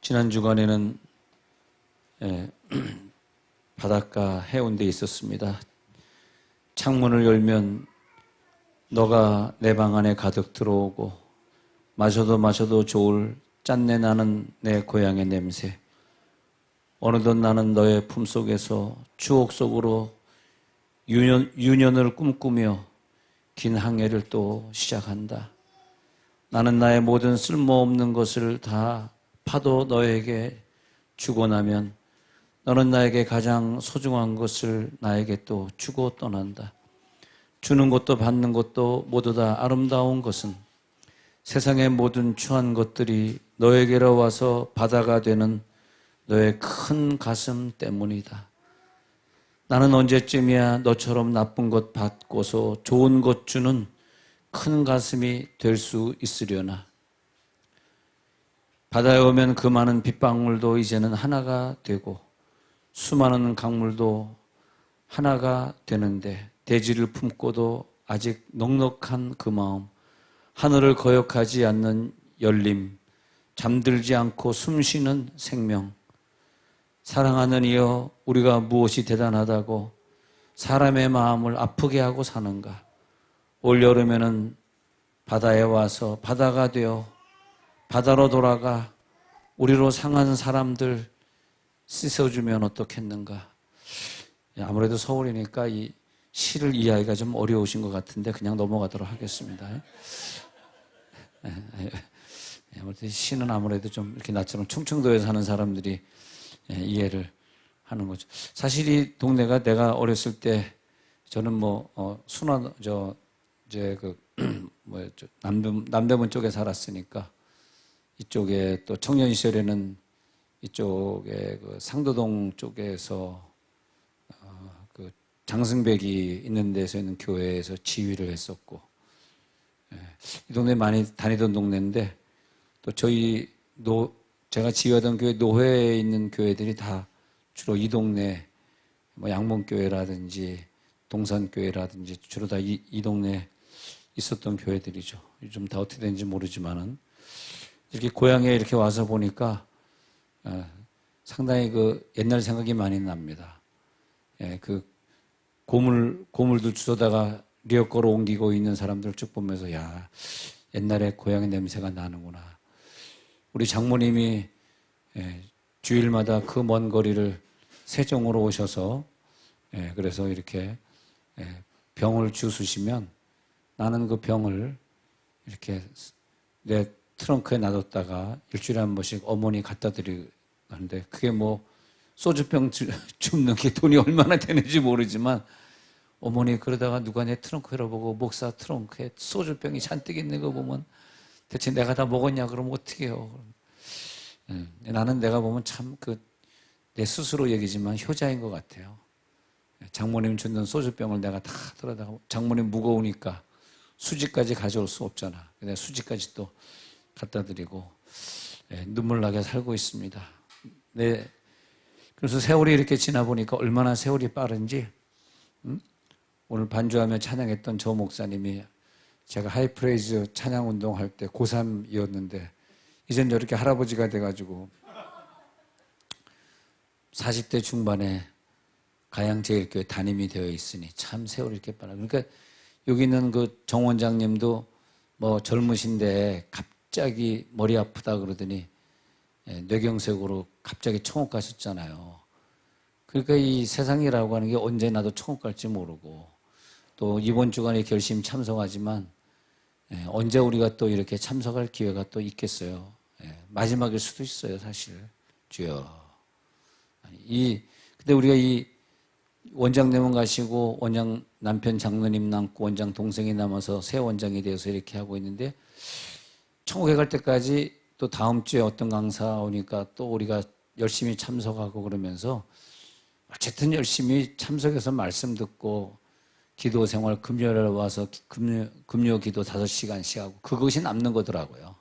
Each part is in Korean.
지난 주간에는 바닷가 해운대에 있었습니다. 창문을 열면 너가 내 방 안에 가득 들어오고 마셔도 좋을 짠내 나는 내 고향의 냄새. 어느덧 나는 너의 품속에서 추억 속으로 유년을 꿈꾸며 긴 항해를 또 시작한다. 나는 나의 모든 쓸모없는 것을 다 파도 너에게 주고 나면 너는 나에게 가장 소중한 것을 나에게 또 주고 떠난다. 주는 것도 받는 것도 모두 다 아름다운 것은 세상의 모든 추한 것들이 너에게로 와서 바다가 되는 너의 큰 가슴 때문이다. 나는 언제쯤이야 너처럼 나쁜 것 받고서 좋은 것 주는 큰 가슴이 될 수 있으려나. 바다에 오면 그 많은 빗방울도 이제는 하나가 되고 수많은 강물도 하나가 되는데 대지를 품고도 아직 넉넉한 그 마음, 하늘을 거역하지 않는 열림, 잠들지 않고 숨쉬는 생명. 사랑하는 이여, 우리가 무엇이 대단하다고 사람의 마음을 아프게 하고 사는가. 올 여름에는 바다에 와서 바다가 되어 바다로 돌아가 우리로 상한 사람들 씻어주면 어떻겠는가. 아무래도 서울이니까 이 시를 이해하기가 좀 어려우신 것 같은데 그냥 넘어가도록 하겠습니다. 아무래도 시는 아무래도 좀 이렇게 나처럼 충청도에 사는 사람들이 이해를 하는 거죠. 사실 이 동네가 내가 어렸을 때 저는 남대문 쪽에 살았으니까 이쪽에 또 청년 시절에는 이쪽에 그 상도동 쪽에서 그 장승백이 있는 데서 있는 교회에서 지휘를 했었고, 이 동네 많이 다니던 동네인데 또 제가 지휘하던 교회 노회에 있는 교회들이 다 주로 이 동네 양문교회라든지 동산교회라든지 주로 다 이 동네에 있었던 교회들이죠. 요즘 다 어떻게 되는지 모르지만은 이렇게 고향에 이렇게 와서 보니까 상당히 그 옛날 생각이 많이 납니다. 그 고물도 주워다가 리어커로 옮기고 있는 사람들 쭉 보면서 야, 옛날에 고향의 냄새가 나는구나. 우리 장모님이 주일마다 그 먼 거리를 세종으로 오셔서 그래서 이렇게 병을 주우시면 나는 그 병을 이렇게 내 트렁크에 놔뒀다가 일주일에 한 번씩 어머니 갖다 드리는데 그게 소주병 줍는 게 돈이 얼마나 되는지 모르지만 어머니 그러다가 누가 내 트렁크 열어보고 목사 트렁크에 소주병이 잔뜩 있는 거 보면 대체 내가 다 먹었냐 그러면 어떻게 해요? 나는 내가 보면 참 내 스스로 얘기지만 효자인 것 같아요. 장모님 주는 소주병을 내가 다 들어다가 장모님 무거우니까 수지까지 가져올 수 없잖아. 내가 수지까지 또 갖다 드리고 눈물 나게 살고 있습니다. 그래서 세월이 이렇게 지나 보니까 얼마나 세월이 빠른지 오늘 반주하며 찬양했던 저 목사님이 제가 하이프레이즈 찬양 운동할 때 고3이었는데 이젠 저렇게 할아버지가 돼가지고 40대 중반에 가양제일교회 담임이 되어 있으니 참 세월이 이렇게 빠르다. 그러니까 여기 있는 그 정 원장님도 젊으신데 갑자기 머리 아프다 그러더니 뇌경색으로 갑자기 천국 가셨잖아요. 그러니까 이 세상이라고 하는 게 언제 나도 천국 갈지 모르고 또 이번 주간에 결심 참석하지만 언제 우리가 또 이렇게 참석할 기회가 또 있겠어요. 마지막일 수도 있어요, 사실. 주여. 근데 우리가 이 원장님은 가시고 원장 남편 장로님 남고 원장 동생이 남아서 새 원장이 되어서 이렇게 하고 있는데 천국에 갈 때까지 또 다음 주에 어떤 강사 오니까 또 우리가 열심히 참석하고 그러면서 어쨌든 열심히 참석해서 말씀 듣고 기도 생활 금요일에 와서 금요 기도 5시간씩 하고 그것이 남는 거더라고요.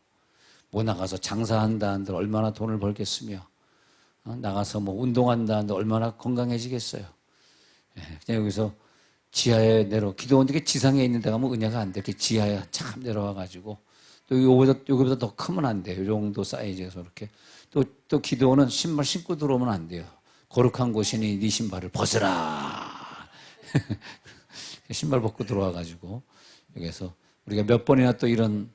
나가서 장사한다 한들 얼마나 돈을 벌겠으며 나가서 운동한다 한들 얼마나 건강해지겠어요. 그냥 여기서 지하에 기도원 되게 지상에 있는 데 가면 은혜가 안 돼. 이렇게 지하에 참 내려와가지고 또 요거보다 더 크면 안 돼요. 이 정도 사이즈에서 이렇게. 또 기도는 신발 신고 들어오면 안 돼요. 거룩한 곳이니 네 신발을 벗으라. 신발 벗고 들어와가지고 여기서 우리가 몇 번이나 또 이런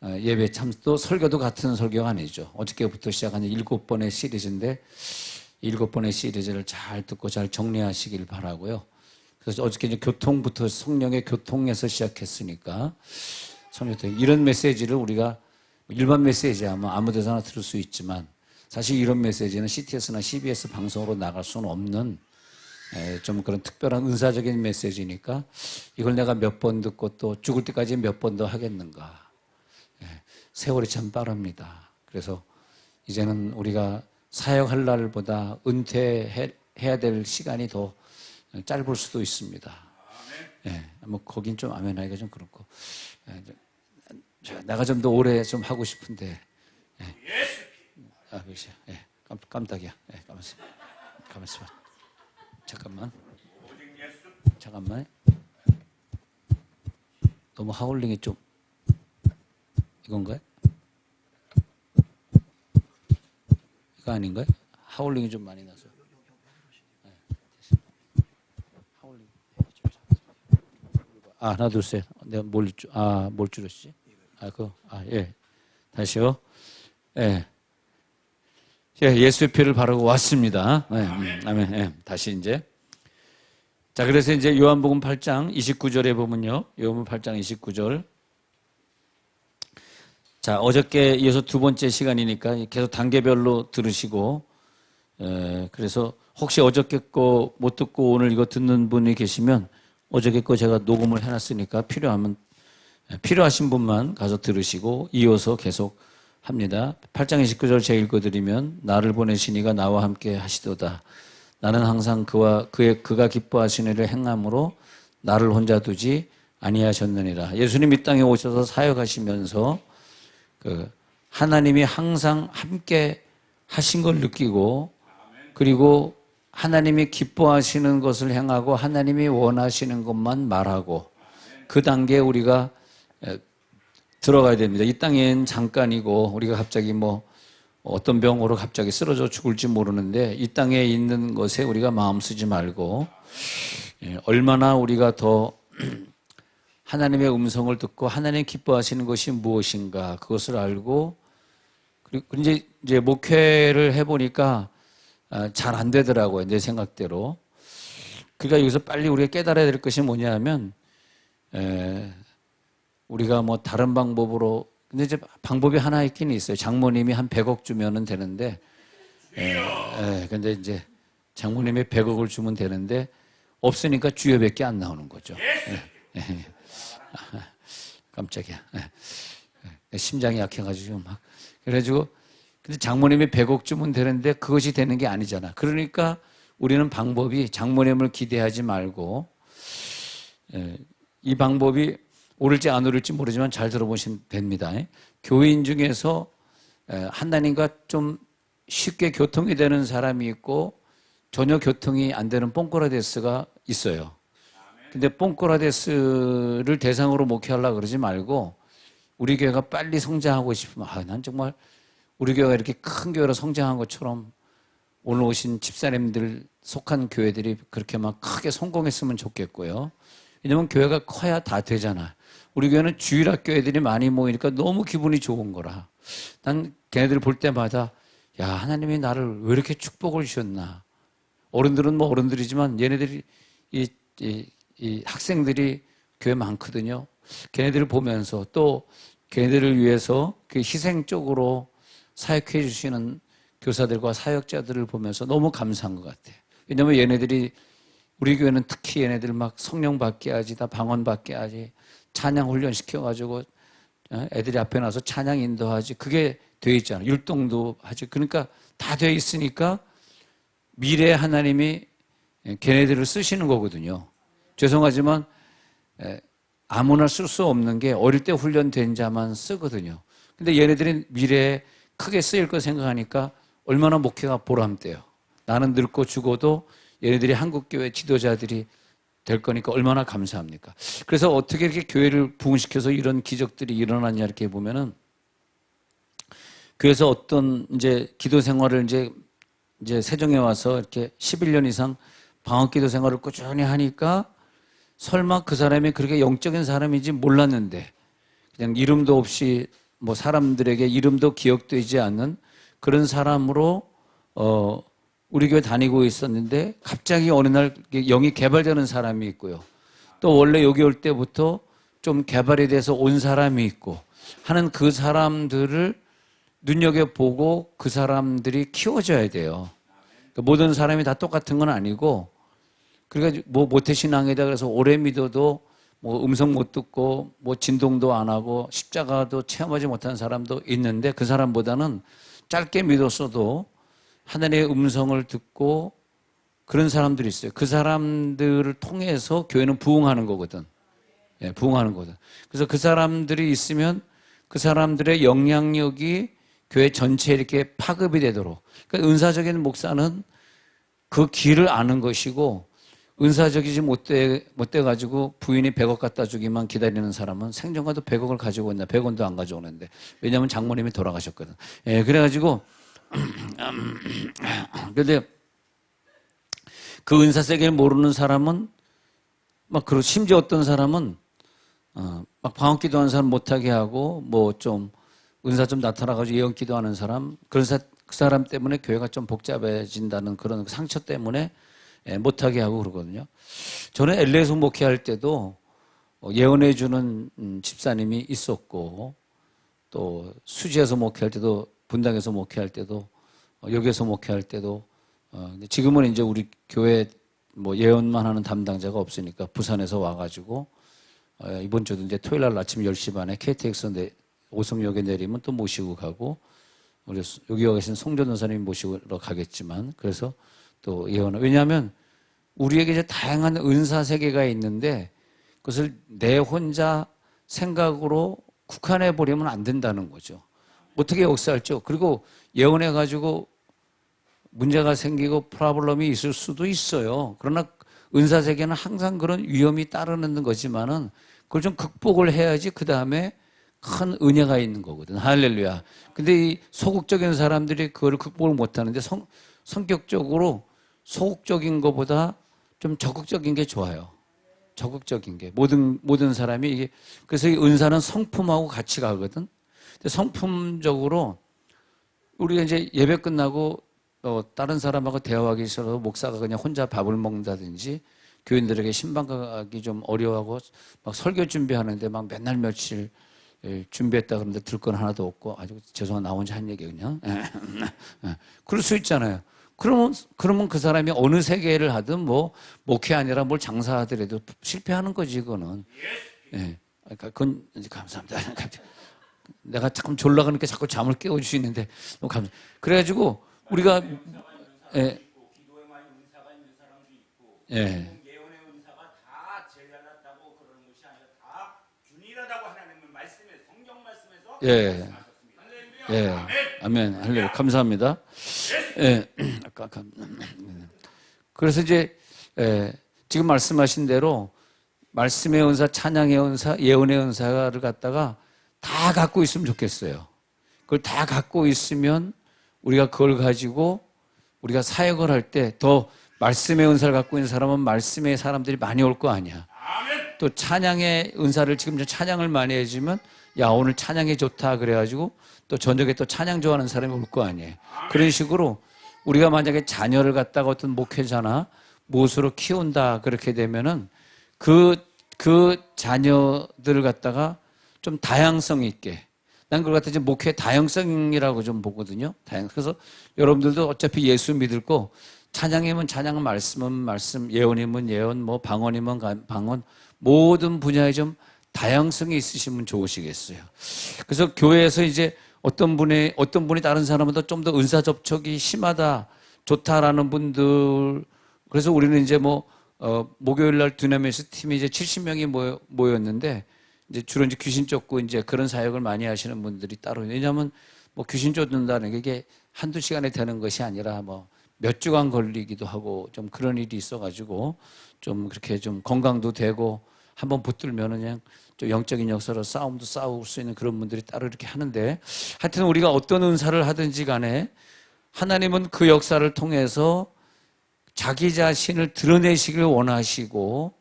예배 참 또 설교도 같은 설교가 아니죠. 어저께부터 시작한 7번의 시리즈인데 7번의 시리즈를 잘 듣고 잘 정리하시길 바라고요. 그래서 어저께 이제 교통부터 성령의 교통에서 시작했으니까 이런 메시지를 우리가 일반 메시지야 뭐 아무 데서나 들을 수 있지만 사실 이런 메시지는 CTS나 CBS 방송으로 나갈 수는 없는 좀 그런 특별한 은사적인 메시지니까 이걸 내가 몇 번 듣고 또 죽을 때까지 몇 번 더 하겠는가. 세월이 참 빠릅니다. 그래서 이제는 우리가 사역할 날보다 은퇴해야 될 시간이 더 짧을 수도 있습니다. 뭐 거긴 좀 아멘 하기가 좀 그렇고 내가 좀 더 오래 좀 하고 싶은데 깜짝이야. 가만있어. 잠깐만. 너무 하울링이 좀 이건가요? 이거 아닌가요? 하울링이 좀 많이 나서. 하울링. 하나 둘 셋. 내가 뭘 줄였지? 예. 다시요. 예. 예수의 피를 바르고 왔습니다. 아멘. 예. 다시 이제. 자, 그래서 이제 요한복음 8장 29절에 보면요. 요한복음 8장 29절. 자, 어저께 이어서 두 번째 시간이니까 계속 단계별로 들으시고, 그래서 혹시 어저께 거 못 듣고 오늘 이거 듣는 분이 계시면 어저께 거 제가 녹음을 해놨으니까 필요하신 분만 가서 들으시고 이어서 계속 합니다. 8장 29절 제가 읽어드리면 나를 보내신 이가 나와 함께 하시도다. 나는 항상 그가 기뻐하시는 일을 행함으로 나를 혼자 두지 아니하셨느니라. 예수님 이 땅에 오셔서 사역하시면서 하나님이 항상 함께 하신 걸 느끼고 그리고 하나님이 기뻐하시는 것을 행하고 하나님이 원하시는 것만 말하고 그 단계에 우리가 들어가야 됩니다. 이 땅엔 잠깐이고 우리가 갑자기 뭐 어떤 병으로 갑자기 쓰러져 죽을지 모르는데 이 땅에 있는 것에 우리가 마음 쓰지 말고 얼마나 우리가 더 하나님의 음성을 듣고 하나님 기뻐하시는 것이 무엇인가 그것을 알고 그리고 이제 목회를 해보니까 잘 안 되더라고요. 내 생각대로. 그러니까 여기서 빨리 우리가 깨달아야 될 것이 뭐냐 하면 우리가 뭐 다른 방법으로 근데 이제 방법이 하나 있긴 있어요. 장모님이 한 100억 주면은 되는데 근데 이제 장모님이 100억을 주면 되는데 없으니까 주여밖에 안 나오는 거죠. 깜짝이야. 심장이 약해가지고 막 그래가지고 근데 장모님이 100억 주면 되는데 그것이 되는 게 아니잖아. 그러니까 우리는 방법이 장모님을 기대하지 말고 이 방법이 오를지 안 오를지 모르지만 잘 들어보시면 됩니다. 교인 중에서 하나님과 좀 쉽게 교통이 되는 사람이 있고 전혀 교통이 안 되는 뽕꼬라데스가 있어요. 근데 뽕꼬라데스를 대상으로 목회하려고 그러지 말고 우리 교회가 빨리 성장하고 싶으면 난 정말 우리 교회가 이렇게 큰 교회로 성장한 것처럼 오늘 오신 집사님들 속한 교회들이 그렇게 막 크게 성공했으면 좋겠고요. 왜냐면 교회가 커야 다 되잖아. 우리 교회는 주일학 교회들이 많이 모이니까 너무 기분이 좋은 거라. 난 걔네들 볼 때마다 야 하나님이 나를 왜 이렇게 축복을 주셨나. 어른들은 뭐 어른들이지만 얘네들이 이 학생들이 교회 많거든요. 걔네들을 보면서 또 걔네들을 위해서 그 희생적으로 사역해 주시는 교사들과 사역자들을 보면서 너무 감사한 것 같아요. 왜냐면 얘네들이 우리 교회는 특히 얘네들 막 성령 받게 하지, 다 방언 받게 하지, 찬양 훈련 시켜가지고 애들이 앞에 나서 찬양 인도하지, 그게 돼 있잖아요. 율동도 하지. 그러니까 다 돼 있으니까 미래에 하나님이 걔네들을 쓰시는 거거든요. 죄송하지만 아무나 쓸 수 없는 게 어릴 때 훈련된 자만 쓰거든요. 근데 얘네들이 미래에 크게 쓰일 거 생각하니까 얼마나 목회가 보람돼요. 나는 늙고 죽어도 얘네들이 한국교회 지도자들이 될 거니까 얼마나 감사합니까? 그래서 어떻게 이렇게 교회를 부흥시켜서 이런 기적들이 일어났냐 이렇게 보면은 교회에서 어떤 이제 기도 생활을 이제 세종에 와서 이렇게 11년 이상 방학 기도 생활을 꾸준히 하니까 설마 그 사람이 그렇게 영적인 사람인지 몰랐는데 그냥 이름도 없이 뭐 사람들에게 이름도 기억되지 않는 그런 사람으로 우리 교회 다니고 있었는데 갑자기 어느 날 영이 개발되는 사람이 있고요. 또 원래 여기 올 때부터 좀 개발이 돼서 온 사람이 있고 하는 그 사람들을 눈여겨보고 그 사람들이 키워져야 돼요. 그러니까 모든 사람이 다 똑같은 건 아니고 그러니까 뭐 모태신앙이다 그래서 오래 믿어도 뭐 음성 못 듣고 뭐 진동도 안 하고 십자가도 체험하지 못한 사람도 있는데 그 사람보다는 짧게 믿었어도 하나님의 음성을 듣고 그런 사람들이 있어요. 그 사람들을 통해서 교회는 부흥하는 거거든. 예, 부흥하는 거거든. 그래서 그 사람들이 있으면 그 사람들의 영향력이 교회 전체에 이렇게 파급이 되도록. 그러니까 은사적인 목사는 그 길을 아는 것이고 은사적이지 못돼가지고 부인이 100억 갖다 주기만 기다리는 사람은 생전과도 100억을 가지고 있나 100원도 안 가져오는데 왜냐하면 장모님이 돌아가셨거든. 예, 그래가지고 근데 그 은사 세계를 모르는 사람은 막 그리고 심지어 어떤 사람은 막 방언기도 하는 사람 못하게 하고 뭐 좀 은사 좀 나타나가지고 예언기도 하는 사람 그 사람 때문에 교회가 좀 복잡해진다는 그런 상처 때문에 못하게 하고 그러거든요. 저는 LA에서 목회할 때도 예언해 주는 집사님이 있었고 또 수지에서 목회할 때도 분당에서 목회할 때도 여기에서 목회할 때도 지금은 이제 우리 교회 뭐 예언만 하는 담당자가 없으니까 부산에서 와가지고 이번 주도 이제 토요일 날 아침 10시 반에 KTX 오송역에 내리면 또 모시고 가고 우리 여기 와 계신 송전 원사님 모시러 가겠지만 그래서 또 예언을 왜냐하면 우리에게 이제 다양한 은사 세계가 있는데 그것을 내 혼자 생각으로 국한해 버리면 안 된다는 거죠. 어떻게 역사할죠? 그리고 예언해 가지고 문제가 생기고 프로블럼이 있을 수도 있어요. 그러나 은사 세계는 항상 그런 위험이 따르는 거지만은 그걸 좀 극복을 해야지 그 다음에 큰 은혜가 있는 거거든. 할렐루야. 근데 이 소극적인 사람들이 그걸 극복을 못 하는데 성격적으로 소극적인 것보다 좀 적극적인 게 좋아요. 적극적인 게. 모든 사람이 이게, 그래서 이 은사는 성품하고 같이 가거든. 근데 성품적으로 우리가 이제 예배 끝나고 다른 사람하고 대화하기 싫어서 목사가 그냥 혼자 밥을 먹는다든지 교인들에게 신방 가기 좀 어려워하고 막 설교 준비하는데 막 맨날 며칠 준비했다 그러는데 들 건 하나도 없고 아주 죄송한 나 혼자 한 얘기 그냥 그럴 수 있잖아요. 그러면 그 사람이 어느 세계를 하든 뭐 목회 아니라 뭘 장사하더라도 실패하는 거지 그거는. 예. 그러니까 그건 이제 감사합니다. 내가 자꾸 졸라 가니까 자꾸 잠을 깨워주시는데 너무 감사. 그래가지고 우리가 예. 예. 예. 예. 아멘. 할렐루야. 감사합니다. 예. 그래서 이제, 지금 말씀하신 대로 말씀의 은사, 찬양의 은사, 예언의 은사를 갖다가 다 갖고 있으면 좋겠어요. 그걸 다 갖고 있으면 우리가 그걸 가지고 우리가 사역을 할 때 더 말씀의 은사를 갖고 있는 사람은 말씀의 사람들이 많이 올 거 아니야. 또 찬양의 은사를 지금 찬양을 많이 해주면 야 오늘 찬양이 좋다 그래가지고 또 저녁에 또 찬양 좋아하는 사람이 올 거 아니에요. 그런 식으로 우리가 만약에 자녀를 갖다가 어떤 목회자나 무엇으로 키운다 그렇게 되면은 그 자녀들을 갖다가 좀 다양성 있게 난 그걸 갖다 목회 다양성이라고 좀 보거든요. 그래서 여러분들도 어차피 예수 믿을 거 찬양이면 찬양, 말씀은 말씀, 예언이면 예언, 뭐 방언이면 방언 모든 분야에 좀 다양성이 있으시면 좋으시겠어요. 그래서 교회에서 이제 어떤 분이 다른 사람보다 좀 더 은사 접촉이 심하다, 좋다라는 분들, 그래서 우리는 이제 목요일 날 두나미에서 팀이 이제 70명이 모였는데, 이제 주로 이제 귀신 쫓고 이제 그런 사역을 많이 하시는 분들이 따로, 왜냐하면 귀신 쫓는다는 게 이게 한두 시간에 되는 것이 아니라 몇 주간 걸리기도 하고 좀 그런 일이 있어가지고 좀 그렇게 좀 건강도 되고 한번 붙들면은 그냥 좀 영적인 역사로 싸움도 싸울 수 있는 그런 분들이 따로 이렇게 하는데, 하여튼 우리가 어떤 은사를 하든지 간에 하나님은 그 역사를 통해서 자기 자신을 드러내시길 원하시고,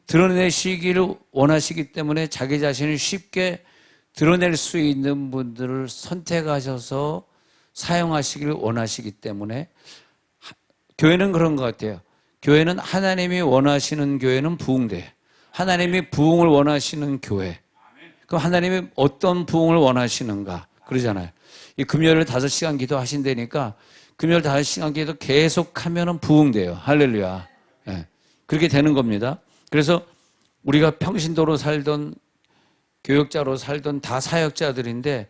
드러내시기를 원하시기 때문에 자기 자신을 쉽게 드러낼 수 있는 분들을 선택하셔서 사용하시길 원하시기 때문에, 교회는 그런 것 같아요. 교회는 하나님이 원하시는 교회는 부흥돼. 하나님이 부흥을 원하시는 교회. 그럼 하나님이 어떤 부흥을 원하시는가? 그러잖아요. 이 금요일 5시간 기도 하신다니까 금요일 5시간 기도 계속하면은 부흥돼요. 할렐루야. 네. 그렇게 되는 겁니다. 그래서 우리가 평신도로 살던 교역자로 살던 다 사역자들인데,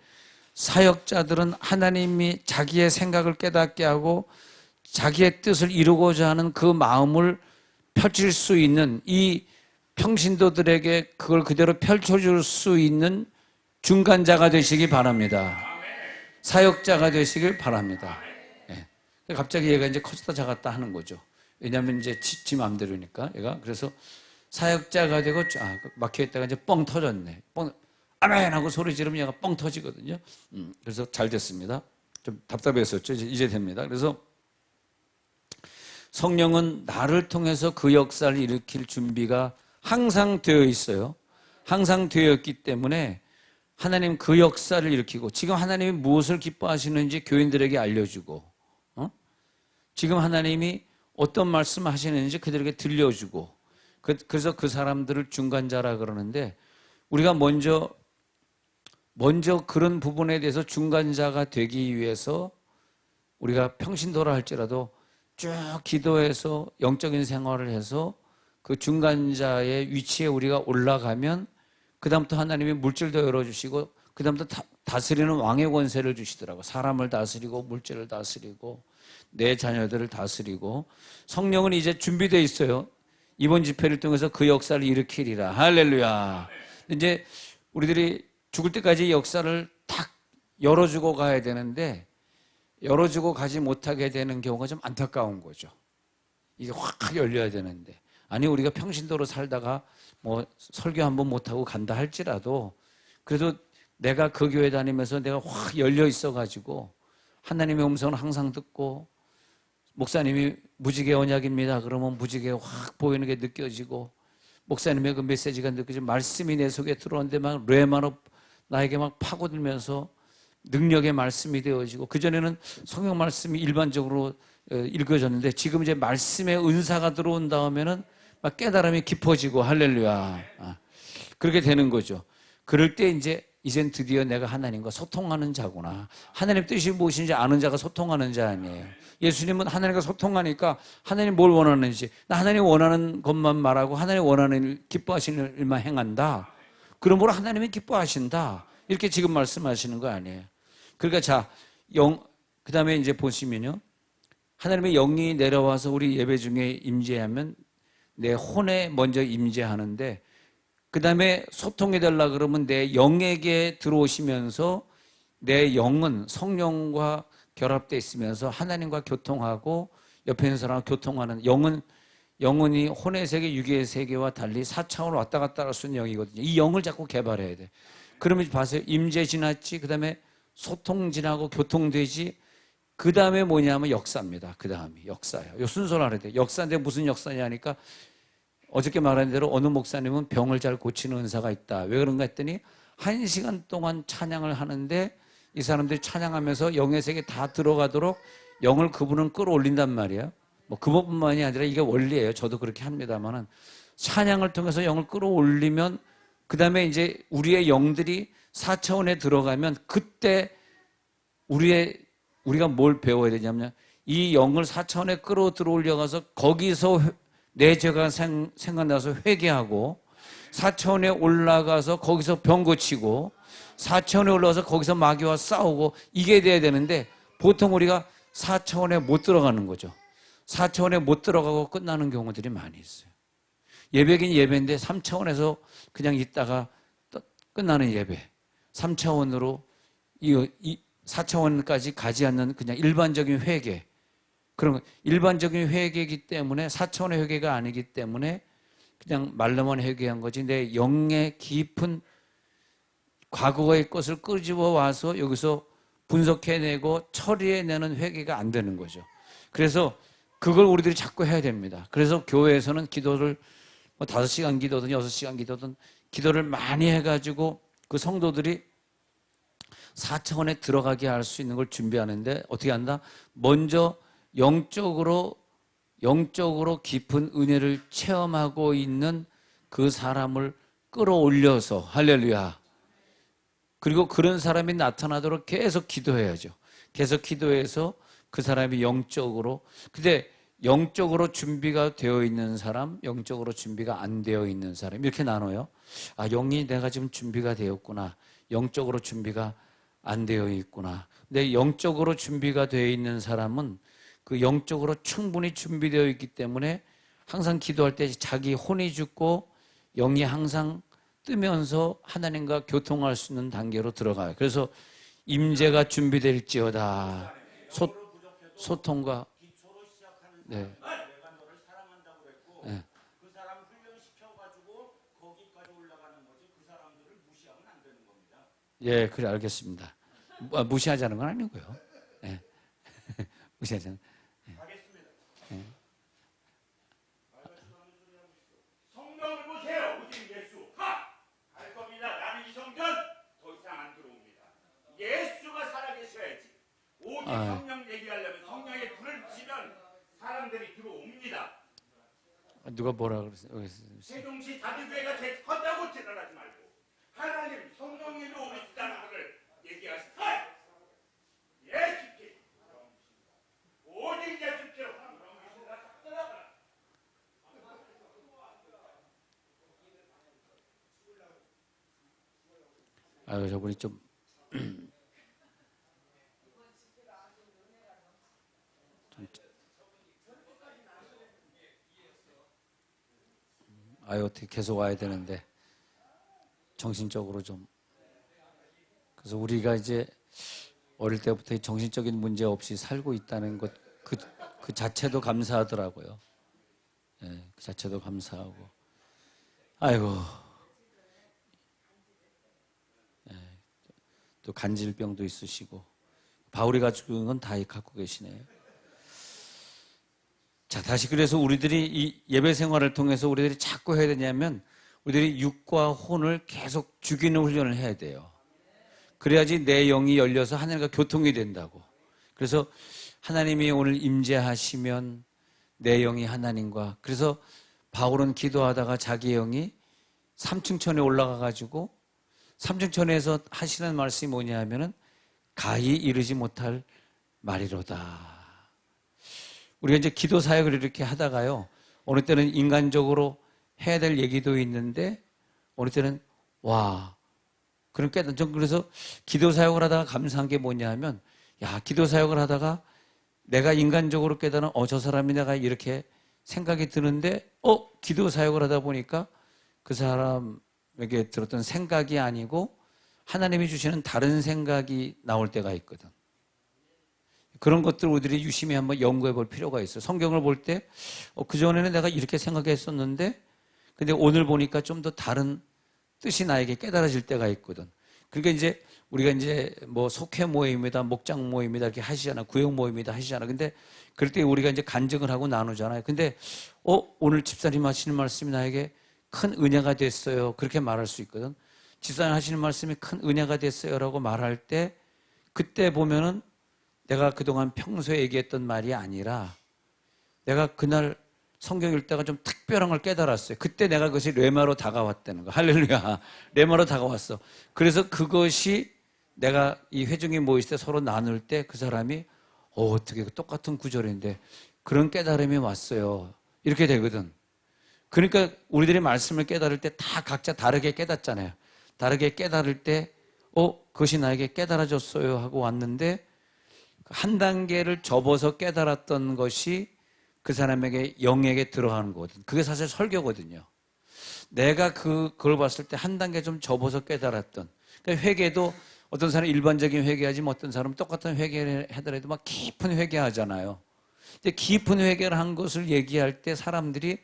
사역자들은 하나님이 자기의 생각을 깨닫게 하고 자기의 뜻을 이루고자 하는 그 마음을 펼칠 수 있는, 이 평신도들에게 그걸 그대로 펼쳐줄 수 있는 중간자가 되시기 바랍니다. 사역자가 되시길 바랍니다. 네. 갑자기 얘가 이제 커졌다 작았다 하는 거죠. 왜냐하면 이제 지 마음대로니까 얘가. 그래서 사역자가 되고 막혀있다가 이제 뻥 터졌네. 뻥, 아멘! 하고 소리 지르면 얘가 뻥 터지거든요. 그래서 잘 됐습니다. 좀 답답했었죠. 이제 됩니다. 그래서 성령은 나를 통해서 그 역사를 일으킬 준비가 항상 되어 있어요. 항상 되어 있기 때문에 하나님 그 역사를 일으키고, 지금 하나님이 무엇을 기뻐하시는지 교인들에게 알려주고, 지금 하나님이 어떤 말씀 하시는지 그들에게 들려주고, 그래서 그 사람들을 중간자라 그러는데, 우리가 먼저 그런 부분에 대해서 중간자가 되기 위해서 우리가 평신도라 할지라도 쭉 기도해서 영적인 생활을 해서 그 중간자의 위치에 우리가 올라가면 그다음부터 하나님이 물질도 열어주시고 그다음부터 다스리는 왕의 권세를 주시더라고요. 사람을 다스리고 물질을 다스리고 내 자녀들을 다스리고. 성령은 이제 준비되어 있어요. 이번 집회를 통해서 그 역사를 일으키리라. 할렐루야. 이제 우리들이 죽을 때까지 역사를 탁 열어주고 가야 되는데, 열어주고 가지 못하게 되는 경우가 좀 안타까운 거죠. 이게 확 열려야 되는데, 아니 우리가 평신도로 살다가 뭐 설교 한번 못하고 간다 할지라도 그래도 내가 그 교회 다니면서 내가 확 열려 있어가지고 하나님의 음성을 항상 듣고, 목사님이 무지개 언약입니다 그러면 무지개 확 보이는 게 느껴지고, 목사님의 그 메시지가 느껴지고, 말씀이 내 속에 들어오는데 막 뇌마로 나에게 막 파고들면서 능력의 말씀이 되어지고, 그전에는 성경 말씀이 일반적으로 읽어졌는데 지금 이제 말씀의 은사가 들어온 다음에는 막 깨달음이 깊어지고, 할렐루야. 그렇게 되는 거죠. 그럴 때 이젠 드디어 내가 하나님과 소통하는 자구나. 하나님 뜻이 무엇인지 아는 자가 소통하는 자 아니에요. 예수님은 하나님과 소통하니까 하나님 뭘 원하는지, 나 하나님 원하는 것만 말하고 하나님 원하는 일, 기뻐하시는 일만 행한다. 그러므로 하나님이 기뻐하신다. 이렇게 지금 말씀하시는 거 아니에요. 그러니까 그 다음에 이제 보시면요. 하나님의 영이 내려와서 우리 예배 중에 임재하면 내 혼에 먼저 임재하는데, 그 다음에 소통이 되려고 그러면 내 영에게 들어오시면서 내 영은 성령과 결합되어 있으면서 하나님과 교통하고 옆에 있는 사람과 교통하는, 영혼이 혼의 세계, 육의 세계와 달리 4차원을 왔다 갔다 할 수 있는 영이거든요. 이 영을 자꾸 개발해야 돼. 그러면 봐세요. 임재 지났지, 그 다음에 소통 지나고 교통되지, 그 다음에 뭐냐면 역사입니다. 그 다음이 역사예요. 이 순서를 알아야 돼요. 역사인데 무슨 역사냐 하니까, 어저께 말한 대로 어느 목사님은 병을 잘 고치는 은사가 있다. 왜 그런가 했더니 1시간 동안 찬양을 하는데 이 사람들이 찬양하면서 영의 세계에 다 들어가도록 영을 그분은 끌어올린단 말이에요. 뭐 그것뿐만이 아니라 이게 원리예요. 저도 그렇게 합니다만은, 찬양을 통해서 영을 끌어올리면 그 다음에 이제 우리의 영들이 4차원에 들어가면, 그때 우리가 뭘 배워야 되냐면, 이 영을 4차원에 끌어 들어올려가서 거기서 내 죄가 생각나서 회개하고, 4차원에 올라가서 거기서 병 고치고, 4차원에 올라가서 거기서 마귀와 싸우고, 이게 돼야 되는데 보통 우리가 4차원에 못 들어가는 거죠. 4차원에 못 들어가고 끝나는 경우들이 많이 있어요. 예배긴 예배인데 3차원에서 그냥 있다가 끝나는 예배, 3차원으로 이 4차원까지 가지 않는 그냥 일반적인 회개, 그런 일반적인 회개이기 때문에 4차원의 회개가 아니기 때문에 그냥 말로만 회개한 거지 내 영의 깊은 과거의 것을 끄집어 와서 여기서 분석해내고 처리해내는 회개가 안 되는 거죠. 그래서 그걸 우리들이 자꾸 해야 됩니다. 그래서 교회에서는 기도를 5시간 기도든 6시간 기도든 기도를 많이 해가지고 그 성도들이 4차원에 들어가게 할 수 있는 걸 준비하는데 어떻게 한다? 먼저 영적으로 깊은 은혜를 체험하고 있는 그 사람을 끌어올려서 할렐루야. 그리고 그런 사람이 나타나도록 계속 기도해야죠. 계속 기도해서 그 사람이 영적으로, 근데 영적으로 준비가 되어 있는 사람, 영적으로 준비가 안 되어 있는 사람 이렇게 나눠요. 아, 영이 내가 지금 준비가 되었구나. 영적으로 준비가 안 되어 있구나. 근데 영적으로 준비가 되어 있는 사람은 그 영적으로 충분히 준비되어 있기 때문에 항상 기도할 때 자기 혼이 죽고 영이 항상 뜨면서 하나님과 교통할 수 있는 단계로 들어가요. 그래서 임재가 준비될지어다. 소통과 네. 내가 너를 사랑한다고 그랬고 네. 그 사람 훈련시켜가지고 거기까지 올라가는 거지 그 사람들을 무시하면 안 되는 겁니다. 예, 그래 알겠습니다. 무시하자는 건 아니고요. 예. 무시하자는. 하겠습니다. 예. 성경을 보세요. 오직 예수. 할 겁니다. 나는 이 성전 더 이상 안 들어옵니다. 예수가 살아계셔야지. 오직 성령 얘기하려면 성령의 불을 붙이면 사람들이 들어옵니다. 누가 뭐라 그랬어요? 세종시 다주교회가 헛다고 드러나지 말고 하나님 성령님이 오시다는 것을 얘기하시다. 예수께 오직 예수께 아유, 저분이 좀 어떻게 계속 와야 되는데 정신적으로 좀. 그래서 우리가 이제 어릴 때부터 정신적인 문제 없이 살고 있다는 것 그 자체도 감사하더라고요. 예, 그 자체도 감사하고. 아이고. 예, 또 간질병도 있으시고 바울이 가지고 있는 건 다 갖고 계시네요. 자, 다시 그래서 우리들이 이 예배 생활을 통해서 우리들이 자꾸 해야 되냐면 우리들이 육과 혼을 계속 죽이는 훈련을 해야 돼요. 그래야지 내 영이 열려서 하나님과 교통이 된다고. 그래서 하나님이 오늘 임재하시면 내 영이 하나님과, 그래서 바울은 기도하다가 자기 영이 3층천에 올라가가지고 3층천에서 하시는 말씀이 뭐냐 하면은 가히 이르지 못할 말이로다. 우리가 이제 기도 사역을 이렇게 하다가요, 어느 때는 인간적으로 해야 될 얘기도 있는데 어느 때는 그런 깨닫. 전 그래서 기도 사역을 하다가 감사한 게 뭐냐 하면, 기도 사역을 하다가 내가 인간적으로 깨달은 저 사람이 내가 이렇게 생각이 드는데 기도 사역을 하다 보니까 그 사람에게 들었던 생각이 아니고 하나님이 주시는 다른 생각이 나올 때가 있거든. 그런 것들 우리들이 유심히 한번 연구해 볼 필요가 있어요. 성경을 볼 때 그전에는 내가 이렇게 생각했었는데 근데 오늘 보니까 좀 더 다른 뜻이 나에게 깨달아질 때가 있거든. 그러니까 이제 우리가 이제 뭐 속회 모임이다, 목장 모임이다 이렇게 하시잖아, 구역 모임이다 하시잖아. 근데 그럴 때 우리가 이제 간증을 하고 나누잖아요. 근데 오늘 집사님 하시는 말씀이 나에게 큰 은혜가 됐어요. 그렇게 말할 수 있거든. 집사님 하시는 말씀이 큰 은혜가 됐어요라고 말할 때 그때 보면은 내가 그동안 평소에 얘기했던 말이 아니라 내가 그날 성경 읽다가 좀 특별한 걸 깨달았어요. 그때 내가 그것이 레마로 다가왔다는 거. 할렐루야. 레마로 다가왔어. 그래서 그것이 내가 이 회중이 모였을 때 서로 나눌 때 그 사람이 어떻게 똑같은 구절인데 그런 깨달음이 왔어요. 이렇게 되거든. 그러니까 우리들이 말씀을 깨달을 때 다 각자 다르게 깨닫잖아요. 다르게 깨달을 때 그것이 나에게 깨달아졌어요 하고 왔는데 한 단계를 접어서 깨달았던 것이 그 사람에게 영에게 들어가는 거거든. 그게 사실 설교거든요. 내가 그걸 봤을 때 한 단계 좀 접어서 깨달았던. 그러니까 회개도 어떤 사람은 일반적인 회개하지만 어떤 사람은 똑같은 회개를 하더라도 막 깊은 회개하잖아요. 근데 깊은 회개를 한 것을 얘기할 때 사람들이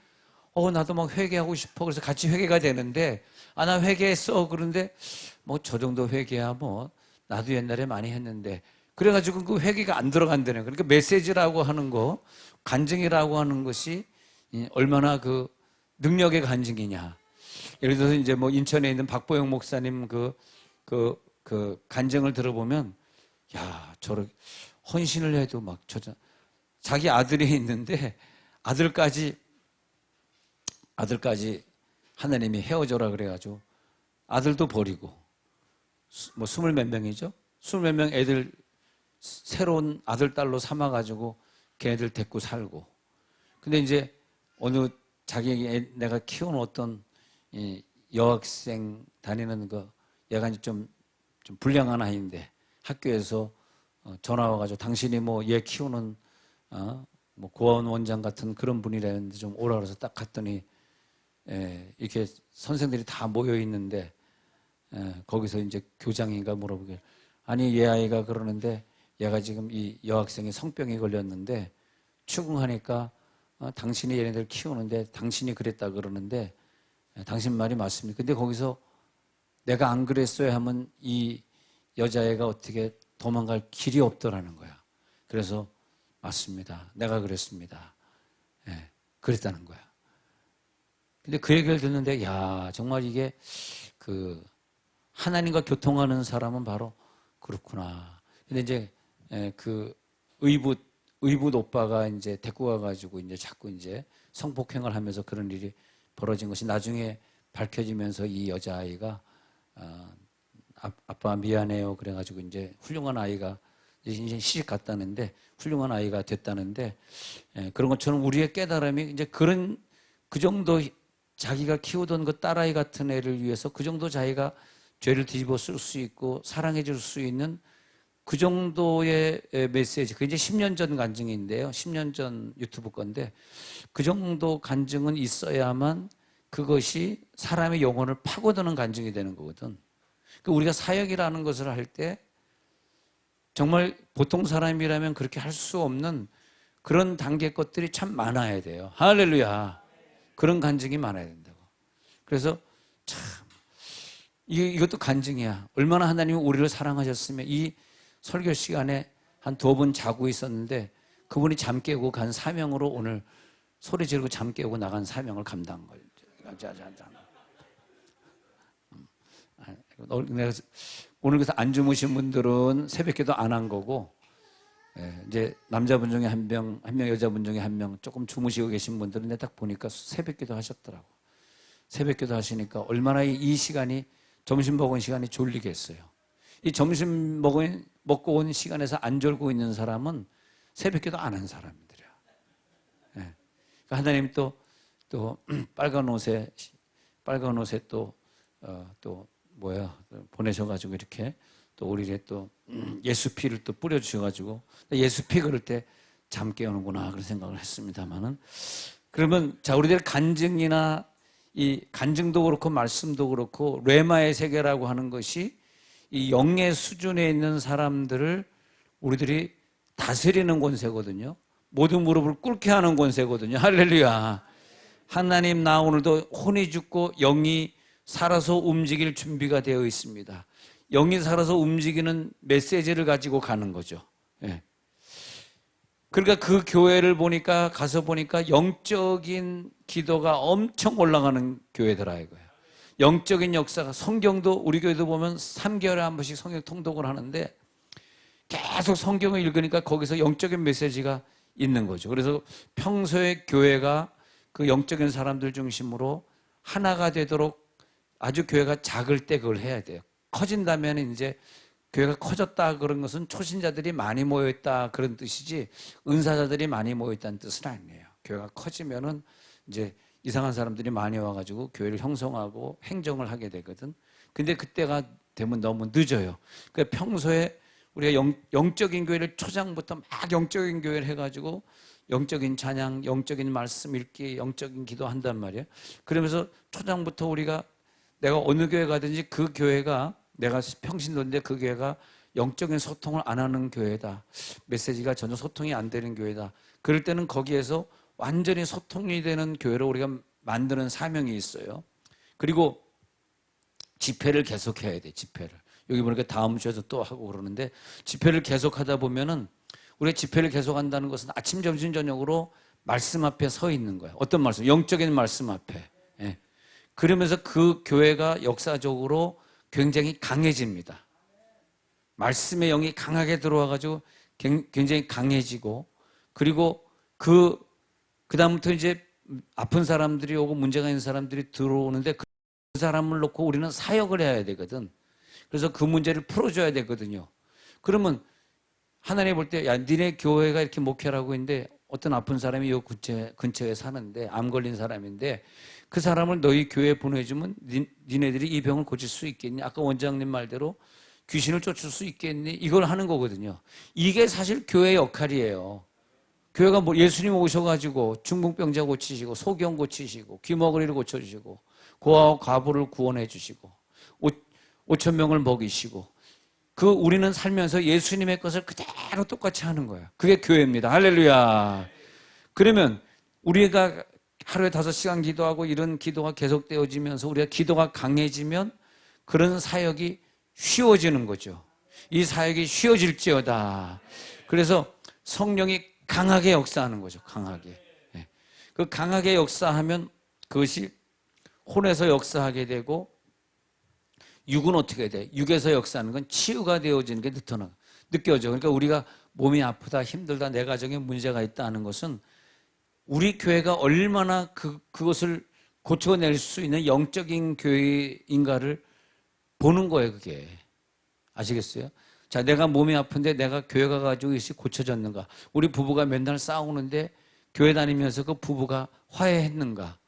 나도 막 회개하고 싶어. 그래서 같이 회개가 되는데, 나 회개했어. 그런데 뭐 저 정도 회개야 뭐 나도 옛날에 많이 했는데, 그래가지고 그 회개가 안 들어간다는 거예요. 그러니까 메시지라고 하는 거, 간증이라고 하는 것이 얼마나 그 능력의 간증이냐. 예를 들어서 이제 뭐 인천에 있는 박보영 목사님 그 간증을 들어보면, 야, 저렇게 헌신을 해도 막 자기 아들이 있는데 아들까지 하나님이 헤어져라 그래가지고 아들도 버리고, 뭐 20몇 명이죠. 20몇 명 애들 새로운 아들 딸로 삼아가지고 걔네들 데리고 살고. 근데 이제 어느 내가 키운 어떤 여학생 다니는 얘가 이제 좀 불량한 아이인데 학교에서 전화 와가지고 당신이 뭐 얘 키우는 뭐 고아원 원장 같은 그런 분이라는데 좀 오라 그래서 딱 갔더니 이렇게 선생들이 다 모여 있는데 거기서 이제 교장인가 물어보길, 아니 얘 아이가 그러는데 얘가 지금 이 여학생이 성병에 걸렸는데 추궁하니까 당신이 얘네들 키우는데 당신이 그랬다 그러는데 당신 말이 맞습니까? 근데 거기서 내가 안 그랬어야 하면 이 여자애가 어떻게 도망갈 길이 없더라는 거야. 그래서 맞습니다. 내가 그랬습니다. 그랬다는 거야. 근데 그 얘기를 듣는데, 야, 정말 이게 그 하나님과 교통하는 사람은 바로 그렇구나. 근데 이제 그 의붓 오빠가 이제 데리고 가가지고 이제 자꾸 이제 성폭행을 하면서 그런 일이 벌어진 것이 나중에 밝혀지면서 이 여자아이가 아빠 미안해요. 그래가지고 이제 훌륭한 아이가 이제 시집 갔다는데 훌륭한 아이가 됐다는데, 그런 것처럼 우리의 깨달음이 이제 그 정도 자기가 키우던 그 딸아이 같은 애를 위해서 그 정도 자기가 죄를 뒤집어 쓸 수 있고 사랑해 줄 수 있는 그 정도의 메시지. 그게 이제 10년 전 간증인데요. 10년 전 유튜브 건데 그 정도 간증은 있어야만 그것이 사람의 영혼을 파고드는 간증이 되는 거거든. 그러니까 우리가 사역이라는 것을 할 때 정말 보통 사람이라면 그렇게 할 수 없는 그런 단계 것들이 참 많아야 돼요. 할렐루야. 그런 간증이 많아야 된다고. 그래서 참 이것도 간증이야. 얼마나 하나님이 우리를 사랑하셨으면. 이 설교 시간에 한 2번 자고 있었는데 그분이 잠 깨고 간 사명으로 오늘 소리 지르고 잠 깨고 나간 사명을 감당한 거예요. 오늘 그래서 안 주무신 분들은 새벽기도 안 한 거고, 이제 남자분 중에 한 명 여자분 중에 한 명 조금 주무시고 계신 분들은 내가 딱 보니까 새벽기도 하셨더라고. 새벽기도 하시니까 얼마나 이 시간이 점심 먹은 시간이 졸리겠어요. 이 점심 먹고 온 시간에서 안 졸고 있는 사람은 새벽기도 안 한 사람들이야. 그러니까 하나님 또 빨간 옷에 또 보내셔가지고 이렇게 또 우리에 또 예수 피를 또 뿌려주셔가지고 예수 피 그럴 때 잠 깨우는구나 그런 생각을 했습니다만은, 그러면 자, 우리들 간증이나 이 간증도 그렇고 말씀도 그렇고 레마의 세계라고 하는 것이 이 영의 수준에 있는 사람들을 우리들이 다스리는 권세거든요. 모든 무릎을 꿇게 하는 권세거든요. 할렐루야. 하나님, 나 오늘도 혼이 죽고 영이 살아서 움직일 준비가 되어 있습니다. 영이 살아서 움직이는 메시지를 가지고 가는 거죠. 그러니까 그 교회를 가서 보니까 영적인 기도가 엄청 올라가는 교회더라 이거예요. 영적인 역사가, 성경도 우리 교회도 보면 3개월에 한 번씩 성경 통독을 하는데 계속 성경을 읽으니까 거기서 영적인 메시지가 있는 거죠. 그래서 평소에 교회가 그 영적인 사람들 중심으로 하나가 되도록 아주 교회가 작을 때 그걸 해야 돼요. 커진다면 이제 교회가 커졌다 그런 것은 초신자들이 많이 모여있다 그런 뜻이지 은사자들이 많이 모여있다는 뜻은 아니에요. 교회가 커지면은 이제 이상한 사람들이 많이 와가지고 교회를 형성하고 행정을 하게 되거든. 근데 그때가 되면 너무 늦어요. 그러니까 평소에 우리가 영적인 교회를 초장부터 막 영적인 교회를 해가지고 영적인 찬양, 영적인 말씀 읽기, 영적인 기도 한단 말이에요. 그러면서 초장부터 우리가 내가 어느 교회 가든지 그 교회가 내가 평신도인데 그 교회가 영적인 소통을 안 하는 교회다. 메시지가 전혀 소통이 안 되는 교회다. 그럴 때는 거기에서 완전히 소통이 되는 교회로 우리가 만드는 사명이 있어요. 그리고 집회를 계속해야 돼. 집회를. 여기 보니까 다음 주에도 또 하고 그러는데 집회를 계속하다 보면은 우리가 집회를 계속한다는 것은 아침, 점심, 저녁으로 말씀 앞에 서 있는 거야. 어떤 말씀? 영적인 말씀 앞에. 예. 그러면서 그 교회가 역사적으로 굉장히 강해집니다. 말씀의 영이 강하게 들어와가지고 굉장히 강해지고, 그리고 그다음부터 이제 아픈 사람들이 오고 문제가 있는 사람들이 들어오는데 그 사람을 놓고 우리는 사역을 해야 되거든. 그래서 그 문제를 풀어줘야 되거든요. 그러면 하나님 볼 때, 야, 니네 교회가 이렇게 목회를 하고 있는데 어떤 아픈 사람이 이 근처에 사는데 암 걸린 사람인데 그 사람을 너희 교회에 보내주면 니네들이 이 병을 고칠 수 있겠니? 아까 원장님 말대로 귀신을 쫓을 수 있겠니? 이걸 하는 거거든요. 이게 사실 교회의 역할이에요. 교회가 뭐 예수님 오셔가지고 중풍병자 고치시고 소경 고치시고 귀머거리를 고쳐주시고 고아와 과부를 구원해 주시고 5천 명을 먹이시고 우리는 살면서 예수님의 것을 그대로 똑같이 하는 거예요. 그게 교회입니다. 할렐루야. 그러면 우리가 하루에 5시간 기도하고 이런 기도가 계속되어지면서 우리가 기도가 강해지면 그런 사역이 쉬워지는 거죠. 이 사역이 쉬워질지어다. 그래서 성령이 강하게 역사하는 거죠. 강하게. 그 강하게 역사하면 그것이 혼에서 역사하게 되고, 육은 어떻게 돼? 육에서 역사하는 건 치유가 되어지는 게 느껴져. 그러니까 우리가 몸이 아프다, 힘들다, 내 가정에 문제가 있다 하는 것은 우리 교회가 얼마나 그것을 고쳐낼 수 있는 영적인 교회인가를 보는 거예요, 그게. 아시겠어요? 자, 내가 몸이 아픈데 내가 교회 가가지고 이것이 고쳐졌는가? 우리 부부가 맨날 싸우는데 교회 다니면서 그 부부가 화해했는가?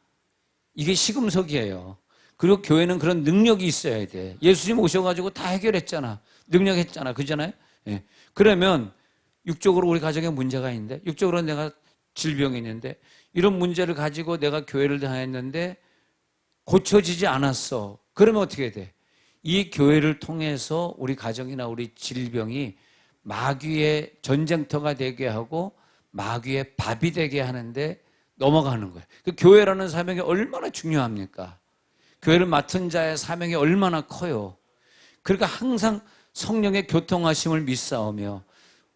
이게 시금석이에요. 그리고 교회는 그런 능력이 있어야 돼. 예수님 오셔가지고 다 해결했잖아. 능력했잖아. 그잖아요? 예. 그러면 육적으로 우리 가정에 문제가 있는데, 육적으로 내가 질병이 있는데, 이런 문제를 가지고 내가 교회를 다녔는데 고쳐지지 않았어. 그러면 어떻게 돼? 이 교회를 통해서 우리 가정이나 우리 질병이 마귀의 전쟁터가 되게 하고 마귀의 밥이 되게 하는데 넘어가는 거예요. 그 교회라는 사명이 얼마나 중요합니까? 교회를 맡은 자의 사명이 얼마나 커요. 그러니까 항상 성령의 교통하심을 믿사오며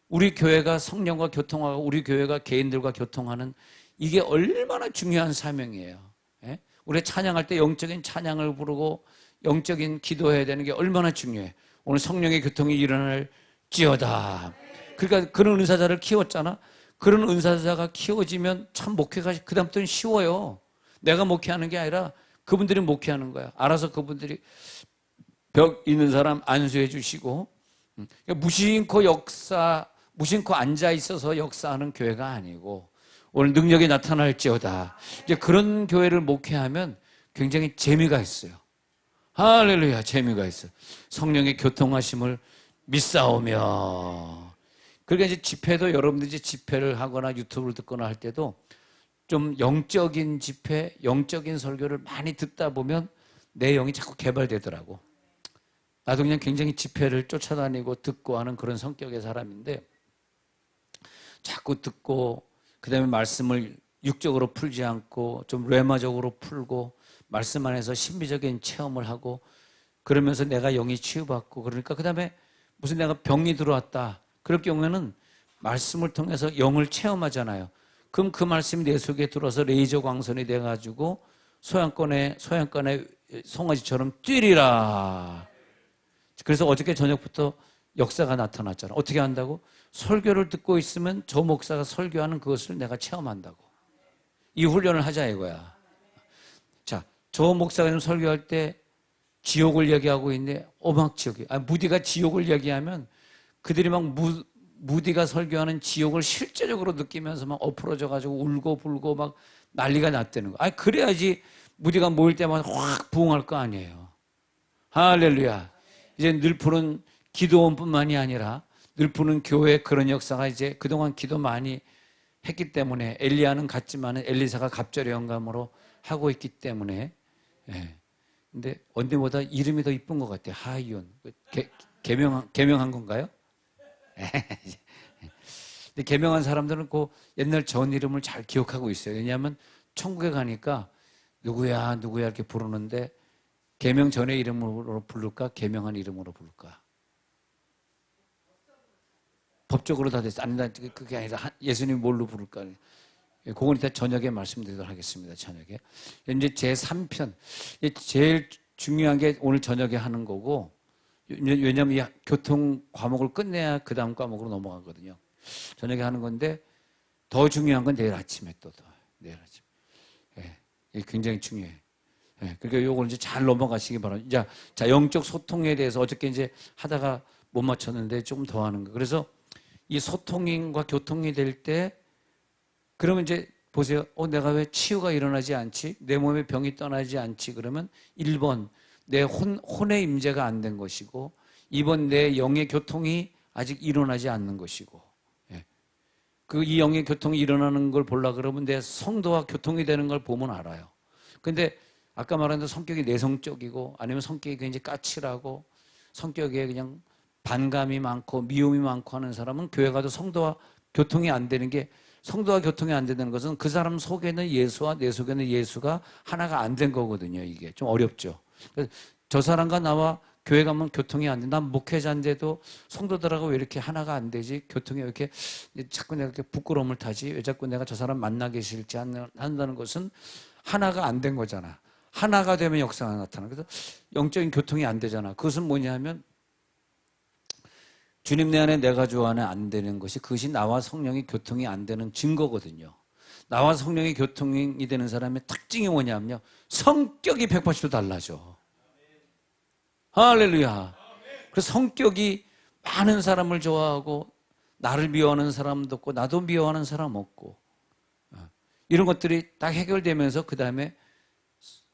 우리 교회가 성령과 교통하고 우리 교회가 개인들과 교통하는, 이게 얼마나 중요한 사명이에요. 예? 우리 찬양할 때 영적인 찬양을 부르고 영적인 기도해야 되는 게 얼마나 중요해. 오늘 성령의 교통이 일어날지어다. 그러니까 그런 은사자를 키웠잖아. 그런 은사자가 키워지면 참 목회가 그다음부터는 쉬워요. 내가 목회하는 게 아니라 그분들이 목회하는 거야. 알아서 그분들이 벽 있는 사람 안수해 주시고, 무심코 앉아 있어서 역사하는 교회가 아니고 오늘 능력이 나타날지어다. 이제 그런 교회를 목회하면 굉장히 재미가 있어요. 할렐루야, 재미가 있어요. 성령의 교통하심을 믿사오며. 그러니까 이제 집회도 여러분들이 집회를 하거나 유튜브를 듣거나 할 때도 좀 영적인 집회, 영적인 설교를 많이 듣다 보면 내 영이 자꾸 개발되더라고. 나도 그냥 굉장히 집회를 쫓아다니고 듣고 하는 그런 성격의 사람인데 자꾸 듣고 그다음에 말씀을 육적으로 풀지 않고 좀 레마적으로 풀고 말씀 안에서 신비적인 체험을 하고 그러면서 내가 영이 치유받고, 그러니까 그다음에 무슨 내가 병이 들어왔다. 그럴 경우에는 말씀을 통해서 영을 체험하잖아요. 그럼 그 말씀이 내 속에 들어서 레이저 광선이 돼가지고 소양간에 송아지처럼 뛰리라. 그래서 어저께 저녁부터 역사가 나타났잖아. 어떻게 한다고? 설교를 듣고 있으면 저 목사가 설교하는 그것을 내가 체험한다고. 이 훈련을 하자 이거야. 자, 저 목사가 지금 설교할 때 지옥을 얘기하고 있는데 지옥이. 무디가 지옥을 얘기하면 그들이 막 무디가 설교하는 지옥을 실제적으로 느끼면서 막 엎어져가지고 울고 불고 막 난리가 났다는 거. 그래야지 무디가 모일 때마다 확 부흥할 거 아니에요. 할렐루야. 이제 늘푸른 기도원뿐만이 아니라 늘푸른 교회 그런 역사가 이제 그동안 기도 많이 했기 때문에 엘리야는 갔지만 엘리사가 갑절의 영감으로 하고 있기 때문에. 예. 근데 언니보다 이름이 더 이쁜 것 같아. 하이온. 개명한 건가요? 근데 개명한 사람들은 그 옛날 전 이름을 잘 기억하고 있어요. 왜냐하면 천국에 가니까 누구야 이렇게 부르는데 개명 전의 이름으로 부를까? 개명한 이름으로 부를까? 법적으로 다 됐어. 아니, 그게 아니라 예수님 뭘로 부를까? 그건 이따 저녁에 말씀드리도록 하겠습니다. 저녁에. 이제 제3편. 제일 중요한 게 오늘 저녁에 하는 거고, 왜냐하면 이 교통 과목을 끝내야 그 다음 과목으로 넘어가거든요. 저녁에 하는 건데, 더 중요한 건 내일 아침에 내일 아침. 이게 굉장히 중요해요. 그러니까 요걸 이제 잘 넘어가시기 바랍니다. 자, 영적 소통에 대해서 어저께 이제 하다가 못 맞췄는데 조금 더 하는 거. 그래서 이 소통과 교통이 될 때, 그러면 이제 보세요. 내가 왜 치유가 일어나지 않지? 내 몸에 병이 떠나지 않지? 그러면 1번, 내 혼의 임재가 안 된 것이고, 2번, 내 영의 교통이 아직 일어나지 않는 것이고, 이 영의 교통이 일어나는 걸 보려고 그러면 내 성도와 교통이 되는 걸 보면 알아요. 근데 아까 말한 대로 성격이 내성적이고 아니면 성격이 굉장히 까칠하고 성격에 그냥 반감이 많고 미움이 많고 하는 사람은 교회 가도 성도와 교통이 안 되는 게, 성도와 교통이 안 되는 것은 그 사람 속에는 예수와 내 속에는 예수가 하나가 안 된 거거든요. 이게 좀 어렵죠. 저 사람과 나와 교회 가면 교통이 안 돼. 난 목회자인데도 성도들하고 왜 이렇게 하나가 안 되지? 교통이 왜 이렇게 자꾸 내가 이렇게 부끄러움을 타지? 왜 자꾸 내가 저 사람 만나기 싫지 한다는 것은 하나가 안 된 거잖아. 하나가 되면 역사가 나타나. 그래서 영적인 교통이 안 되잖아. 그것은 뭐냐면 주님 내 안에 내가 주 안에 안 되는 것이, 그것이 나와 성령이 교통이 안 되는 증거거든요. 나와 성령이 교통이 되는 사람의 특징이 뭐냐면요, 성격이 180도 달라져. 할렐루야. 그래서 성격이 많은 사람을 좋아하고 나를 미워하는 사람도 없고 나도 미워하는 사람 없고, 이런 것들이 딱 해결되면서 그 다음에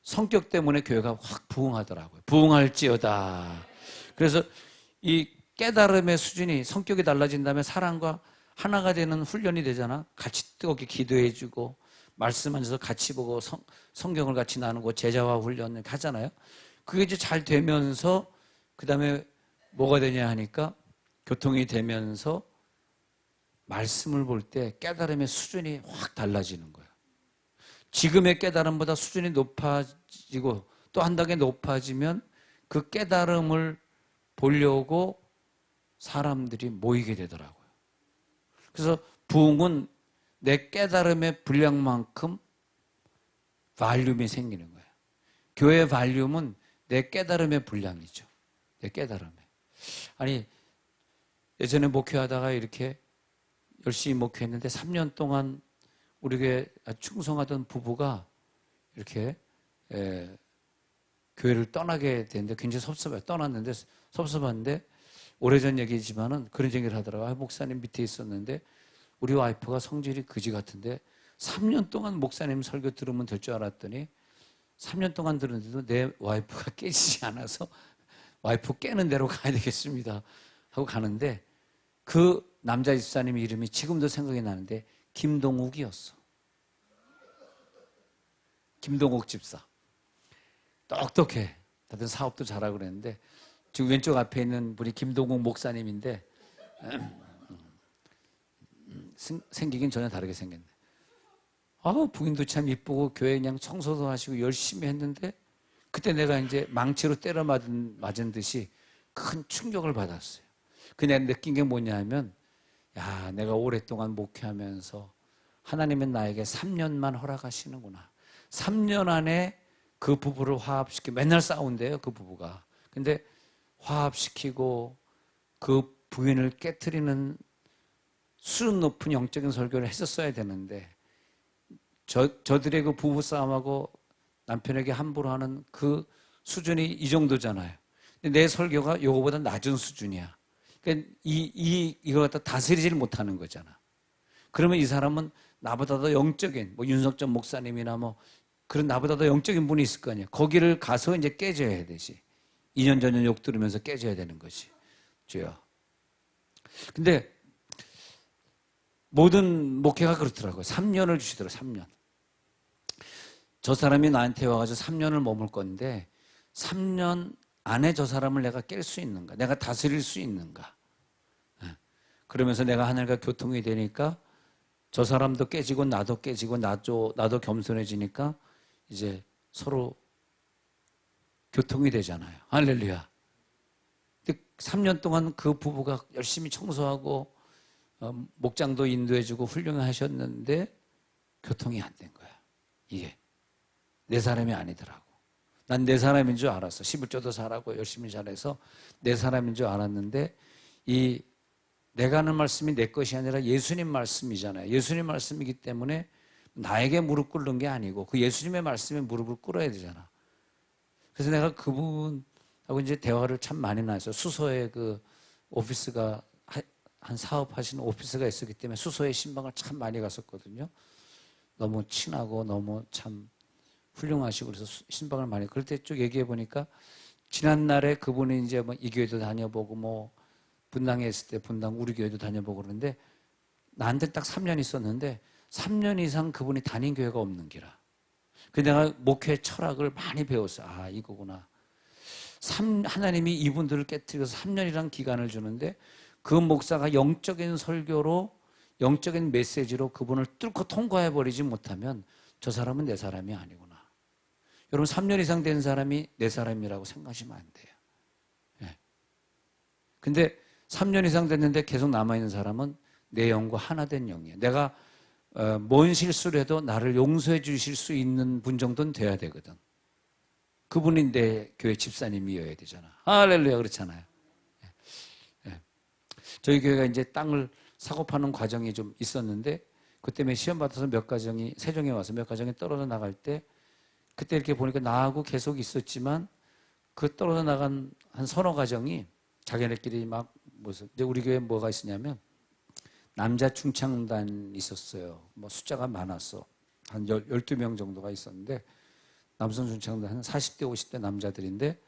성격 때문에 교회가 확 부흥하더라고요. 부흥할지어다. 그래서 이 깨달음의 수준이, 성격이 달라진 다음에 사랑과 하나가 되는 훈련이 되잖아. 같이 뜨겁게 기도해주고 말씀하면서 같이 보고 성경을 같이 나누고 제자화 훈련을 하잖아요. 그게 이제 잘 되면서 그 다음에 뭐가 되냐 하니까 교통이 되면서 말씀을 볼 때 깨달음의 수준이 확 달라지는 거예요. 지금의 깨달음보다 수준이 높아지고 또 한 단계 높아지면 그 깨달음을 보려고 사람들이 모이게 되더라고요. 그래서 부흥은 내 깨달음의 분량만큼 발륨이 생기는 거예요. 교회의 발륨은 내 깨달음의 분량이죠. 내 깨달음에. 아니, 예전에 목회하다가 이렇게 열심히 목회했는데 3년 동안 우리 교회에 충성하던 부부가 이렇게 교회를 떠나게 됐는데 굉장히 섭섭해요. 떠났는데 섭섭한데, 오래전 얘기지만은 그런 얘기를 하더라고요. 목사님 밑에 있었는데 우리 와이프가 성질이 그지 같은데 3년 동안 목사님 설교 들으면 될 줄 알았더니 3년 동안 들었는데도 내 와이프가 깨지지 않아서 와이프 깨는 대로 가야 되겠습니다 하고 가는데, 그 남자 집사님 이름이 지금도 생각이 나는데 김동욱이었어. 김동욱 집사. 똑똑해. 다들 사업도 잘하고 그랬는데, 지금 왼쪽 앞에 있는 분이 김동욱 목사님인데 생기긴 전혀 다르게 생겼네. 부인도 참 이쁘고 교회 그냥 청소도 하시고 열심히 했는데, 그때 내가 이제 망치로 때려 맞은 듯이 큰 충격을 받았어요. 그냥 느낀 게 뭐냐면, 내가 오랫동안 목회하면서 하나님은 나에게 3년만 허락하시는구나. 3년 안에 그 부부를 화합시키고, 맨날 싸운대요, 그 부부가. 근데 화합시키고 그 부인을 깨트리는 수준 높은 영적인 설교를 했었어야 되는데, 저들의 그 부부싸움하고 남편에게 함부로 하는 그 수준이 이 정도잖아요. 근데 내 설교가 이거보다 낮은 수준이야. 그러니까 이걸 갖다 다스리질 못하는 거잖아. 그러면 이 사람은 나보다 더 영적인, 윤석전 목사님이나 그런 나보다 더 영적인 분이 있을 거 아니야. 거기를 가서 이제 깨져야 되지. 2년 전년 욕 들으면서 깨져야 되는 거지. 주여. 근데 모든 목회가 그렇더라고요. 3년을 주시더라고요. 3년. 저 사람이 나한테 와가지고 3년을 머물 건데 3년 안에 저 사람을 내가 깰 수 있는가? 내가 다스릴 수 있는가? 그러면서 내가 하늘과 교통이 되니까 저 사람도 깨지고 나도 깨지고 나도 겸손해지니까 이제 서로 교통이 되잖아요. 할렐루야. 근데 3년 동안 그 부부가 열심히 청소하고 목장도 인도해주고 훌륭하셨는데 교통이 안 된 거야. 이게 내 사람이 아니더라고. 난 내 사람인 줄 알았어. 11조도 잘하고 열심히 잘해서 내 사람인 줄 알았는데 이 내가 하는 말씀이 내 것이 아니라 예수님 말씀이잖아요. 예수님 말씀이기 때문에 나에게 무릎 꿇는 게 아니고 그 예수님의 말씀에 무릎을 꿇어야 되잖아. 그래서 내가 그분하고 이제 대화를 참 많이 나눴어요. 수소에 그 오피스가 한 사업하시는 오피스가 있었기 때문에 수소에 신방을 참 많이 갔었거든요. 너무 친하고 너무 참 훌륭하시고 그래서 신방을 많이. 그럴 때 쭉 얘기해 보니까 지난날에 그분이 이제 뭐 이 교회도 다녀보고 뭐 분당에 있을 때 분당 우리 교회도 다녀보고 그러는데 나한테 딱 3년 있었는데 3년 이상 그분이 다닌 교회가 없는 기라. 그 내가 목회 철학을 많이 배웠어. 아, 이거구나. 하나님이 이분들을 깨뜨려서 3년이란 기간을 주는데 그 목사가 영적인 설교로 영적인 메시지로 그분을 뚫고 통과해버리지 못하면 저 사람은 내 사람이 아니구나. 여러분 3년 이상 된 사람이 내 사람이라고 생각하시면 안 돼요. 네. 근데 3년 이상 됐는데 계속 남아있는 사람은 내 영과 하나 된 영이에요. 내가 뭔 실수를 해도 나를 용서해 주실 수 있는 분 정도는 돼야 되거든. 그분이 내 교회 집사님이어야 되잖아. 할렐루야. 그렇잖아요. 네. 저희 교회가 이제 땅을 사고 파는 과정이 좀 있었는데 그 때문에 시험 받아서 몇 가정이 세종에 와서 몇 가정이 떨어져 나갈 때 그때 이렇게 보니까 나하고 계속 있었지만 그 떨어져 나간 한 서너 가정이 자기네끼리 막 무슨 이제 우리 교회에 뭐가 있었냐면 남자 중창단이 있었어요. 뭐 숫자가 많았어. 한 12명 정도가 있었는데 남성 중창단 한 40대 50대 남자들인데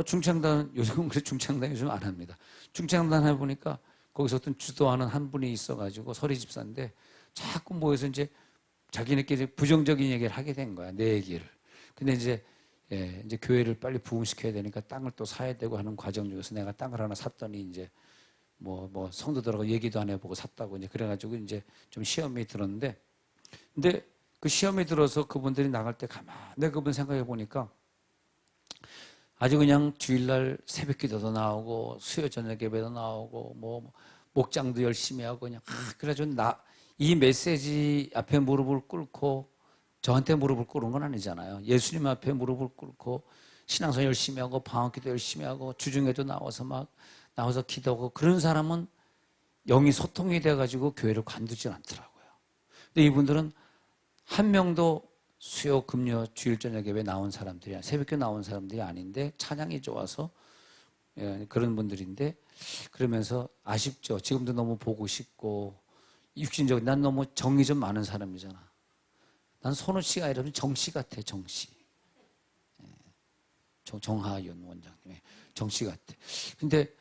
중창단 요즘은 그래 중창단 요즘 안 합니다. 중창단 해보니까 거기서 어떤 주도하는 한 분이 있어가지고 서리 집사인데 자꾸 모여서 이제 자기네끼리 부정적인 얘기를 하게 된 거야. 내 얘기를. 근데 이제 교회를 빨리 부흥시켜야 되니까 땅을 또 사야 되고 하는 과정 중에서 내가 땅을 하나 샀더니 이제 뭐 성도들하고 얘기도 안 해보고 샀다고 이제 그래가지고 이제 좀 시험이 들었는데 근데 그 시험이 들어서 그분들이 나갈 때 가만히 그분 생각해 보니까 아주 그냥 주일날 새벽 기도도 나오고 수요 저녁 예배도 나오고 뭐 목장도 열심히 하고 그냥 그래가지고 이 메시지 앞에 무릎을 꿇고 저한테 무릎을 꿇은 건 아니잖아요. 예수님 앞에 무릎을 꿇고 신앙생활 열심히 하고 방학기도 열심히 하고 주중에도 나와서 기도하고 그런 사람은 영이 소통이 돼가지고 교회를 관두질 않더라고요. 근데 이분들은 한 명도 수요, 금요, 주일 저녁 예배 나온 사람들이 새벽에 나온 사람들이 아닌데 찬양이 좋아서 그런 분들인데 그러면서 아쉽죠. 지금도 너무 보고 싶고 육신적으로 난 너무 정이 좀 많은 사람이잖아. 난 손우 씨가 아니라 정씨 같아. 정씨. 정하윤 원장님 정씨 같아. 근데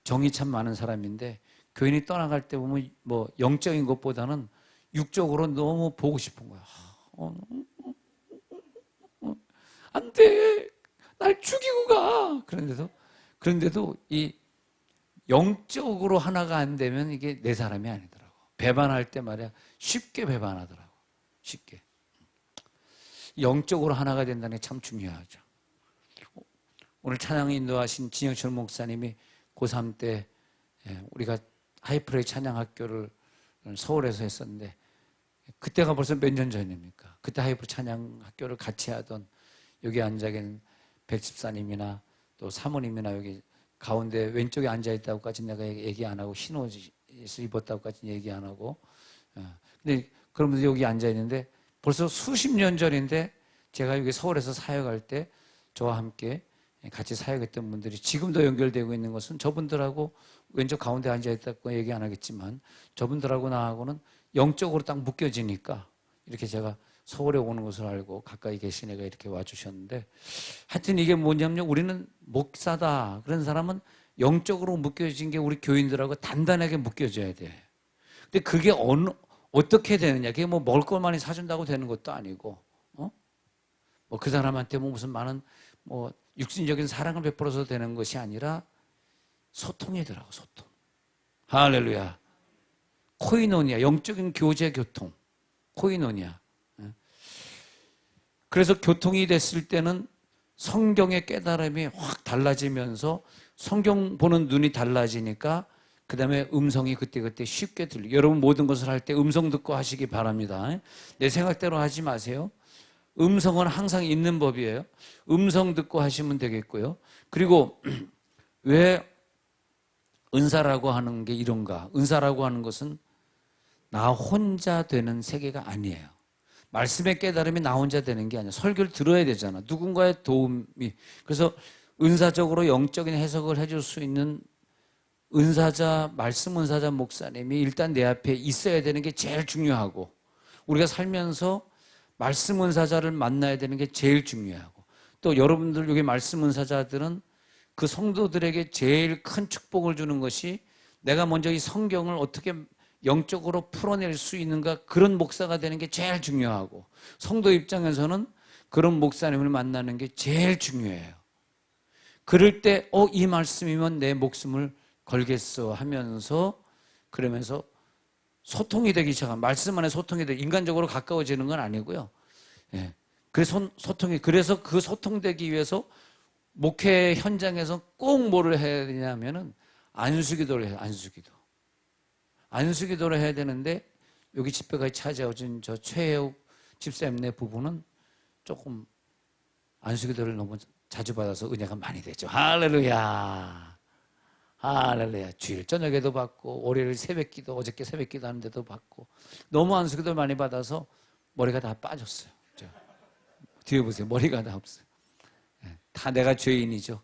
정이 참 많은 사람인데 교인이 떠나갈 때 보면 뭐 영적인 것보다는 육적으로 너무 보고 싶은 거야. 안 돼. 날 죽이고 가. 그런데도 이 영적으로 하나가 안 되면 이게 내 사람이 아니더라고. 배반할 때 말이야. 쉽게 배반하더라고. 쉽게. 영적으로 하나가 된다는 게 참 중요하죠. 오늘 찬양 인도하신 진영철 목사님이 고3 때 우리가 하이프레이 찬양학교를 서울에서 했었는데 그때가 벌써 몇 년 전입니까? 그때 하이프레이 찬양학교를 같이 하던 여기 앉아 계신 백집사님이나 또 사모님이나 여기 가운데 왼쪽에 앉아있다고까지 내가 얘기 안 하고 흰 옷을 입었다고까지 얘기 안 하고 근데 그러면서 여기 앉아있는데 벌써 수십 년 전인데 제가 여기 서울에서 사역할 때 저와 함께 같이 사역했던 분들이 지금도 연결되고 있는 것은 저분들하고 왼쪽 가운데 앉아있다고 얘기 안 하겠지만 저분들하고 나하고는 영적으로 딱 묶여지니까 이렇게 제가 서울에 오는 것을 알고 가까이 계신 애가 이렇게 와주셨는데 하여튼 이게 뭐냐면 우리는 목사다 그런 사람은 영적으로 묶여진 게 우리 교인들하고 단단하게 묶여져야 돼. 근데 그게 어떻게 되느냐? 그게 뭐 먹을 걸 많이 사준다고 되는 것도 아니고, 뭐 그 사람한테 뭐 무슨 많은 뭐 육신적인 사랑을 베풀어서 되는 것이 아니라 소통이더라고, 소통. 할렐루야. 코이노니아, 영적인 교제 교통. 코이노니아. 그래서 교통이 됐을 때는 성경의 깨달음이 확 달라지면서 성경 보는 눈이 달라지니까 그 다음에 음성이 그때그때 쉽게 들리고, 여러분 모든 것을 할 때 음성 듣고 하시기 바랍니다. 내 생각대로 하지 마세요. 음성은 항상 있는 법이에요. 음성 듣고 하시면 되겠고요. 그리고 왜 은사라고 하는 게 이런가? 은사라고 하는 것은 나 혼자 되는 세계가 아니에요. 말씀의 깨달음이 나 혼자 되는 게 아니야. 설교를 들어야 되잖아. 누군가의 도움이. 그래서 은사적으로 영적인 해석을 해줄 수 있는 은사자, 말씀 은사자 목사님이 일단 내 앞에 있어야 되는 게 제일 중요하고, 우리가 살면서 말씀 은사자를 만나야 되는 게 제일 중요하고, 또 여러분들 여기 말씀 은사자들은 그 성도들에게 제일 큰 축복을 주는 것이 내가 먼저 이 성경을 어떻게 영적으로 풀어낼 수 있는가, 그런 목사가 되는 게 제일 중요하고, 성도 입장에서는 그런 목사님을 만나는 게 제일 중요해요. 그럴 때 이 말씀이면 내 목숨을 걸겠어 하면서, 그러면서 소통이 되기 시작한, 말씀 안에 소통이 되고, 인간적으로 가까워지는 건 아니고요. 예. 그래서 그래서 그 소통되기 위해서 목회 현장에서 꼭 뭐를 해야 되냐면은 안수기도를 해요. 안수기도를 해야 되는데, 여기 집회까지 찾아오신 저 최혜욱 집사님네 부부는 조금 안수기도를 너무 자주 받아서 은혜가 많이 되죠. 할렐루야. 할렐루야. 주일 저녁에도 받고, 월요일 새벽기도, 어저께 새벽기도 하는데도 받고, 너무 안수기도를 많이 받아서 머리가 다 빠졌어요. 뒤에 보세요. 머리가 다 없어요. 다 내가 죄인이죠.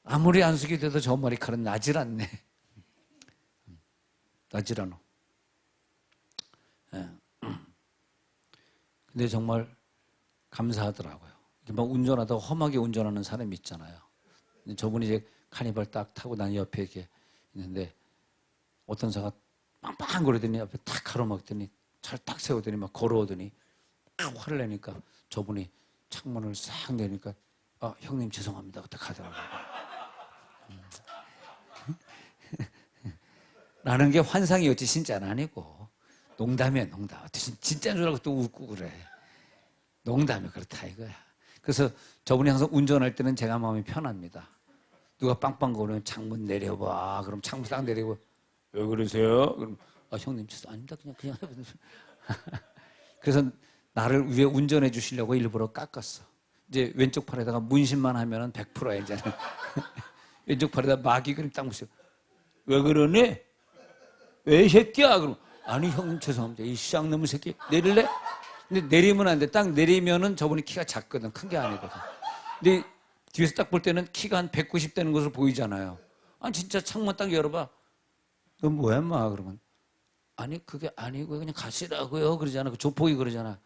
아무리 안수기도해도 저 머리칼은 나질 않네. 나질 않아. 근데 정말 감사하더라고요. 막 운전하다가 험하게 운전하는 사람이 있잖아요. 저분이 이제 카니발 딱 타고 난 옆에 이렇게 있는데, 어떤 차가 빵빵거리더니 옆에 탁 가로막더니 차를 딱 세우더니 막 걸어오더니 화를 내니까 저분이 창문을 싹 내니까 형님 죄송합니다. 그때 가더라고요. 라는 게 환상이었지 진짜는 아니고, 농담이야, 농담. 진짜인 줄 알고 또 웃고 그래. 농담이 그렇다 이거야. 그래서 저분이 항상 운전할 때는 제가 마음이 편합니다. 누가 빵빵거리면 창문 내려봐. 그럼 창문 딱 내리고, 왜 그러세요? 그럼 형님 죄송합니다. 그냥 그래서 나를 위해 운전해 주시려고 일부러 깎았어. 이제 왼쪽 팔에다가 문신만 하면은 100%야 이제는. 왼쪽 팔에다 마귀 그림 딱 묻혀. 왜 그러니? 왜 이 새끼야? 그럼 아니 형님 죄송합니다. 이 쌍놈의 새끼 내릴래? 근데 내리면 안 돼. 딱 내리면은 저분이 키가 작거든. 큰 게 아니거든. 근데 뒤에서 딱 볼 때는 키가 한 190 되는 것으로 보이잖아요. 진짜 창문 딱 열어봐. 너 뭐야 인마? 그러면 아니 그게 아니고 그냥 가시라고요 그러잖아. 그 조폭이 그러잖아.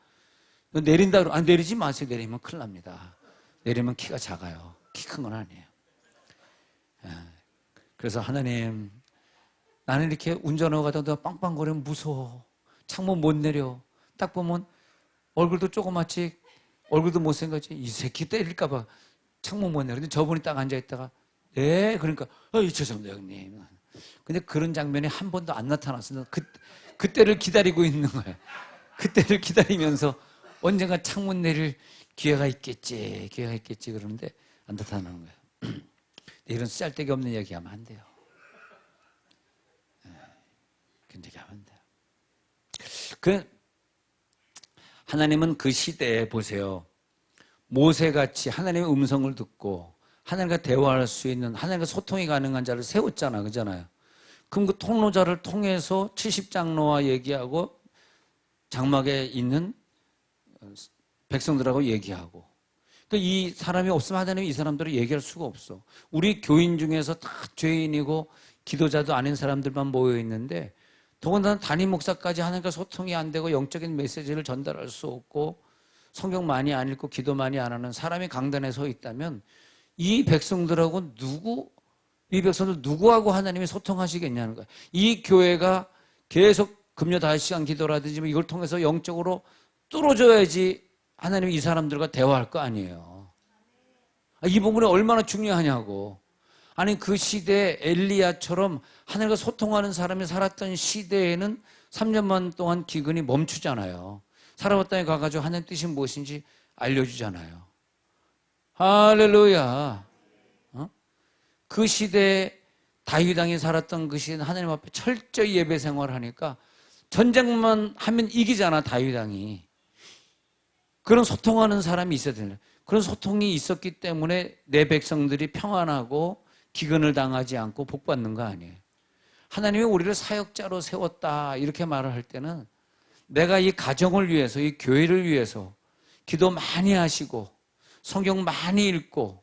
너 내린다 그러면 내리지 마세요. 내리면 큰일 납니다. 내리면 키가 작아요. 키 큰 건 아니에요. 그래서 하나님, 나는 이렇게 운전하고 가다가 빵빵거리면 무서워. 창문 못 내려. 딱 보면 얼굴도 조그맣지, 얼굴도 못생겼지. 이 새끼 때릴까 봐 창문 못 내려. 근데 저분이 딱 앉아있다가 그러니까 죄송합니다 형님. 근데 그런 장면이 한 번도 안 나타났어. 그때를 기다리고 있는 거예요. 그때를 기다리면서 언젠가 창문 내릴 기회가 있겠지 그러는데 안 나타나는 거예요. 이런 짤데기 없는 얘기하면 안 돼요. 그런 얘기하면 안 돼요. 하나님은 그 시대에 보세요. 모세같이 하나님의 음성을 듣고 하나님과 대화할 수 있는, 하나님과 소통이 가능한 자를 세웠잖아. 그잖아요. 그럼 그 통로자를 통해서 70장로와 얘기하고 장막에 있는 백성들하고 얘기하고, 그러니까 이 사람이 없으면 하나님이 이 사람들을 얘기할 수가 없어. 우리 교인 중에서 다 죄인이고 기도자도 아닌 사람들만 모여 있는데, 더군다나 담임 목사까지 하나님과 소통이 안 되고 영적인 메시지를 전달할 수 없고 성경 많이 안 읽고 기도 많이 안 하는 사람이 강단에 서 있다면, 이 백성들하고 이 백성들 누구하고 하나님이 소통하시겠냐는 거야. 이 교회가 계속 금요 5시간 기도라든지 이걸 통해서 영적으로 뚫어줘야지 하나님이 이 사람들과 대화할 거 아니에요. 이 부분이 얼마나 중요하냐고. 아니 그 시대에 엘리야처럼 하늘과 소통하는 사람이 살았던 시대에는 3년만 동안 기근이 멈추잖아요. 사람의 땅에 가가지고 하나님 뜻이 무엇인지 알려주잖아요. 할렐루야. 그 시대에 다윗 왕이 살았던 그 시대는 하나님 앞에 철저히 예배 생활을 하니까 전쟁만 하면 이기잖아, 다윗 왕이. 그런 소통하는 사람이 있어야 되는, 그런 소통이 있었기 때문에 내 백성들이 평안하고 기근을 당하지 않고 복받는 거 아니에요. 하나님이 우리를 사역자로 세웠다 이렇게 말을 할 때는 내가 이 가정을 위해서, 이 교회를 위해서 기도 많이 하시고 성경 많이 읽고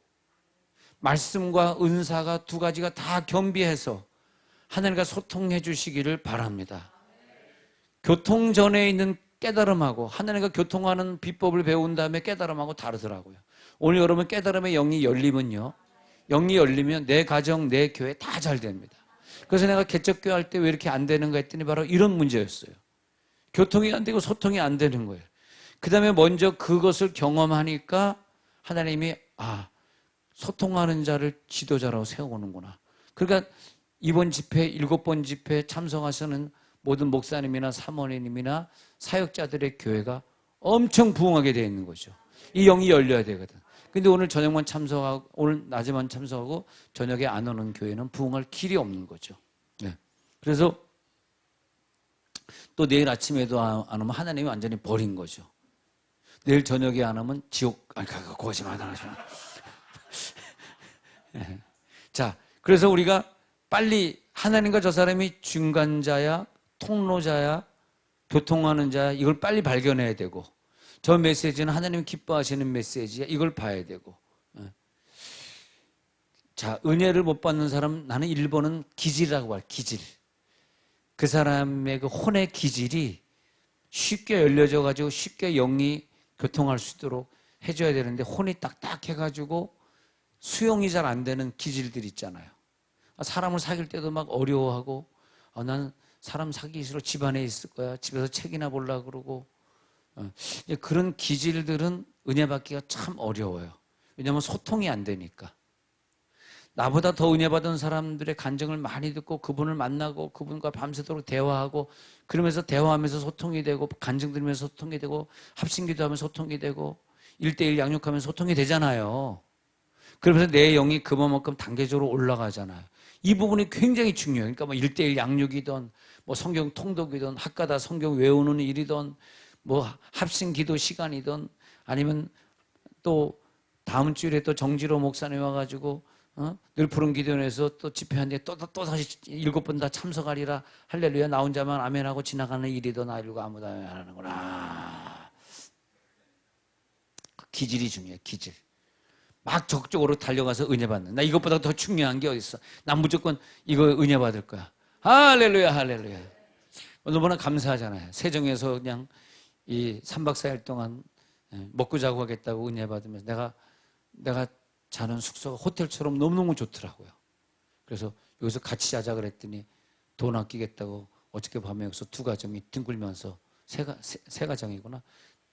말씀과 은사가 두 가지가 다 겸비해서 하나님과 소통해 주시기를 바랍니다. 교통 전에 있는 깨달음하고 하나님과 교통하는 비법을 배운 다음에 깨달음하고 다르더라고요. 오늘 여러분 깨달음의 영이 열리면요, 영이 열리면 내 가정, 내 교회 다 잘 됩니다. 그래서 내가 개척교회 할 때 왜 이렇게 안 되는가 했더니 바로 이런 문제였어요. 교통이 안 되고 소통이 안 되는 거예요. 그 다음에 먼저 그것을 경험하니까 하나님이 소통하는 자를 지도자라고 세우는구나. 그러니까 이번 집회, 7번 집회 참석하시는 모든 목사님이나 사모님이나 사역자들의 교회가 엄청 부흥하게 되어 있는 거죠. 이 영이 열려야 되거든. 근데 오늘 저녁만 참석하고, 오늘 낮에만 참석하고 저녁에 안 오는 교회는 부흥할 길이 없는 거죠. 네. 그래서 또 내일 아침에도 안 오면 하나님이 완전히 버린 거죠. 내일 저녁에 안 오면 지옥, 그거지 마. 자, 그래서 우리가 빨리 하나님과 저 사람이 중간자야, 통로자야, 교통하는 자야, 이걸 빨리 발견해야 되고, 저 메시지는 하나님 기뻐하시는 메시지야, 이걸 봐야 되고. 자, 은혜를 못 받는 사람, 나는 1번은 기질이라고 할, 기질. 그 사람의 그 혼의 기질이 쉽게 열려져 가지고 쉽게 영이 교통할 수 있도록 해줘야 되는데, 혼이 딱딱해가지고 수용이 잘 안 되는 기질들 있잖아요. 사람을 사귈 때도 막 어려워하고, 난 사람 사귀기 싫어, 집안에 있을 거야, 집에서 책이나 보려고 그러고. 그런 기질들은 은혜 받기가 참 어려워요. 왜냐하면 소통이 안 되니까. 나보다 더 은혜 받은 사람들의 간증을 많이 듣고 그분을 만나고 그분과 밤새도록 대화하고, 그러면서 대화하면서 소통이 되고, 간증 들으면서 소통이 되고, 합심기도하면서 소통이 되고, 1대1 양육하면 소통이 되잖아요. 그러면서 내 영이 그만큼 단계적으로 올라가잖아요. 이 부분이 굉장히 중요해요. 그러니까 뭐 1대1 양육이든 뭐 성경 통독이든 학가다 성경 외우는 일이든 뭐 합심기도 시간이든, 아니면 또 다음 주일에 또 정지로 목사님 와가지고 늘 푸른 기도원에서 또 집회하는데 또 다시 7번 다 참석하리라, 할렐루야, 나 혼자만 아멘하고 지나가는 일이든 아이고 아무도 안 하는구나. 기질이 중요해, 기질. 막 적극적으로 달려가서 은혜 받는, 나 이것보다 더 중요한 게 어딨어, 난 무조건 이거 은혜 받을 거야. 할렐루야, 할렐루야. 너무나 감사하잖아요. 세종에서 그냥 이 3박 4일 동안 먹고 자고 하겠다고 은혜 받으면서 내가 자는 숙소가 호텔처럼 너무너무 좋더라고요. 그래서 여기서 같이 자자 그랬더니 돈 아끼겠다고 어저께 밤에 여기서 두 가정이 뒹굴면서, 세 가정이구나,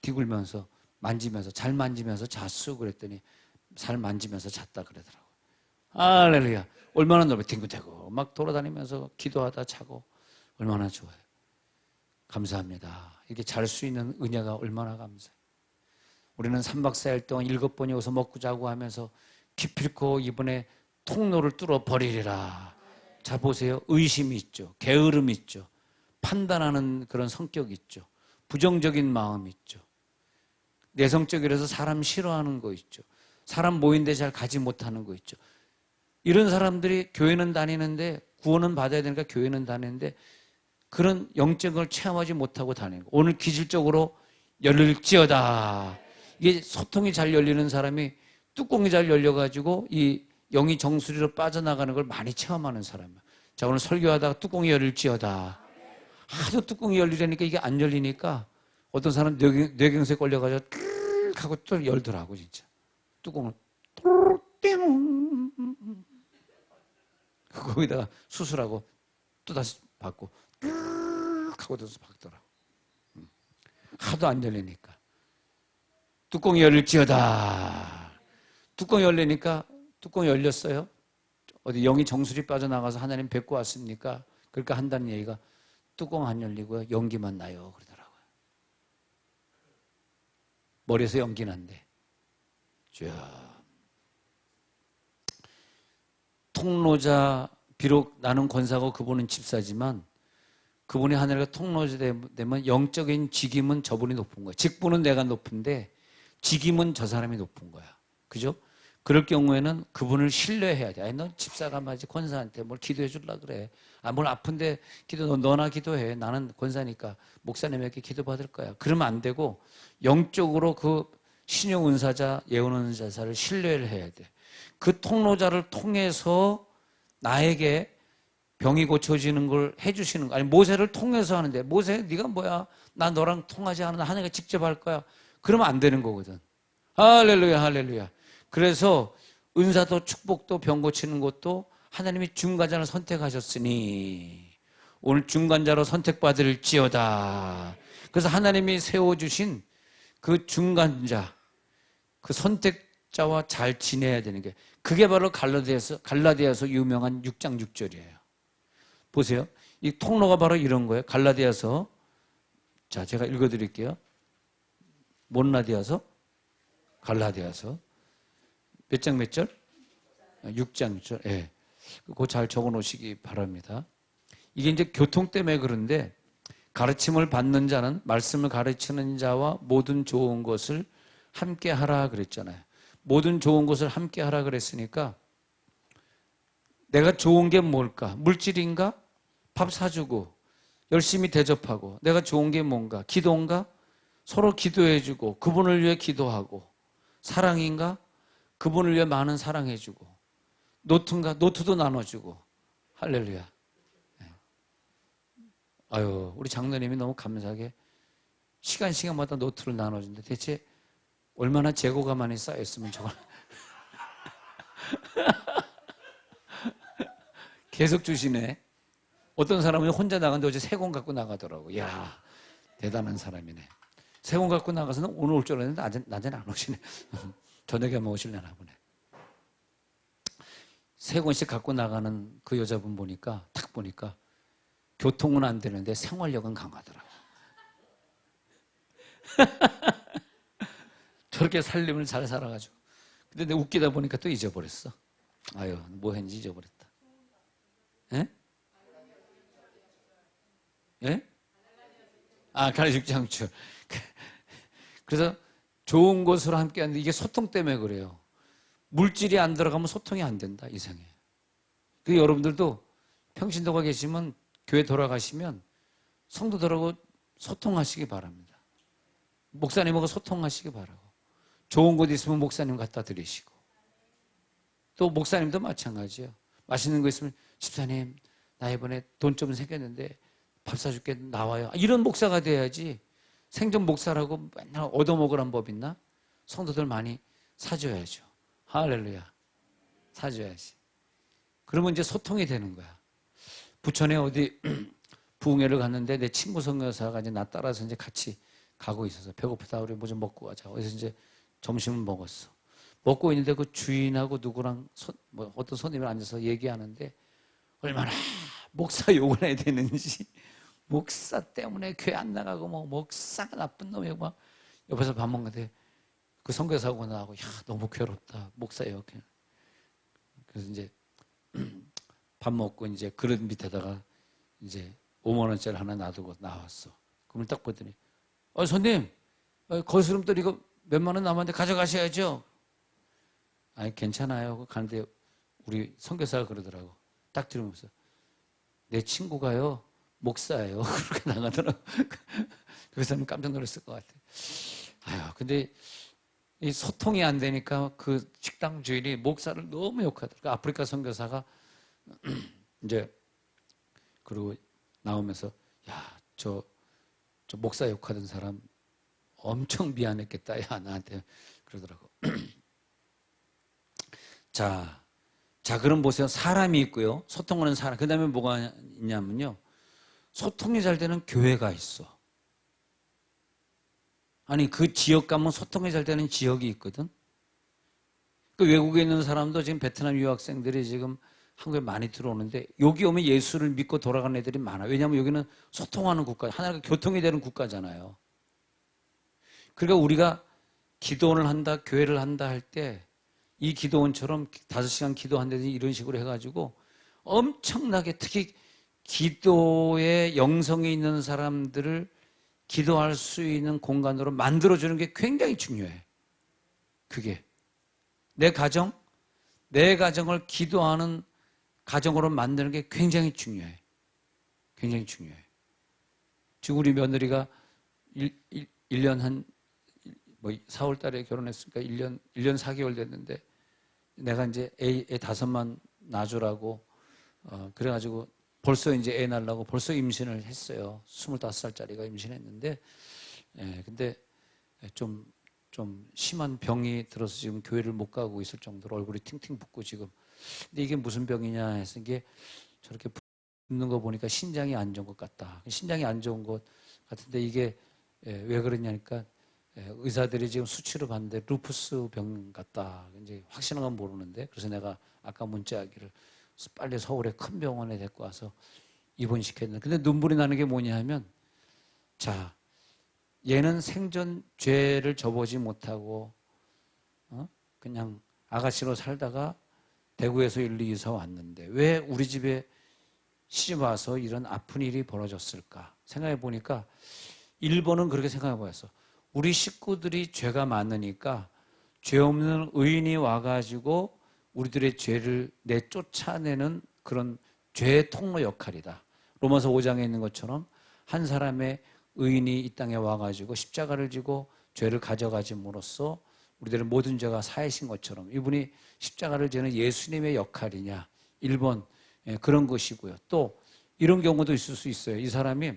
뒹굴면서 만지면서, 잘 만지면서 잤어 그랬더니 잘 만지면서 잤다 그러더라고요. 할렐루야. 얼마나 넓어, 뒹굴대고 막 돌아다니면서 기도하다 자고, 얼마나 좋아요. 감사합니다. 이렇게 잘 수 있는 은혜가 얼마나 감사해요. 우리는 3박 4일 동안 7번 여기서 먹고 자고 하면서 기필코 이번에 통로를 뚫어버리리라. 자, 보세요. 의심이 있죠. 게으름이 있죠. 판단하는 그런 성격이 있죠. 부정적인 마음이 있죠. 내성적이라서 사람 싫어하는 거 있죠. 사람 모인데 잘 가지 못하는 거 있죠. 이런 사람들이 교회는 다니는데, 구원은 받아야 되니까 교회는 다니는데 그런 영적을 체험하지 못하고 다니는 거. 오늘 기질적으로 열릴지어다. 이게 소통이 잘 열리는 사람이 뚜껑이 잘 열려가지고 이 영이 정수리로 빠져나가는 걸 많이 체험하는 사람이야. 자, 오늘 설교하다가 뚜껑이 열릴지어다. 하도 뚜껑이 열리려니까 이게 안 열리니까 어떤 사람 뇌경색에 걸려가지고 끄르륵 하고 또 열더라고, 진짜. 뚜껑을 띵 거기다가 수술하고 또 다시 받고 끄르륵 하고 또 박더라고. 하도 안 열리니까. 뚜껑이 열릴지어다. 뚜껑이 열리니까 뚜껑이 열렸어요. 어디 영이 정수리 빠져나가서 하나님 뵙고 왔습니까? 그러니까 한다는 얘기가 뚜껑 안 열리고요. 연기만 나요. 그러더라고요. 머리에서 연기 난대. 쭉. 통로자, 비록 나는 권사고 그분은 집사지만 그분이 하늘과 통로자 되면 영적인 직임은 저분이 높은 거야. 직분은 내가 높은데 직임은 저 사람이 높은 거야. 그죠? 그럴 경우에는 그분을 신뢰해야 돼. 아니, 너 집사가 맞지. 권사한테 뭘 기도해 주려고 그래. 아, 뭘 아픈데 너나 기도해. 나는 권사니까 목사님에게 기도받을 거야. 그러면 안 되고 영적으로 그 신용 은사자, 예언 은사자를 신뢰를 해야 돼. 그 통로자를 통해서 나에게 병이 고쳐지는 걸 해주시는 거. 아니, 모세를 통해서 하는데, 모세, 네가 뭐야? 나 너랑 통하지 않아. 하나님가 직접 할 거야. 그러면 안 되는 거거든. 할렐루야, 할렐루야. 그래서 은사도 축복도 병 고치는 것도 하나님이 중간자를 선택하셨으니 오늘 중간자로 선택받을지어다. 그래서 하나님이 세워주신 그 중간자, 그 선택자와 잘 지내야 되는 게, 그게 바로 갈라디아서 유명한 6장 6절이에요. 보세요. 이 통로가 바로 이런 거예요. 갈라디아서. 자, 제가 읽어드릴게요. 못라디아서, 갈라디아서. 몇 장 몇 절? 6장 6절. 예. 그거 잘 적어 놓으시기 바랍니다. 이게 이제 교통 때문에 그런데, 가르침을 받는 자는 말씀을 가르치는 자와 모든 좋은 것을 함께 하라 그랬잖아요. 모든 좋은 것을 함께 하라 그랬으니까 내가 좋은 게 뭘까? 물질인가? 밥 사주고 열심히 대접하고. 내가 좋은 게 뭔가? 기도인가? 서로 기도해주고 그분을 위해 기도하고. 사랑인가? 그분을 위해 많은 사랑해주고. 노트인가? 노트도 나눠주고. 할렐루야. 아유, 우리 장로님이 너무 감사하게 시간마다 노트를 나눠준다. 대체 얼마나 재고가 많이 쌓였으면 저걸 계속 주시네. 어떤 사람은 혼자 나갔는데 어제 세 권 갖고 나가더라고. 이야, 대단한 사람이네. 세 권 갖고 나가서는 오늘 올 줄 알았는데 낮에는 안 오시네. 저녁에 한번 오실려나 보네. 세 권씩 갖고 나가는 그 여자분 보니까 딱 보니까 교통은 안 되는데 생활력은 강하더라고. 저렇게 살림을 잘 살아가지고. 근데 내가 웃기다 보니까 또 잊어버렸어. 아유, 뭐 했는지 잊어버렸다. 예? 예? 아, 가르육장주. 그래서 좋은 것으로 함께 하는데 이게 소통 때문에 그래요. 물질이 안 들어가면 소통이 안 된다. 이상해. 그 여러분들도 평신도가 계시면 교회 돌아가시면 성도들하고 소통하시기 바랍니다. 목사님하고 소통하시기 바라고. 좋은 곳 있으면 목사님 갖다 드리시고. 또 목사님도 마찬가지예요. 맛있는 거 있으면 집사님 나 이번에 돈 좀 생겼는데 밥 사줄게 나와요. 이런 목사가 돼야지. 생전 목사라고 맨날 얻어먹으란 법 있나? 성도들 많이 사줘야죠. 할렐루야. 사줘야지. 그러면 이제 소통이 되는 거야. 부천에 어디 부흥회를 갔는데 내 친구 선교사가 이제 나 따라서 이제 같이 가고 있어서 배고프다 우리 뭐 좀 먹고 가자. 그래서 이제 점심을 먹었어. 먹고 있는데 그 주인하고 누구랑 어떤 손님이 앉아서 얘기하는데 얼마나 목사 욕을 해야 되는지, 목사 때문에 교회 안 나가고 뭐 목사가 나쁜 놈이고 막 옆에서 밥 먹는데 그 선교사하고 나하고 야 너무 괴롭다 목사 욕. 그래서 이제 밥 먹고 이제 그릇 밑에다가 이제 5만 원짜리 하나 놔두고 나왔어. 그걸 딱 보더니 손님 거스름돈 이거 몇만 원 남았는데 가져가셔야죠. 아니 괜찮아요. 가는데 우리 선교사가 그러더라고. 딱 들으면서 내 친구가요 목사예요. 그렇게 나가더라고. 그 사람 깜짝 놀랐을 것 같아. 아유 근데 이 소통이 안 되니까 그 식당 주인이 목사를 너무 욕하더라고. 그 아프리카 선교사가 이제 그리고 나오면서 야 저 목사 욕하던 사람 엄청 미안했겠다. 야 나한테 그러더라고. 자 그럼 보세요. 사람이 있고요. 소통하는 사람. 그 다음에 뭐가 있냐면요. 소통이 잘 되는 교회가 있어. 아니 그 지역 가면 소통이 잘 되는 지역이 있거든. 그 외국에 있는 사람도 지금 베트남 유학생들이 지금 한국에 많이 들어오는데 여기 오면 예수를 믿고 돌아가는 애들이 많아요. 왜냐하면 여기는 소통하는 국가, 하나가 교통이 되는 국가잖아요. 그러니까 우리가 기도원을 한다, 교회를 한다 할 때 이 기도원처럼 5시간 기도한다든지 이런 식으로 해가지고 엄청나게 특히 기도의 영성이 있는 사람들을 기도할 수 있는 공간으로 만들어주는 게 굉장히 중요해. 그게. 내 가정을 기도하는 가정으로 만드는 게 굉장히 중요해. 굉장히 중요해. 지금 우리 며느리가 1년 한 4월 달에 결혼했으니까 1년 4개월 됐는데 내가 이제 애 5만 낳아주라고 그래가지고 벌써 이제 애 낳으려고 벌써 임신을 했어요. 25살짜리가 임신했는데 근데 좀 심한 병이 들어서 지금 교회를 못 가고 있을 정도로 얼굴이 팅팅 붓고 지금. 근데 이게 무슨 병이냐 해서 이게 저렇게 붓는 거 보니까 신장이 안 좋은 것 같다. 신장이 안 좋은 것 같은데 이게 왜 그러냐니까 의사들이 지금 수치로 봤는데 루푸스 병 같다. 이제 확실한 건 모르는데 그래서 내가 아까 문자하기를 빨리 서울의 큰 병원에 데리고 와서 입원시켰는데 근데 눈물이 나는 게 뭐냐 하면 자 얘는 생전 죄를 저보지 못하고 그냥 아가씨로 살다가 대구에서 일로 이사 왔는데 왜 우리 집에 시집 와서 이런 아픈 일이 벌어졌을까 생각해 보니까 1번은 그렇게 생각해 보였어. 우리 식구들이 죄가 많으니까 죄 없는 의인이 와가지고 우리들의 죄를 내쫓아내는 그런 죄의 통로 역할이다. 로마서 5장에 있는 것처럼 한 사람의 의인이 이 땅에 와가지고 십자가를 지고 죄를 가져가짐으로써 우리들의 모든 죄가 사하신 것처럼 이분이 십자가를 지는 예수님의 역할이냐. 1번 그런 것이고요. 또 이런 경우도 있을 수 있어요. 이 사람이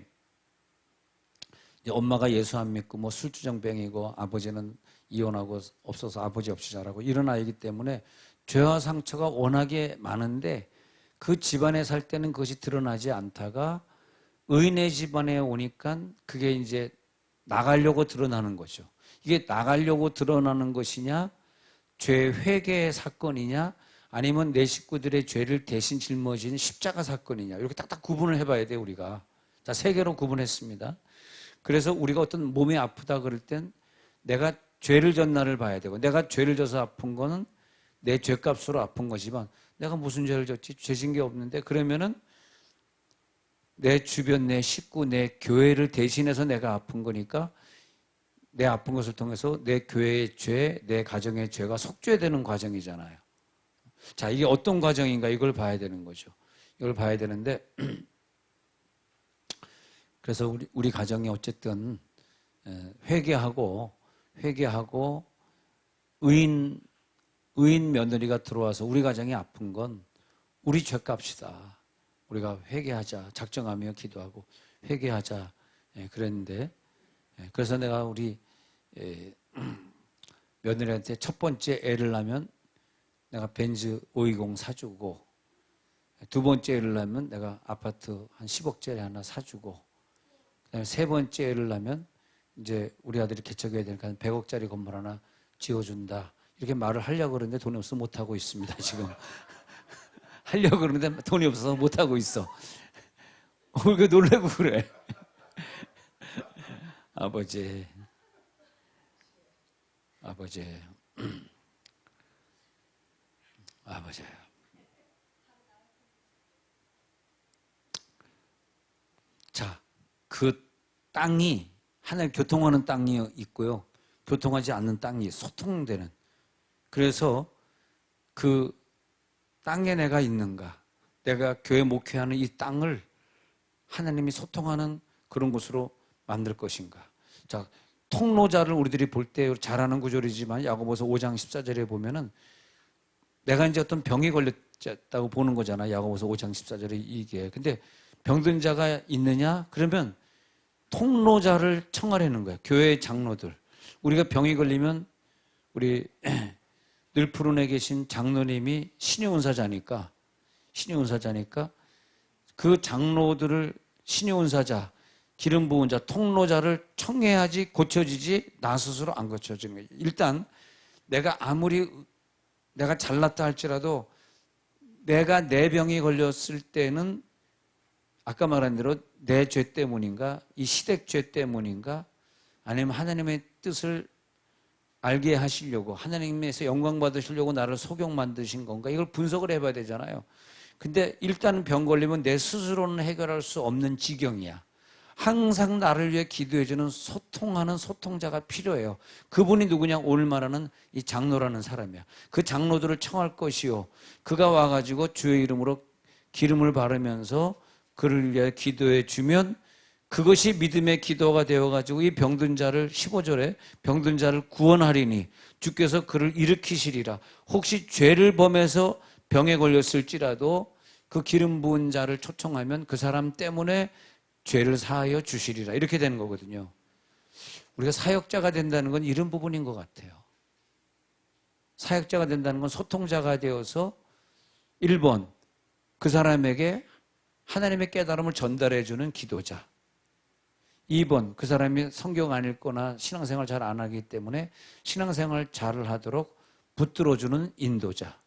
엄마가 예수 안 믿고 술주정뱅이고 아버지는 이혼하고 없어서 아버지 없이 자라고 이런 아이기 때문에 죄와 상처가 워낙에 많은데 그 집안에 살 때는 그것이 드러나지 않다가 의인의 집안에 오니까 그게 이제 나가려고 드러나는 거죠. 이게 나가려고 드러나는 것이냐 죄 회개의 사건이냐 아니면 내 식구들의 죄를 대신 짊어진 십자가 사건이냐 이렇게 딱딱 구분을 해봐야 돼 우리가. 자, 3개로 구분했습니다. 그래서 우리가 어떤 몸이 아프다 그럴 땐 내가 죄를 졌나를 봐야 되고 내가 죄를 져서 아픈 거는 내 죄값으로 아픈 거지만 내가 무슨 죄를 졌지? 죄진 게 없는데 그러면은 내 주변, 내 식구, 내 교회를 대신해서 내가 아픈 거니까 내 아픈 것을 통해서 내 교회의 죄, 내 가정의 죄가 속죄되는 과정이잖아요. 자, 이게 어떤 과정인가 이걸 봐야 되는 거죠. 이걸 봐야 되는데 그래서 우리 가정이 어쨌든 회개하고 의인 며느리가 들어와서 우리 가정이 아픈 건 우리 죄값이다. 우리가 회개하자 작정하며 기도하고 회개하자 그랬는데 그래서 내가 우리 며느리한테 첫 번째 애를 낳으면 내가 벤츠 520 사주고 두 번째 애를 낳으면 내가 아파트 한 10억짜리 하나 사주고 그다음에 세 번째 애를 낳으면 이제 우리 아들이 개척해야 되니까 100억짜리 건물 하나 지어준다. 이렇게 말을 하려고 그러는데 돈이 없어서 못하고 있습니다, 지금. 하려고 그러는데 돈이 없어서 못하고 있어. 왜 놀래고 그래? 아버지. 자, 그 땅이 하나님 교통하는 땅이 있고요. 교통하지 않는 땅이 소통되는. 그래서 그 땅에 내가 있는가? 내가 교회 목회하는 이 땅을 하나님이 소통하는 그런 곳으로 만들 것인가? 자, 통로자를 우리들이 볼 때 잘하는 구절이지만 야고보서 5장 14절에 보면은 내가 이제 어떤 병이 걸렸다고 보는 거잖아. 야고보서 5장 14절에 이게. 근데 병든 자가 있느냐? 그러면 통로자를 청하려는 거야. 교회의 장로들. 우리가 병이 걸리면 우리 늘 푸른에 계신 장로님이 신의 은사자니까 그 장로들을 신의 은사자, 기름 부은 자, 통로자를 청해야지 고쳐지지 나 스스로 안 고쳐지는 거예요. 일단 내가 아무리 내가 잘났다 할지라도 내가 내 병이 걸렸을 때는 아까 말한 대로 내 죄 때문인가, 이 시댁 죄 때문인가, 아니면 하나님의 뜻을 알게 하시려고, 하나님에서 영광 받으시려고 나를 소경 만드신 건가, 이걸 분석을 해봐야 되잖아요. 근데 일단 병 걸리면 내 스스로는 해결할 수 없는 지경이야. 항상 나를 위해 기도해주는 소통하는 소통자가 필요해요. 그분이 누구냐? 오늘 말하는 이 장로라는 사람이야. 그 장로들을 청할 것이요, 그가 와가지고 주의 이름으로 기름을 바르면서 그를 위해 기도해 주면 그것이 믿음의 기도가 되어가지고 이 병든 자를, 15절에 병든 자를 구원하리니 주께서 그를 일으키시리라. 혹시 죄를 범해서 병에 걸렸을지라도 그 기름 부은 자를 초청하면 그 사람 때문에 죄를 사하여 주시리라. 이렇게 되는 거거든요. 우리가 사역자가 된다는 건 이런 부분인 것 같아요. 사역자가 된다는 건 소통자가 되어서 1번 그 사람에게 하나님의 깨달음을 전달해 주는 기도자, 2번 그 사람이 성경 안 읽거나 신앙생활 잘 안 하기 때문에 신앙생활 잘 하도록 붙들어주는 인도자.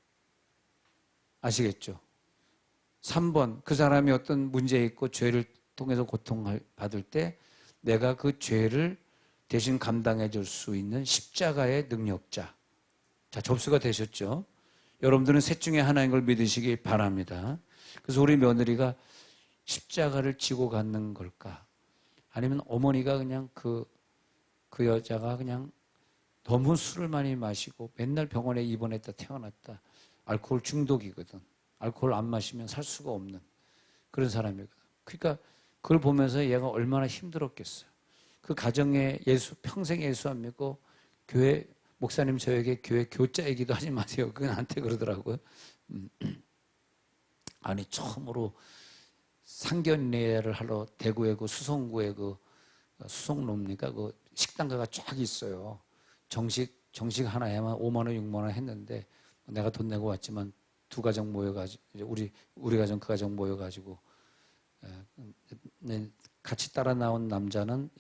아시겠죠? 3번 그 사람이 어떤 문제 있고 죄를 통해서 고통받을 때 내가 그 죄를 대신 감당해 줄 수 있는 십자가의 능력자. 자, 접수가 되셨죠? 여러분들은 셋 중에 하나인 걸 믿으시기 바랍니다. 그래서 우리 며느리가 십자가를 지고 갖는 걸까? 아니면 어머니가 그냥 그 여자가 그냥 너무 술을 많이 마시고 맨날 병원에 입원했다 태어났다. 알코올 중독이거든. 알코올 안 마시면 살 수가 없는 그런 사람이거든. 그러니까 그걸 보면서 얘가 얼마나 힘들었겠어요. 그 가정에 평생 예수 안 믿고 교회, 목사님 저에게 교회 교자 얘기도 하지 마세요. 그건 나한테 그러더라고요. 아니, 처음으로 상견례를 하러 대구에 그 수성구에 그 수성로입니까? 그 식당가가 쫙 있어요. 정식 하나에만 5만 원, 6만 원 했는데 내가 돈 내고 왔지만 두 가정 모여가지고 우리 가정 그 가정 모여가지고 같이 따라 나온 남자는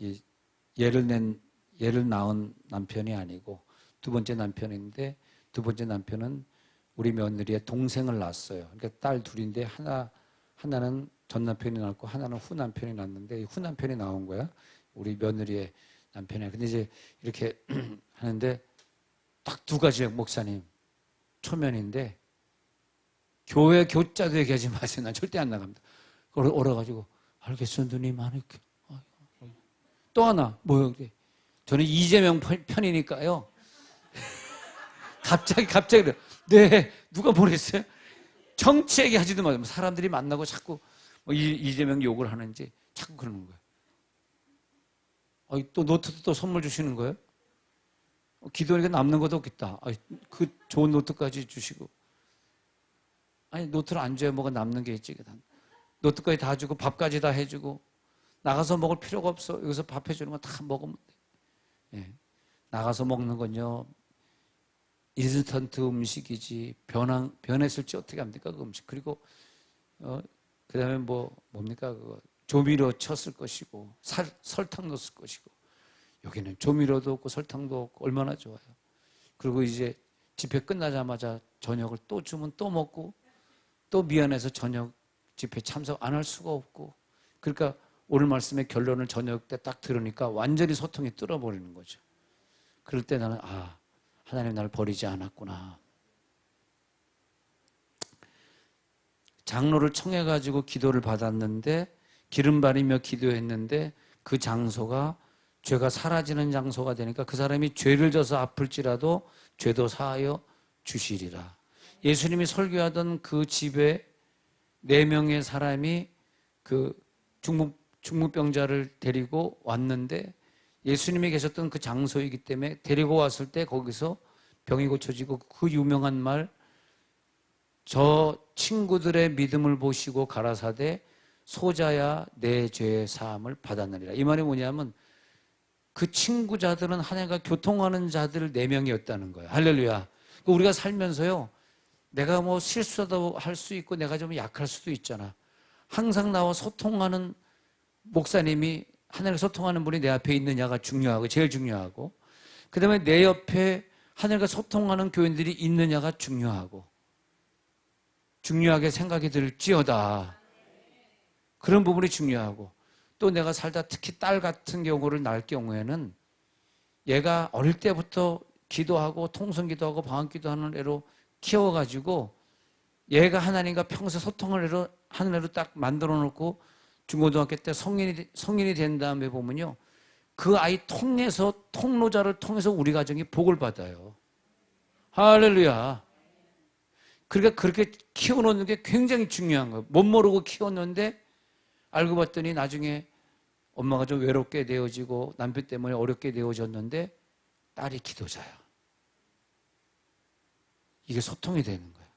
얘를 낳은 남편이 아니고 두 번째 남편인데 두 번째 남편은 우리 며느리의 동생을 낳았어요. 그러니까 딸 둘인데 하나는 전 남편이 낳았고 하나는 후 남편이 낳았는데 후 남편이 나온 거야. 우리 며느리의 남편이야. 근데 이제 이렇게 하는데 딱 두 가지예요. 목사님 초면인데 교회 교자도 얘기하지 마세요. 난 절대 안 나갑니다. 얼어가지고 알겠어 누님 안 할게. 또 하나 뭐요? 저는 이재명 편이니까요. 갑자기 그래. 네, 누가 보냈어요? 정치 얘기하지도 마세요. 사람들이 만나고 자꾸 이재명 욕을 하는지 자꾸 그러는 거예요. 또 노트도 또 선물 주시는 거예요? 기도하니까 남는 것도 없겠다. 그 좋은 노트까지 주시고. 아니, 노트를 안 줘야 뭐가 남는 게 있지. 노트까지 다 주고 밥까지 다 해주고 나가서 먹을 필요가 없어. 여기서 밥 해주는 거 다 먹으면 돼. 예. 나가서 먹는 건요 인스턴트 음식이지 변했을지 어떻게 합니까 그 음식. 그리고 그 다음에 뭡니까 그거 조미료 쳤을 것이고 설탕 넣었을 것이고 여기는 조미료도 없고 설탕도 없고 얼마나 좋아요. 그리고 이제 집회 끝나자마자 저녁을 또 주면 또 먹고 또 미안해서 저녁 집회 참석 안 할 수가 없고. 그러니까 오늘 말씀의 결론을 저녁 때 딱 들으니까 완전히 소통이 뚫어버리는 거죠. 그럴 때 나는 하나님 나를 버리지 않았구나. 장로를 청해가지고 기도를 받았는데 기름 바르며 기도했는데 그 장소가 죄가 사라지는 장소가 되니까 그 사람이 죄를 져서 아플지라도 죄도 사하여 주시리라. 예수님이 설교하던 그 집에 4명의 사람이 그 중무병자를 데리고 왔는데 예수님이 계셨던 그 장소이기 때문에 데리고 왔을 때 거기서 병이 고쳐지고 그 유명한 말, 저 친구들의 믿음을 보시고 가라사대 소자야 내 죄의 사함을 받았느니라. 이 말이 뭐냐면 그 친구자들은 한 해가 교통하는 자들 4명이었다는 거예요. 할렐루야. 우리가 살면서요 내가 실수도 할 수 있고 내가 좀 약할 수도 있잖아. 항상 나와 소통하는 목사님이 하나님 소통하는 분이 내 앞에 있느냐가 중요하고 제일 중요하고 그 다음에 내 옆에 하나님과 소통하는 교인들이 있느냐가 중요하게 생각이 들지어다. 그런 부분이 중요하고, 또 내가 살다 특히 딸 같은 경우를 낳을 경우에는 얘가 어릴 때부터 기도하고 통성기도하고 방언기도하는 애로 키워가지고 얘가 하나님과 평소 소통을 하는 애로 딱 만들어 놓고 중고등학교 때 성인이 된 다음에 보면요, 그 아이 통로자를 통해서 우리 가정이 복을 받아요. 할렐루야. 그러니까 그렇게 키워놓는 게 굉장히 중요한 거예요. 못 모르고 키웠는데 알고 봤더니 나중에 엄마가 좀 외롭게 되어지고 남편 때문에 어렵게 되어졌는데 딸이 기도자야. 이게 소통이 되는 거예요.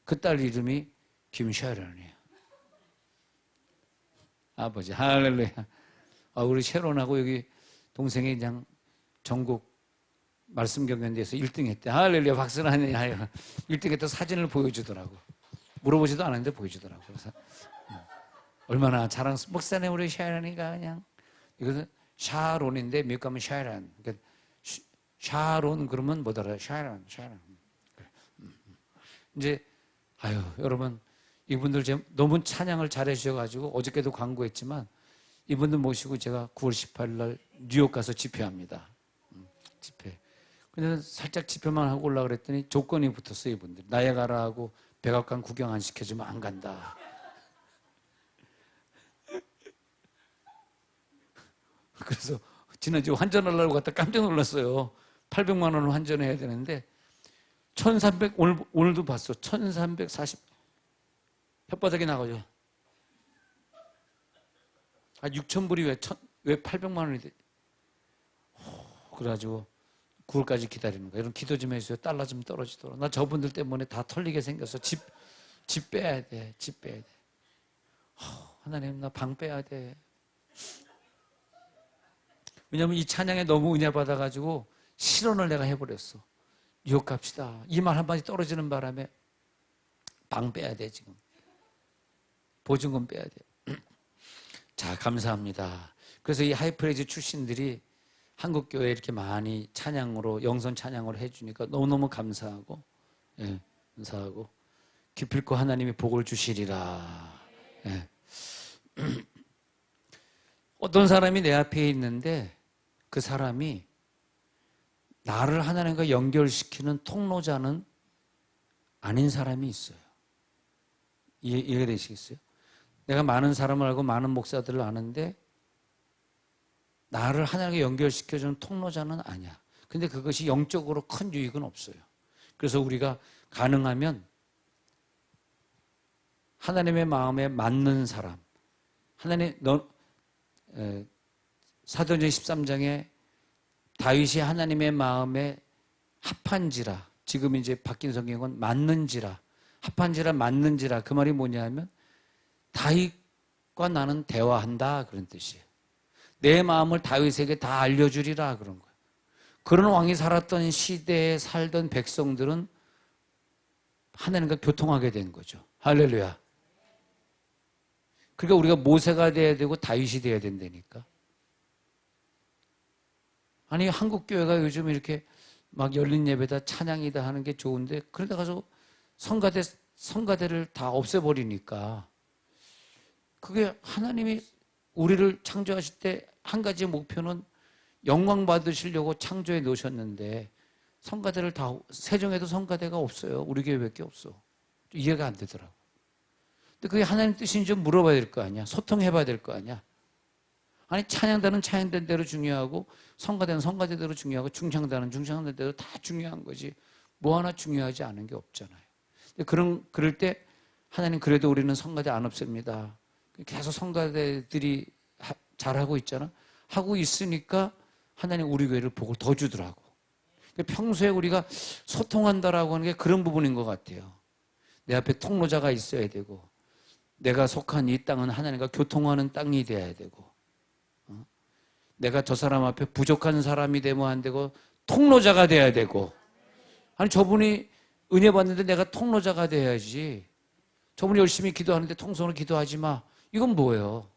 그 딸 이름이 김샤련이에요. 아버지, 할렐루야. 우리 쉐론하고 여기 동생이 그냥 전국 말씀 경연대회에서 1등 했대. 할렐루야, 박수를 하네. 1등 했다 사진을 보여주더라고. 물어보지도 않았는데 보여주더라고. 그래서 얼마나 목사님 우리 샤론이가 그냥, 이것은 샤론인데 미국 가면 샤론. 그러니까 샤론 그러면 못 알아요. 샤론. 이제 여러분, 이분들 너무 찬양을 잘해 주셔가지고 어저께도 광고했지만 이분들 모시고 제가 9월 18일 날 뉴욕 가서 집회합니다. 집회. 근데 살짝 집회만 하고 올라 그랬더니 조건이 붙었어요. 이분들 나야가라하고 백악관 구경 안 시켜주면 안 간다. 그래서 지난주 환전하려고 갔다 깜짝 놀랐어요. 800만 원을 환전해야 되는데 1300, 오늘도 봤어. 1340 혓바닥이 나가죠. 6,000불이 왜 800만 원이 돼? 그래가지고 9월까지 기다리는 거야. 이런 기도 좀 해주세요. 달러 좀 떨어지도록. 나 저분들 때문에 다 털리게 생겨서 집 빼야 돼. 하나님, 나 방 빼야 돼. 왜냐면 이 찬양에 너무 은혜 받아가지고 실언을 내가 해버렸어. 뉴욕 갑시다. 이 말 한마디 떨어지는 바람에 방 빼야 돼, 지금. 보증금 빼야 돼. 자, 감사합니다. 그래서 이 하이프레이즈 출신들이 한국교회에 이렇게 많이 찬양으로, 영선 찬양으로 해주니까 너무너무 감사하고, 감사하고, 기필코 하나님이 복을 주시리라. 어떤 사람이 내 앞에 있는데 그 사람이 나를 하나님과 연결시키는 통로자는 아닌 사람이 있어요. 이해가 되시겠어요? 내가 많은 사람을 알고 많은 목사들을 아는데 나를 하나님과 연결시켜주는 통로자는 아니야. 근데 그것이 영적으로 큰 유익은 없어요. 그래서 우리가 가능하면 하나님의 마음에 맞는 사람, 사도행전 13장에 다윗이 하나님의 마음에 합한지라, 지금 이제 바뀐 성경은 맞는지라, 합한지라 맞는지라, 그 말이 뭐냐면 다윗과 나는 대화한다, 그런 뜻이에요. 내 마음을 다윗에게 다 알려주리라, 그런 거예요. 그런 왕이 살았던 시대에 살던 백성들은 하나님과 교통하게 된 거죠. 할렐루야. 그러니까 우리가 모세가 돼야 되고 다윗이 돼야 된다니까. 아니, 한국 교회가 요즘 이렇게 막 열린 예배다 찬양이다 하는 게 좋은데, 그러다 가서 성가대를 다 없애버리니까, 그게 하나님이 우리를 창조하실 때 한 가지 목표는 영광 받으시려고 창조해 놓으셨는데, 성가대를 다, 세종에도 성가대가 없어요. 우리 교회밖에 없어. 이해가 안 되더라고. 근데 그게 하나님 뜻인지 좀 물어봐야 될 거 아니야. 소통해 봐야 될 거 아니야. 아니, 찬양단은 찬양단대로 중요하고, 성가대는 성가대대로 중요하고, 중창단은 중창단대로 다 중요한 거지. 뭐 하나 중요하지 않은 게 없잖아요. 근데 그럴 때 하나님, 그래도 우리는 성가대 안 없앱니다. 계속 성가대들이 잘하고 있잖아. 하고 있으니까 하나님 우리 교회를 복을 더 주더라고. 평소에 우리가 소통한다라고 하는 게 그런 부분인 것 같아요. 내 앞에 통로자가 있어야 되고, 내가 속한 이 땅은 하나님과 교통하는 땅이 돼야 되고, 내가 저 사람 앞에 부족한 사람이 되면 안 되고 통로자가 돼야 되고. 아니, 저분이 은혜 받는데 내가 통로자가 돼야지. 저분이 열심히 기도하는데 통성으로 기도하지 마. 이건 뭐예요?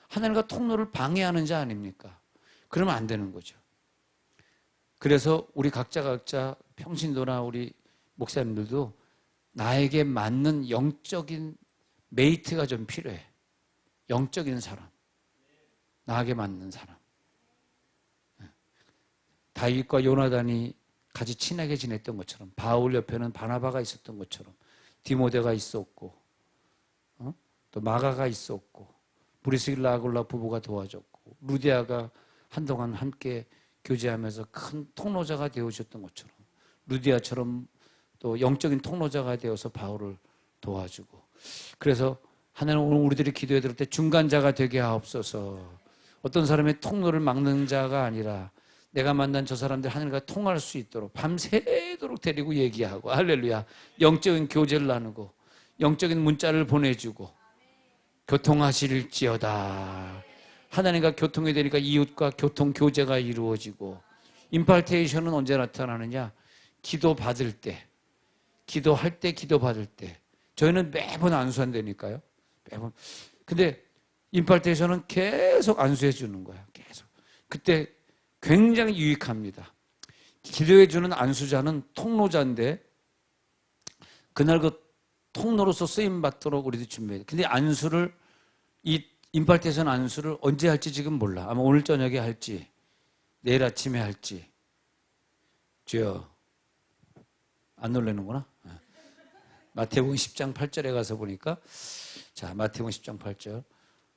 하나님과 통로를 방해하는 자 아닙니까? 그러면 안 되는 거죠. 그래서 우리 각자 평신도나 우리 목사님들도 나에게 맞는 영적인 메이트가 좀 필요해. 영적인 사람. 나에게 맞는 사람. 다윗과 요나단이 같이 친하게 지냈던 것처럼, 바울 옆에는 바나바가 있었던 것처럼, 디모데가 있었고, 또 마가가 있었고, 브리스길라 아굴라 부부가 도와줬고, 루디아가 한동안 함께 교제하면서 큰 통로자가 되어주셨던 것처럼, 루디아처럼 또 영적인 통로자가 되어서 바울을 도와주고, 그래서 하나님 오늘 우리들이 기도해 드릴 때 중간자가 되게 하옵소서. 어떤 사람의 통로를 막는 자가 아니라 내가 만난 저 사람들 하늘과 통할 수 있도록 밤새도록 데리고 얘기하고, 할렐루야, 영적인 교제를 나누고 영적인 문자를 보내주고 교통하실지어다. 하나님과 교통이 되니까 이웃과 교통 교제가 이루어지고, 임팔테이션은 언제 나타나느냐? 기도 받을 때, 기도할 때, 기도 받을 때. 저희는 매번 안수한다니까요. 매번. 근데 임팔테이션은 계속 안수해 주는 거야. 계속. 그때 굉장히 유익합니다. 기도해 주는 안수자는 통로자인데 그날 그 통로로서 쓰임 받도록 우리도 준비해야 돼. 근데 안수를, 이 임팔테이션 안수를 언제 할지 지금 몰라. 아마 오늘 저녁에 할지 내일 아침에 할지. 주여, 안 놀라는구나. 마태복음 10장 8절에 가서 보니까, 자, 마태복음 10장 8절.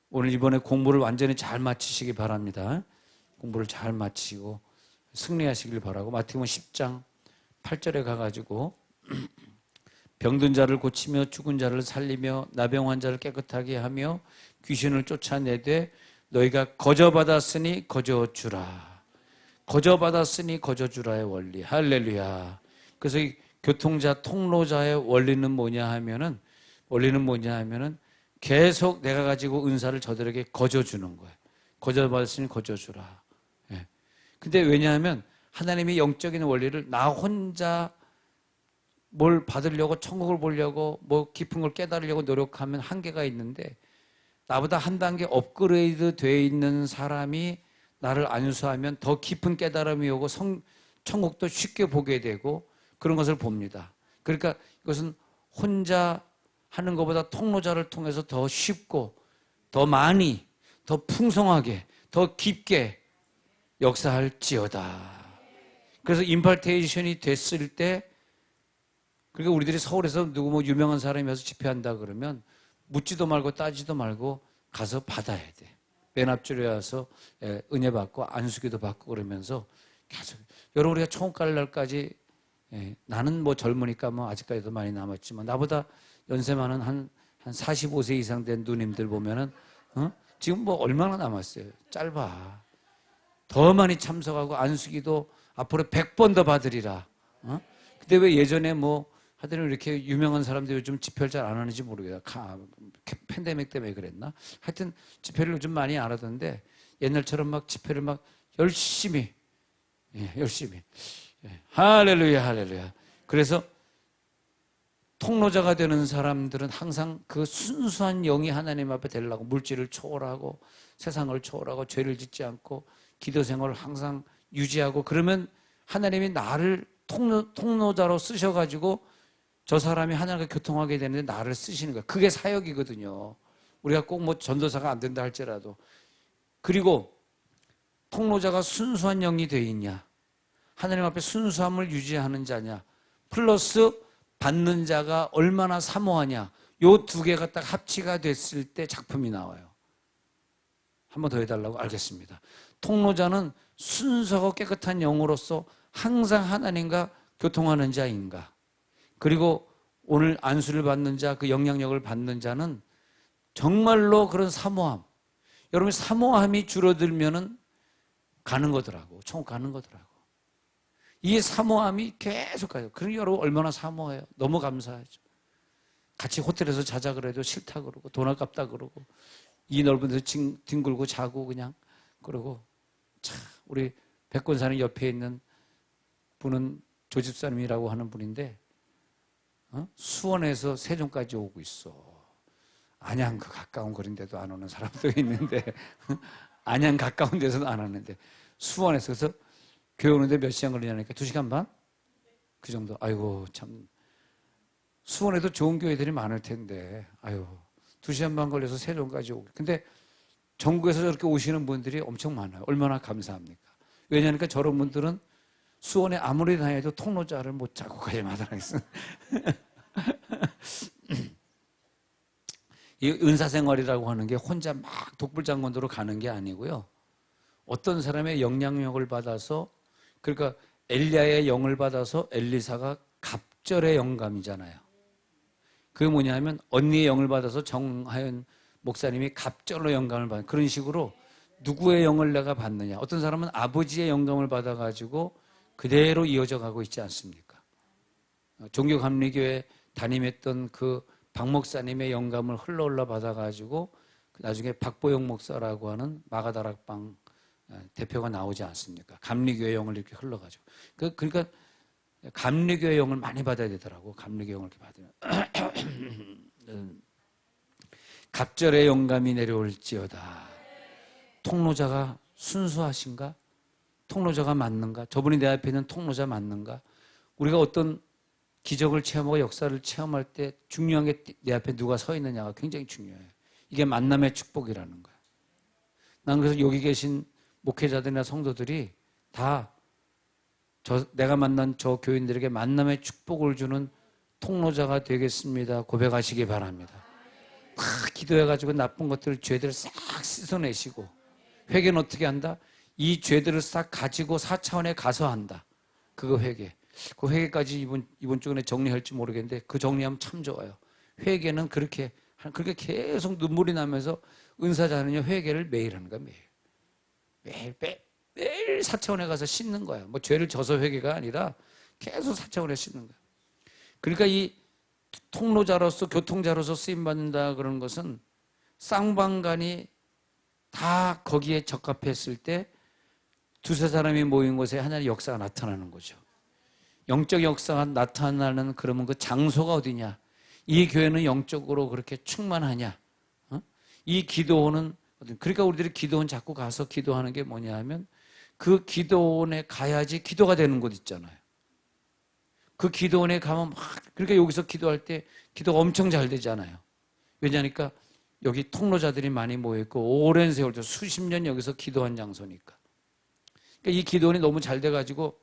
오늘 이번에 공부를 완전히 잘 마치시기 바랍니다. 공부를 잘 마치시고 승리하시길 바라고, 마태복음 10장 8절에 가가지고 병든 자를 고치며 죽은 자를 살리며 나병 환자를 깨끗하게 하며 귀신을 쫓아내되 너희가 거저받았으니 거저주라. 거저받았으니 거저주라의 원리. 할렐루야. 그래서 이 교통자, 통로자의 원리는 뭐냐 하면은, 계속 내가 가지고 은사를 저들에게 거저주는 거예요. 거저받았으니 거저주라. 예. 근데 왜냐하면 하나님의 영적인 원리를 나 혼자 뭘 받으려고, 천국을 보려고, 뭐 깊은 걸 깨달으려고 노력하면 한계가 있는데, 나보다 한 단계 업그레이드 되어 있는 사람이 나를 안수하면 더 깊은 깨달음이 오고 천국도 쉽게 보게 되고 그런 것을 봅니다. 그러니까 이것은 혼자 하는 것보다 통로자를 통해서 더 쉽고 더 많이, 더 풍성하게, 더 깊게 역사할지어다. 그래서 임팔테이션이 됐을 때, 그러니까 우리들이 서울에서 누구 뭐 유명한 사람이 와서 집회한다 그러면 묻지도 말고 따지도 말고 가서 받아야 돼. 맨 앞줄에 와서 은혜 받고 안수기도 받고 그러면서 계속. 여러분, 우리가 천국 갈 날까지, 나는 뭐 젊으니까 뭐 아직까지도 많이 남았지만 나보다 연세 많은 한 45세 이상 된 누님들 보면은 지금 뭐 얼마나 남았어요. 짧아. 더 많이 참석하고 안수기도 앞으로 100번 더 받으리라. 근데 왜 예전에 뭐 하여튼 이렇게 유명한 사람들이 요즘 집회를 잘 안 하는지 모르겠어요. 팬데믹 때문에 그랬나? 하여튼 집회를 요즘 많이 안 하던데 옛날처럼 막 집회를 막 열심히, 열심히. 할렐루야, 할렐루야. 그래서 통로자가 되는 사람들은 항상 그 순수한 영이 하나님 앞에 되려고 물질을 초월하고 세상을 초월하고 죄를 짓지 않고 기도 생활을 항상 유지하고, 그러면 하나님이 나를 통로자로 쓰셔가지고 저 사람이 하나님과 교통하게 되는데 나를 쓰시는 거예요. 그게 사역이거든요. 우리가 꼭 뭐 전도사가 안 된다 할지라도. 그리고 통로자가 순수한 영이 되어 있냐, 하나님 앞에 순수함을 유지하는 자냐, 플러스 받는 자가 얼마나 사모하냐, 요 두 개가 딱 합치가 됐을 때 작품이 나와요. 한 번 더 해달라고? 알겠습니다. 통로자는 순수하고 깨끗한 영으로서 항상 하나님과 교통하는 자인가, 그리고 오늘 안수를 받는 자, 그 영향력을 받는 자는 정말로 그런 사모함, 여러분 사모함이 줄어들면은 가는 거더라고. 천국 가는 거더라고. 이 사모함이 계속 가요. 그러니 여러분 얼마나 사모해요. 너무 감사하죠. 같이 호텔에서 자자 그래도 싫다 그러고 돈 아깝다 그러고 이 넓은 데서 뒹굴고 자고 그냥 그러고. 참, 우리 백권사님 옆에 있는 분은 조집사님이라고 하는 분인데 수원에서 세종까지 오고 있어. 안양 그 가까운 거리인데도 안 오는 사람도 있는데 안양 가까운 데서도 안 오는데 수원에서. 그래서 교회 오는데 몇 시간 걸리냐니까 2시간 반? 그 정도. 아이고 참 수원에도 좋은 교회들이 많을 텐데 아유 2시간 반 걸려서 세종까지 오고. 근데 전국에서 저렇게 오시는 분들이 엄청 많아요. 얼마나 감사합니까? 왜냐하니까 저런 분들은 수원에 아무리 다녀도 통로자를 못 잡고 가지 마더라고요. 이 은사생활이라고 하는 게 혼자 막 독불장군으로 가는 게 아니고요. 어떤 사람의 영향력을 받아서, 그러니까 엘리야의 영을 받아서 엘리사가 갑절의 영감이잖아요. 그게 뭐냐면 언니의 영을 받아서 정하연 목사님이 갑절로 영감을 받는, 그런 식으로 누구의 영을 내가 받느냐. 어떤 사람은 아버지의 영감을 받아가지고 그대로 이어져 가고 있지 않습니까? 종교감리교회 담임했던 그 박 목사님의 영감을 흘러 받아가지고 나중에 박보영 목사라고 하는 마가다락방 대표가 나오지 않습니까? 감리교회 영을 이렇게 흘러가지고. 그러니까 감리교회 영을 많이 받아야 되더라고. 감리교회 영을 이렇게 받으면. 갑절의 영감이 내려올지어다. 통로자가 순수하신가? 통로자가 맞는가? 저분이 내 앞에 있는 통로자 맞는가? 우리가 어떤 기적을 체험하고 역사를 체험할 때 중요한 게 내 앞에 누가 서 있느냐가 굉장히 중요해요. 이게 만남의 축복이라는 거예요. 난 그래서 여기 계신 목회자들이나 성도들이 다 내가 만난 저 교인들에게 만남의 축복을 주는 통로자가 되겠습니다. 고백하시기 바랍니다. 다 기도해가지고 나쁜 것들을, 죄들을 싹 씻어내시고, 회개는 어떻게 한다? 이 죄들을 싹 가지고 4차원에 가서 한다. 그거 회개. 그 회개까지 이번 주간에 정리할지 모르겠는데 그 정리하면 참 좋아요. 회개는 그렇게 계속 눈물이 나면서 은사자는요 회개를 매일 하는 거야. 매일 4차원에 가서 씻는 거야. 뭐 죄를 져서 회개가 아니라 계속 4차원에 씻는 거야. 그러니까 이 통로자로서, 교통자로서 쓰임받는다 그러는 것은 쌍방간이 다 거기에 적합했을 때 두세 사람이 모인 곳에 하나의 역사가 나타나는 거죠. 영적 역사가 나타나는, 그러면 그 장소가 어디냐? 이 교회는 영적으로 그렇게 충만하냐? 이 기도원은, 그러니까 우리들이 기도원 자꾸 가서 기도하는 게 뭐냐 하면 그 기도원에 가야지 기도가 되는 곳 있잖아요. 그 기도원에 가면 막, 그러니까 여기서 기도할 때 기도가 엄청 잘 되잖아요. 왜냐니까 여기 통로자들이 많이 모여있고 오랜 세월, 수십 년 여기서 기도한 장소니까. 그러니까 이 기도원이 너무 잘 돼가지고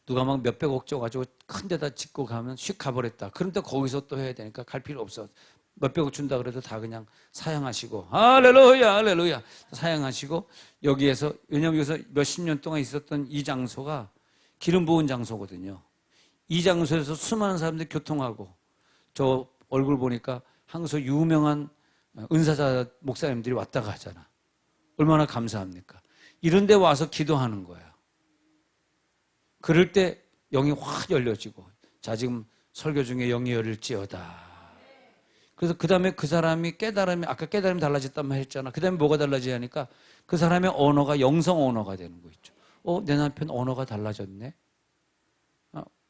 누가 막 몇백억 줘가지고 큰 데다 짓고 가면 휙 가버렸다. 그런데 거기서 또 해야 되니까 갈 필요 없어. 몇백억 준다 그래도 다 그냥 사양하시고, 할렐루야, 할렐루야. 사양하시고, 여기에서, 왜냐면 여기서 몇십 년 동안 있었던 이 장소가 기름 부은 장소거든요. 이 장소에서 수많은 사람들이 교통하고, 저 얼굴 보니까 항상 유명한 은사자 목사님들이 왔다가 하잖아. 얼마나 감사합니까? 이런 데 와서 기도하는 거야. 그럴 때 영이 확 열려지고, 자, 지금 설교 중에 영이 열릴지어다. 그래서 그 다음에 그 사람이 깨달음이, 아까 깨달음이 달라졌다만 했잖아. 그 다음에 뭐가 달라지냐니까 그 사람의 언어가 영성 언어가 되는 거 있죠. 내 남편 언어가 달라졌네.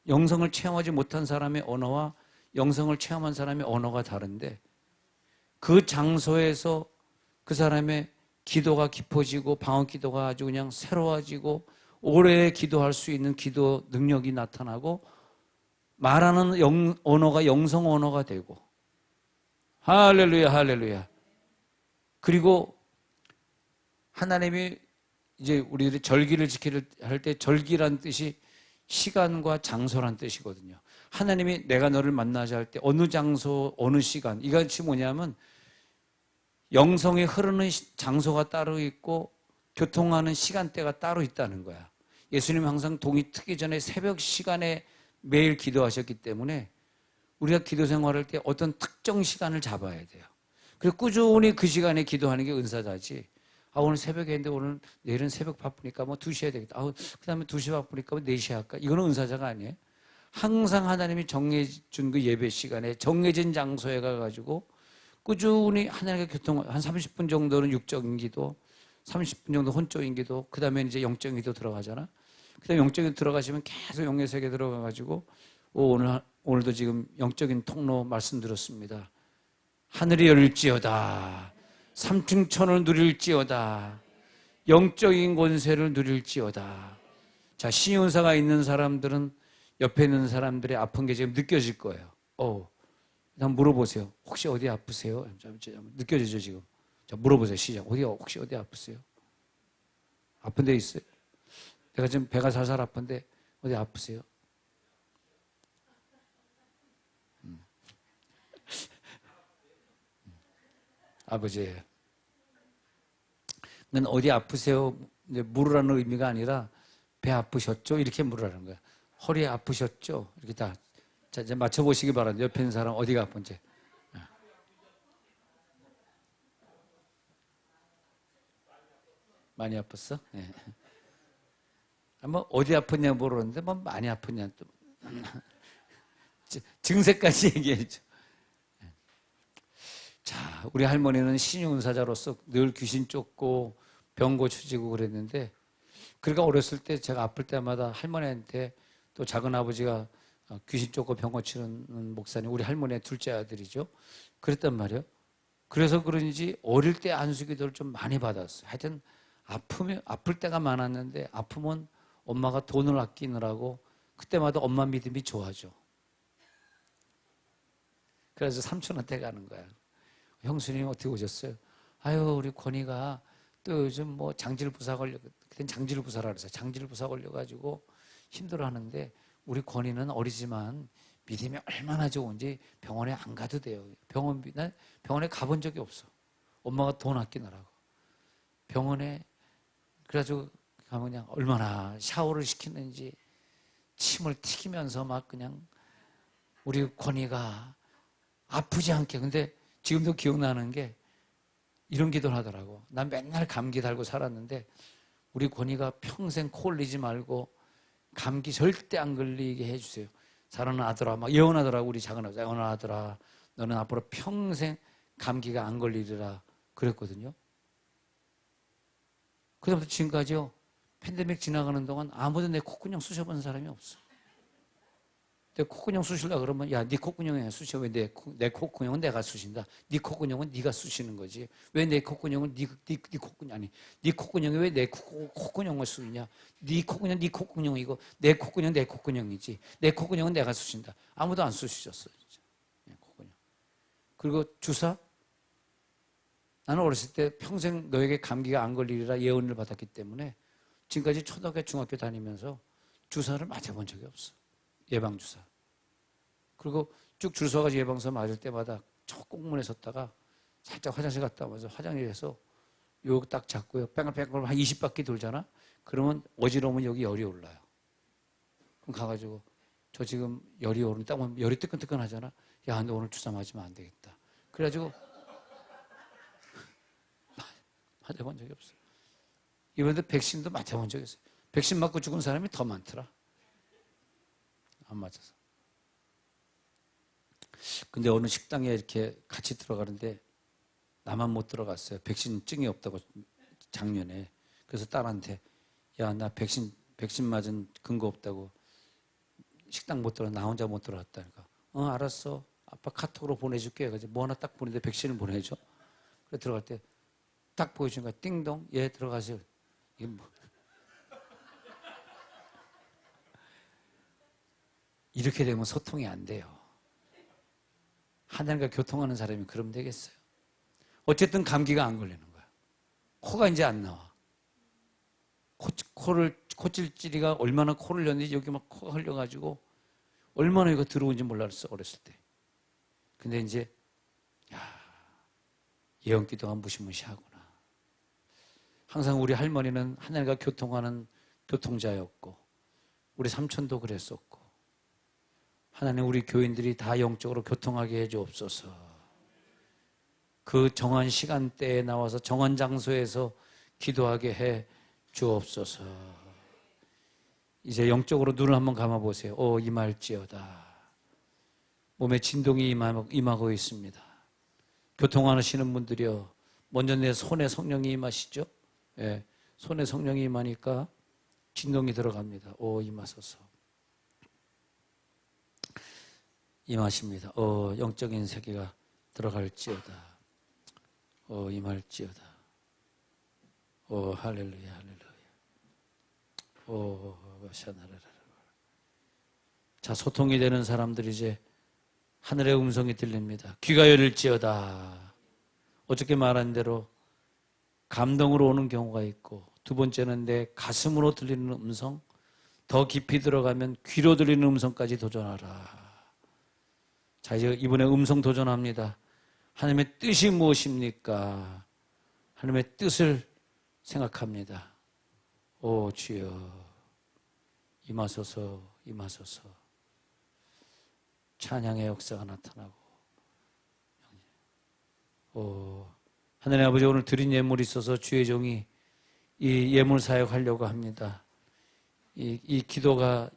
영성을 체험하지 못한 사람의 언어와 영성을 체험한 사람의 언어가 다른데, 그 장소에서 그 사람의 기도가 깊어지고 방언 기도가 아주 그냥 새로워지고 오래 기도할 수 있는 기도 능력이 나타나고 말하는 언어가 영성 언어가 되고, 할렐루야, 할렐루야. 그리고 하나님이 이제 우리들이 절기를 지키려 할 때 절기란 뜻이 시간과 장소란 뜻이거든요. 하나님이 내가 너를 만나자 할 때 어느 장소, 어느 시간, 이것이 뭐냐면 영성이 흐르는 장소가 따로 있고 교통하는 시간대가 따로 있다는 거야. 예수님은 항상 동이 트기 전에 새벽 시간에 매일 기도하셨기 때문에 우리가 기도 생활할 때 어떤 특정 시간을 잡아야 돼요. 그래서 꾸준히 그 시간에 기도하는 게 은사자지. 오늘 새벽에 했는데 내일은 새벽 바쁘니까 뭐 2시에 해야 되겠다. 그 다음에 2시 바쁘니까 뭐 4시에 할까? 이거는 은사자가 아니에요. 항상 하나님이 정해준 그 예배 시간에 정해진 장소에 가가지고 꾸준히 하나님과 한 30분 정도는 육적인 기도, 30분 정도 혼적인 기도, 그 다음에 이제 영적인 기도 들어가잖아. 그 다음에 영적인 기도 들어가시면 계속 영의 세계 들어가가지고 오늘도 지금 영적인 통로 말씀드렸습니다. 하늘이 열릴지어다. 삼층천을 누릴지어다. 영적인 권세를 누릴지어다. 자, 신윤사가 있는 사람들은 옆에 있는 사람들의 아픈 게 지금 느껴질 거예요. 한번 물어보세요. 혹시 어디 아프세요? 느껴지죠, 지금? 자, 물어보세요. 시작. 혹시 어디 아프세요? 아픈 데 있어요? 내가 지금 배가 살살 아픈데 어디 아프세요? 아버지예요. 넌 어디 아프세요? 물으라는 의미가 아니라 배 아프셨죠? 이렇게 물으라는 거야. 허리 아프셨죠? 이렇게 다. 자, 이제 맞춰보시기 바랍니다. 옆에 있는 사람 어디가 아픈지. 많이 아팠어? 네. 뭐 어디 아프냐 물었는데 뭐 많이 아프냐 또 증세까지 얘기해줘. 자, 우리 할머니는 신윤사자로서 늘 귀신 쫓고 병 고쳐지고 그랬는데, 그러니까 어렸을 때 제가 아플 때마다 할머니한테, 또 작은 아버지가 귀신 쫓고 병 고치는 목사님, 우리 할머니의 둘째 아들이죠. 그랬단 말이에요. 그래서 그런지 어릴 때 안수기도를 좀 많이 받았어요. 하여튼 아플 때가 많았는데, 아프면 엄마가 돈을 아끼느라고 그때마다 엄마 믿음이 좋아져. 그래서 삼촌한테 가는 거야. 형수님 어떻게 오셨어요? 아유, 우리 권이가 또 요즘 뭐 장질부사 그땐 장질부사라 그랬어요. 장질부사 걸려가지고 힘들어하는데, 우리 권이는 어리지만 믿음이 얼마나 좋은지 병원에 안 가도 돼요. 병원에 가본 적이 없어. 엄마가 돈 아끼느라고. 병원에 그래가지고 가면 그냥 얼마나 샤워를 시키는지 침을 튀기면서 막 그냥 우리 권이가 아프지 않게. 근데 지금도 기억나는 게 이런 기도를 하더라고. 난 맨날 감기 달고 살았는데 우리 권이가 평생 코 흘리지 말고 감기 절대 안 걸리게 해주세요. 사랑하는 아들아, 막 예언하더라고. 우리 작은 아들, 예언하는 아들아, 너는 앞으로 평생 감기가 안 걸리리라 그랬거든요. 그다음부터 지금까지요, 팬데믹 지나가는 동안 아무도 내 콧구녕 쑤셔본 사람이 없어. 내 콧구녕 쑤시려고 그러면, 야, 네 콧구녕에 쑤셔. 왜 내 콧구녕은 내가 쑤신다. 네 콧구녕은 네가 쑤시는 거지. 왜 내 콧구녕은 네 콧구녕, 아니, 네 콧구녕이 왜 내 콧구녕을 쑤냐. 네 콧구녕이고 내 콧구녕이지. 내 콧구녕은 내가 쑤신다. 아무도 안 쑤시셨어, 진짜. 콧구녕. 그리고 주사? 나는 어렸을 때 평생 너에게 감기가 안 걸리리라 예언을 받았기 때문에 지금까지 초등학교, 중학교 다니면서 주사를 맞아본 적이 없어. 예방주사. 그리고 쭉 줄 서가지고 예방주사 맞을 때마다 저 꼭문에 섰다가 살짝 화장실 갔다 오면서 화장실에서 요 딱 잡고요. 뺑글뺑글 한 20바퀴 돌잖아? 그러면 어지러우면 여기 열이 올라요. 그럼 가가지고 저 지금 열이 오르는, 딱 보면 열이 뜨끈뜨끈 하잖아? 야, 너 오늘 주사 맞으면 안 되겠다. 그래가지고 맞아본 적이 없어요. 이번에도 백신도 맞아본 적이 있어요. 백신 맞고 죽은 사람이 더 많더라. 안 맞아서. 근데 어느 식당에 이렇게 같이 들어가는데 나만 못 들어갔어요. 백신증이 없다고, 작년에. 그래서 딸한테, 야, 나 백신 맞은 근거 없다고 식당 못 들어가. 나 혼자 못 들어갔다. 그러니까, 알았어. 아빠 카톡으로 보내줄게. 그래서 뭐 하나 딱 보내는데 백신을 보내줘. 그래 들어갈 때 딱 보여준 거야. 띵동. 예, 들어가세요. 이게 뭐. 이렇게 되면 소통이 안 돼요. 하늘과 교통하는 사람이 그러면 되겠어요? 어쨌든 감기가 안 걸리는 거야. 코가 이제 안 나와. 콧질찔이가 얼마나 코를 렸는지 여기 막 코가 흘려가지고 얼마나 이거 들어온지 몰랐어, 어렸을 때. 근데 이제, 예언 기도가 무시무시하구나. 항상 우리 할머니는 하늘과 교통하는 교통자였고, 우리 삼촌도 그랬었고, 하나님 우리 교인들이 다 영적으로 교통하게 해주옵소서. 그 정한 시간대에 나와서 정한 장소에서 기도하게 해 주옵소서. 이제 영적으로 눈을 한번 감아보세요. 임할지어다. 몸에 진동이 임하고 있습니다. 교통하시는 분들이요, 먼저 내 손에 성령이 임하시죠? 예, 손에 성령이 임하니까 진동이 들어갑니다. 임하소서. 임하십니다. 영적인 세계가 들어갈지어다. 임할지어다. 오 할렐루야 할렐루야. 오 샤나라라. 자, 소통이 되는 사람들이 이제 하늘의 음성이 들립니다. 귀가 열릴지어다. 어저께 말한 대로 감동으로 오는 경우가 있고, 두 번째는 내 가슴으로 들리는 음성, 더 깊이 들어가면 귀로 들리는 음성까지 도전하라. 자, 이제 이번에 음성 도전합니다. 하나님의 뜻이 무엇입니까? 하나님의 뜻을 생각합니다. 오 주여 임하소서 임하소서. 찬양의 역사가 나타나고, 하나님 아버지, 오늘 드린 예물이 있어서 주의 종이 이 예물 사역하려고 합니다. 이 기도가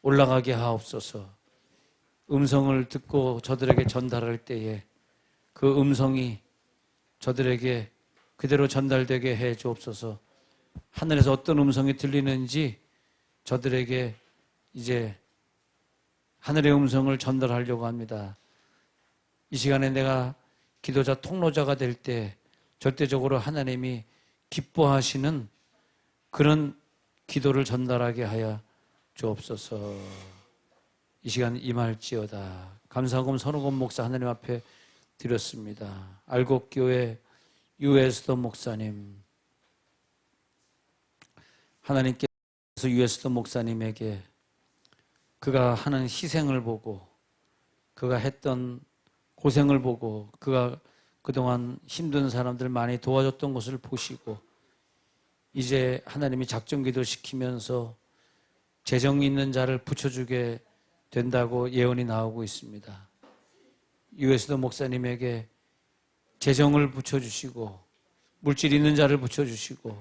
올라가게 하옵소서. 음성을 듣고 저들에게 전달할 때에 그 음성이 저들에게 그대로 전달되게 해 주옵소서. 하늘에서 어떤 음성이 들리는지 저들에게 이제 하늘의 음성을 전달하려고 합니다. 이 시간에 내가 기도자 통로자가 될 때 절대적으로 하나님이 기뻐하시는 그런 기도를 전달하게 하여 주옵소서. 이 시간 임할지어다. 감사금 선호금 목사 하나님 앞에 드렸습니다. 알곡교회 유에스더 목사님, 하나님께서 유에스더 목사님에게 그가 하는 희생을 보고, 그가 했던 고생을 보고, 그가 그동안 힘든 사람들 많이 도와줬던 것을 보시고, 이제 하나님이 작정기도 시키면서 재정 있는 자를 붙여주게 된다고 예언이 나오고 있습니다. 유에스더 목사님에게 재정을 붙여주시고, 물질 있는 자를 붙여주시고,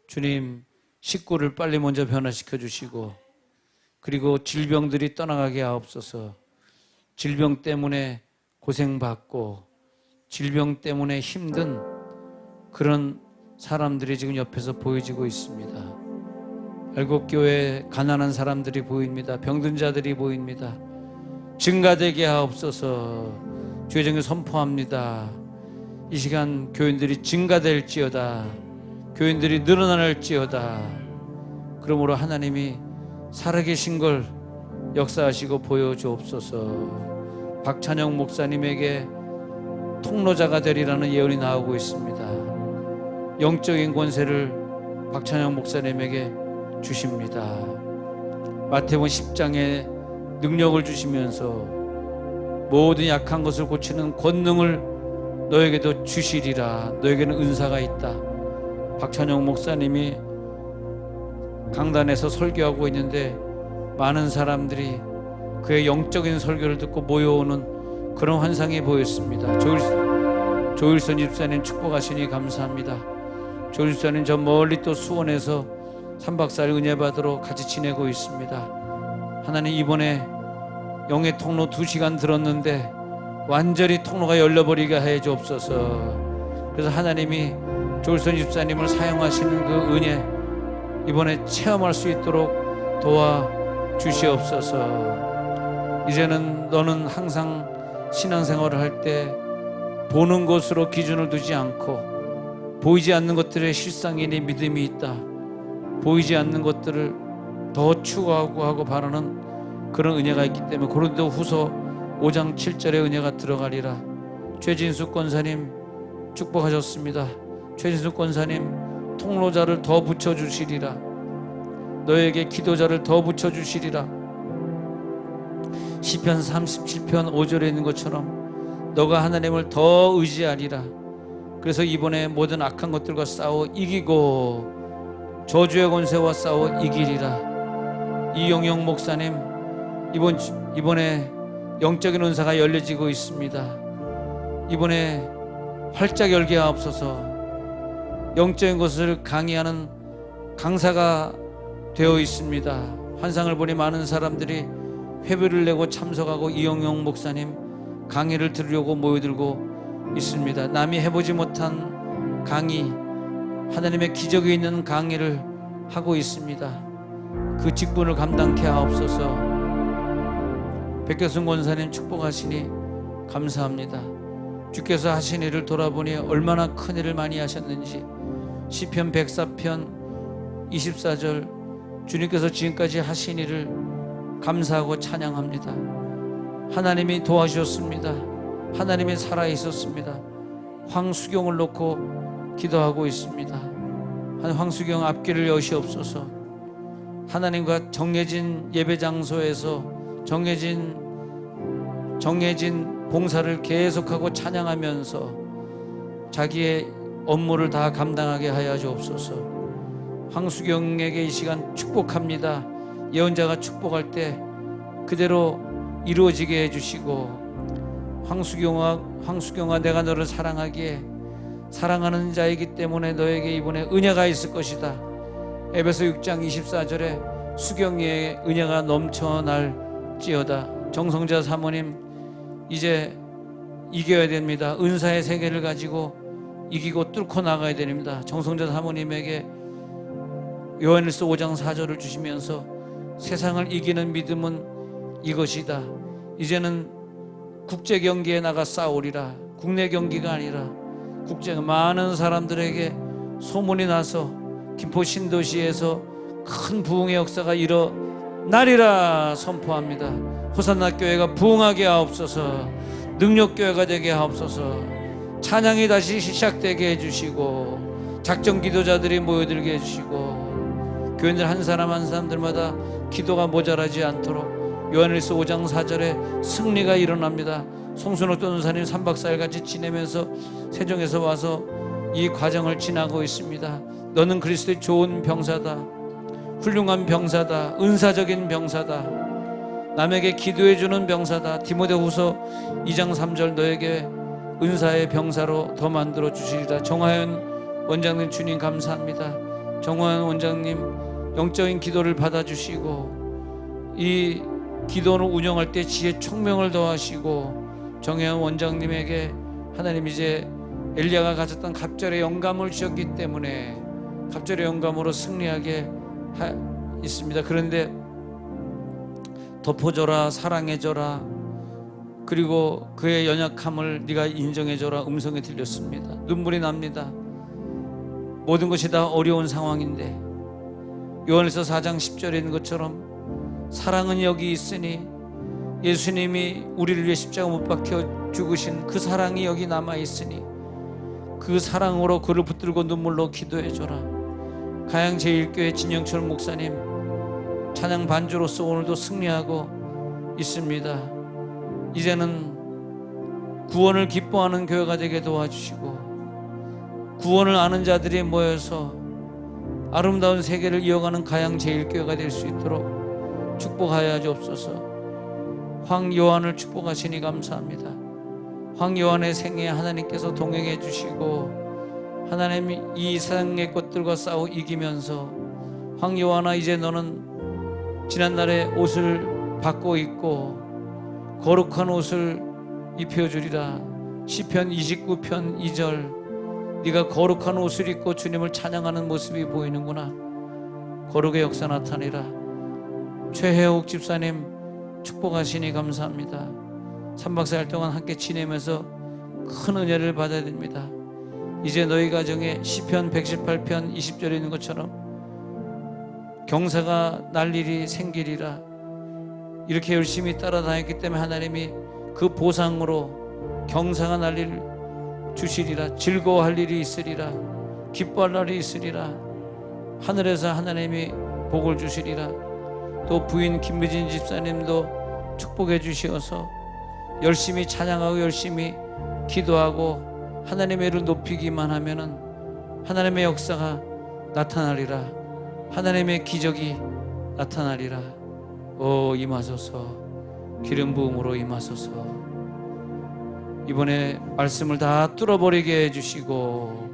주님 식구를 빨리 먼저 변화시켜 주시고, 그리고 질병들이 떠나가게 하옵소서. 질병 때문에 고생받고 질병 때문에 힘든 그런 사람들이 지금 옆에서 보여지고 있습니다. 알곡교회 가난한 사람들이 보입니다. 병든 자들이 보입니다. 증가되게 하옵소서. 주의 종이 선포합니다. 이 시간 교인들이 증가될지어다. 교인들이 늘어날지어다. 그러므로 하나님이 살아계신 걸 역사하시고 보여주옵소서. 박찬영 목사님에게 통로자가 되리라는 예언이 나오고 있습니다. 영적인 권세를 박찬영 목사님에게 주십니다. 마태복음 10장에 능력을 주시면서 모든 약한 것을 고치는 권능을 너에게도 주시리라. 너에게는 은사가 있다. 박찬영 목사님이 강단에서 설교하고 있는데 많은 사람들이 그의 영적인 설교를 듣고 모여오는 그런 환상이 보였습니다. 조일선 집사님 축복하시니 감사합니다. 조일선 집사님 저 멀리 또 수원에서 3박 4일 은혜 받으러 같이 지내고 있습니다. 하나님 이번에 영의 통로 2시간 들었는데 완전히 통로가 열려버리게 해 주옵소서. 그래서 하나님이 조일선 집사님을 사용하시는 그 은혜 이번에 체험할 수 있도록 도와주시옵소서. 이제는 너는 항상 신앙생활을 할 때 보는 것으로 기준을 두지 않고 보이지 않는 것들의 실상이 네 믿음이 있다. 보이지 않는 것들을 더 추구하고 하고 바라는 그런 은혜가 있기 때문에 고린도후서 5장 7절의 은혜가 들어가리라. 최진숙 권사님 축복하셨습니다. 최진숙 권사님 통로자를 더 붙여주시리라. 너에게 기도자를 더 붙여주시리라. 시편 37편 5절에 있는 것처럼 너가 하나님을 더 의지하리라. 그래서 이번에 모든 악한 것들과 싸워 이기고 저주의 권세와 싸워 이기리라. 이용영 목사님 이번에 영적인 은사가 열려지고 있습니다. 이번에 활짝 열게 하옵소서. 영적인 것을 강의하는 강사가 되어 있습니다. 환상을 보니 많은 사람들이 회비를 내고 참석하고 이영영 목사님 강의를 들으려고 모여들고 있습니다. 남이 해보지 못한 강의, 하나님의 기적이 있는 강의를 하고 있습니다. 그 직분을 감당케 하옵소서. 백교순 권사님 축복하시니 감사합니다. 주께서 하신 일을 돌아보니 얼마나 큰 일을 많이 하셨는지 시편 104편 24절 주님께서 지금까지 하신 일을 감사하고 찬양합니다. 하나님이 도와주셨습니다. 하나님이 살아있었습니다. 황수경을 놓고 기도하고 있습니다. 황수경 앞길을 여시옵소서. 하나님과 정해진 예배 장소에서 정해진 봉사를 계속하고 찬양하면서 자기의 업무를 다 감당하게 하여 주옵소서. 황수경에게 이 시간 축복합니다. 예언자가 축복할 때 그대로 이루어지게 해주시고, 황수경아 내가 너를 사랑하기에 사랑하는 자이기 때문에 너에게 이번에 은혜가 있을 것이다. 에베소 6장 24절에 수경이의 은혜가 넘쳐날지어다. 정성자 사모님, 이제 이겨야 됩니다. 은사의 세계를 가지고 이기고 뚫고 나가야 됩니다. 정성자 사모님에게 요한일서 5장 4절을 주시면서 세상을 이기는 믿음은 이것이다. 이제는 국제 경기에 나가 싸우리라. 국내 경기가 아니라 국제, 많은 사람들에게 소문이 나서 김포 신도시에서 큰 부흥의 역사가 일어나리라 선포합니다. 호산나 교회가 부흥하게 하옵소서. 능력교회가 되게 하옵소서. 찬양이 다시 시작되게 해주시고, 작정 기도자들이 모여들게 해주시고, 교인들 한 사람 한 사람들마다 기도가 모자라지 않도록 요한일서 5장 4절에 승리가 일어납니다. 송순옥 변호사님 3박 4일 같이 지내면서 세종에서 와서 이 과정을 지나고 있습니다. 너는 그리스도의 좋은 병사다. 훌륭한 병사다. 은사적인 병사다. 남에게 기도해주는 병사다. 디모데후서 2장 3절 너에게 은사의 병사로 더 만들어 주시리라. 정화연 원장님 주님 감사합니다. 정화연 원장님 영적인 기도를 받아주시고 이 기도를 운영할 때 지혜 총명을 더하시고, 정혜연 원장님에게 하나님 이제 엘리야가 가졌던 갑절의 영감을 주셨기 때문에 갑절의 영감으로 승리하게 있습니다. 그런데 덮어줘라, 사랑해줘라, 그리고 그의 연약함을 네가 인정해줘라 음성이 들렸습니다. 눈물이 납니다. 모든 것이 다 어려운 상황인데 요한일서 4장 10절에 있는 것처럼 사랑은 여기 있으니, 예수님이 우리를 위해 십자가 못 박혀 죽으신 그 사랑이 여기 남아있으니 그 사랑으로 그를 붙들고 눈물로 기도해줘라. 가양 제1교회 진영철 목사님 찬양 반주로서 오늘도 승리하고 있습니다. 이제는 구원을 기뻐하는 교회가 되게 도와주시고, 구원을 아는 자들이 모여서 아름다운 세계를 이어가는 가양 제1교회가 될 수 있도록 축복하여 주옵소서. 황요한을 축복하시니 감사합니다. 황요한의 생애에 하나님께서 동행해 주시고, 하나님이 이 세상의 것들과 싸워 이기면서, 황요한아 이제 너는 지난날의 옷을 받고 입고 거룩한 옷을 입혀주리라. 시편 29편 2절 네가 거룩한 옷을 입고 주님을 찬양하는 모습이 보이는구나. 거룩의 역사 나타내라. 최혜옥 집사님 축복하시니 감사합니다. 3박 4일 동안 함께 지내면서 큰 은혜를 받아야 됩니다. 이제 너희 가정에 시편 118편 20절에 있는 것처럼 경사가 날 일이 생기리라. 이렇게 열심히 따라다녔기 때문에 하나님이 그 보상으로 경사가 날 일 주시리라. 즐거워할 일이 있으리라. 기뻐할 날이 있으리라. 하늘에서 하나님이 복을 주시리라. 또 부인 김미진 집사님도 축복해 주시어서 열심히 찬양하고 열심히 기도하고 하나님의 일을 높이기만 하면은 하나님의 역사가 나타나리라. 하나님의 기적이 나타나리라. 오 임하소서. 기름 부음으로 임하소서. 이번에 말씀을 다 뚫어버리게 해주시고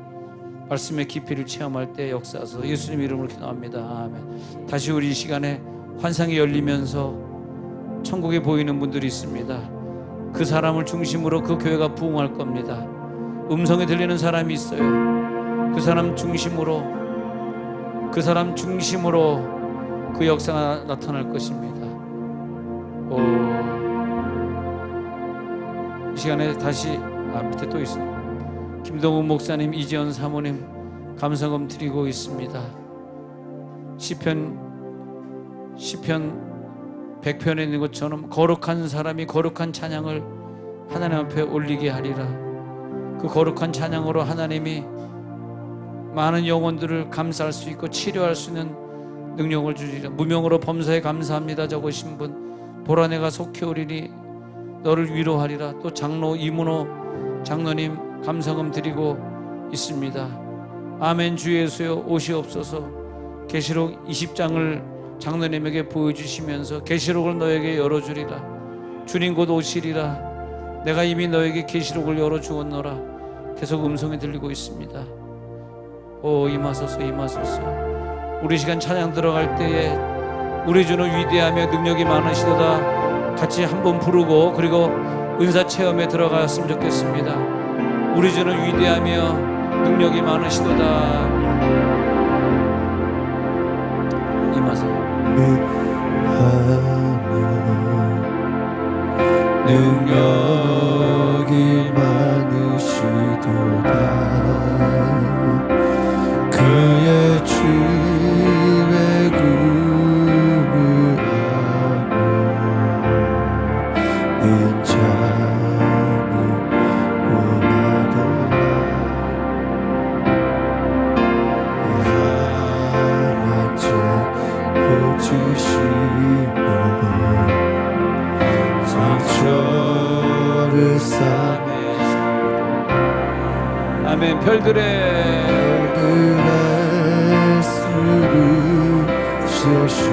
말씀의 깊이를 체험할 때 역사하소서. 예수님 이름으로 기도합니다. 아멘. 다시 우리 이 시간에 환상이 열리면서 천국에 보이는 분들이 있습니다. 그 사람을 중심으로 그 교회가 부흥할 겁니다. 음성이 들리는 사람이 있어요. 그 사람 중심으로 그 역사가 나타날 것입니다. 이 시간에 다시 밑에 또 있어요. 김동훈 목사님, 이지연 사모님 감사금 드리고 있습니다. 시편 100편에 있는 것처럼 거룩한 사람이 거룩한 찬양을 하나님 앞에 올리게 하리라. 그 거룩한 찬양으로 하나님이 많은 영혼들을 감싸할 수 있고 치료할 수 있는 능력을 주리라. 무명으로 범사에 감사합니다 적으신 분, 보라 내가 속히 오리니 너를 위로하리라. 또 장로 이문호 장로님 감사금 드리고 있습니다. 아멘. 주 예수여 오시옵소서. 계시록 20장을 장로님에게 보여주시면서 계시록을 너에게 열어주리라. 주님 곧 오시리라. 내가 이미 너에게 계시록을 열어주었노라. 계속 음성이 들리고 있습니다. 오 임하소서 임하소서. 우리 시간 찬양 들어갈 때에 우리 주는 위대하며 능력이 많으시도다 같이 한번 부르고 그리고 은사 체험에 들어갔으면 좋겠습니다. 우리 주는 위대하며 능력이 많으시도다. 임하소서. 능력이 많으시도다. 그의 주의 구하며 인자는 원하더라. 하얀 자 고치시며 상처를 싸매시고 아멘. 별들의 수를 세시고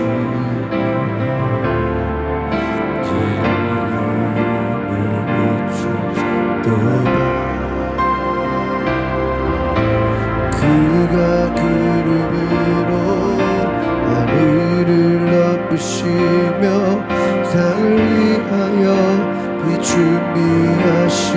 그가 구름으로 하늘을 덮으시며 땅을 위하여 빛 준비하시니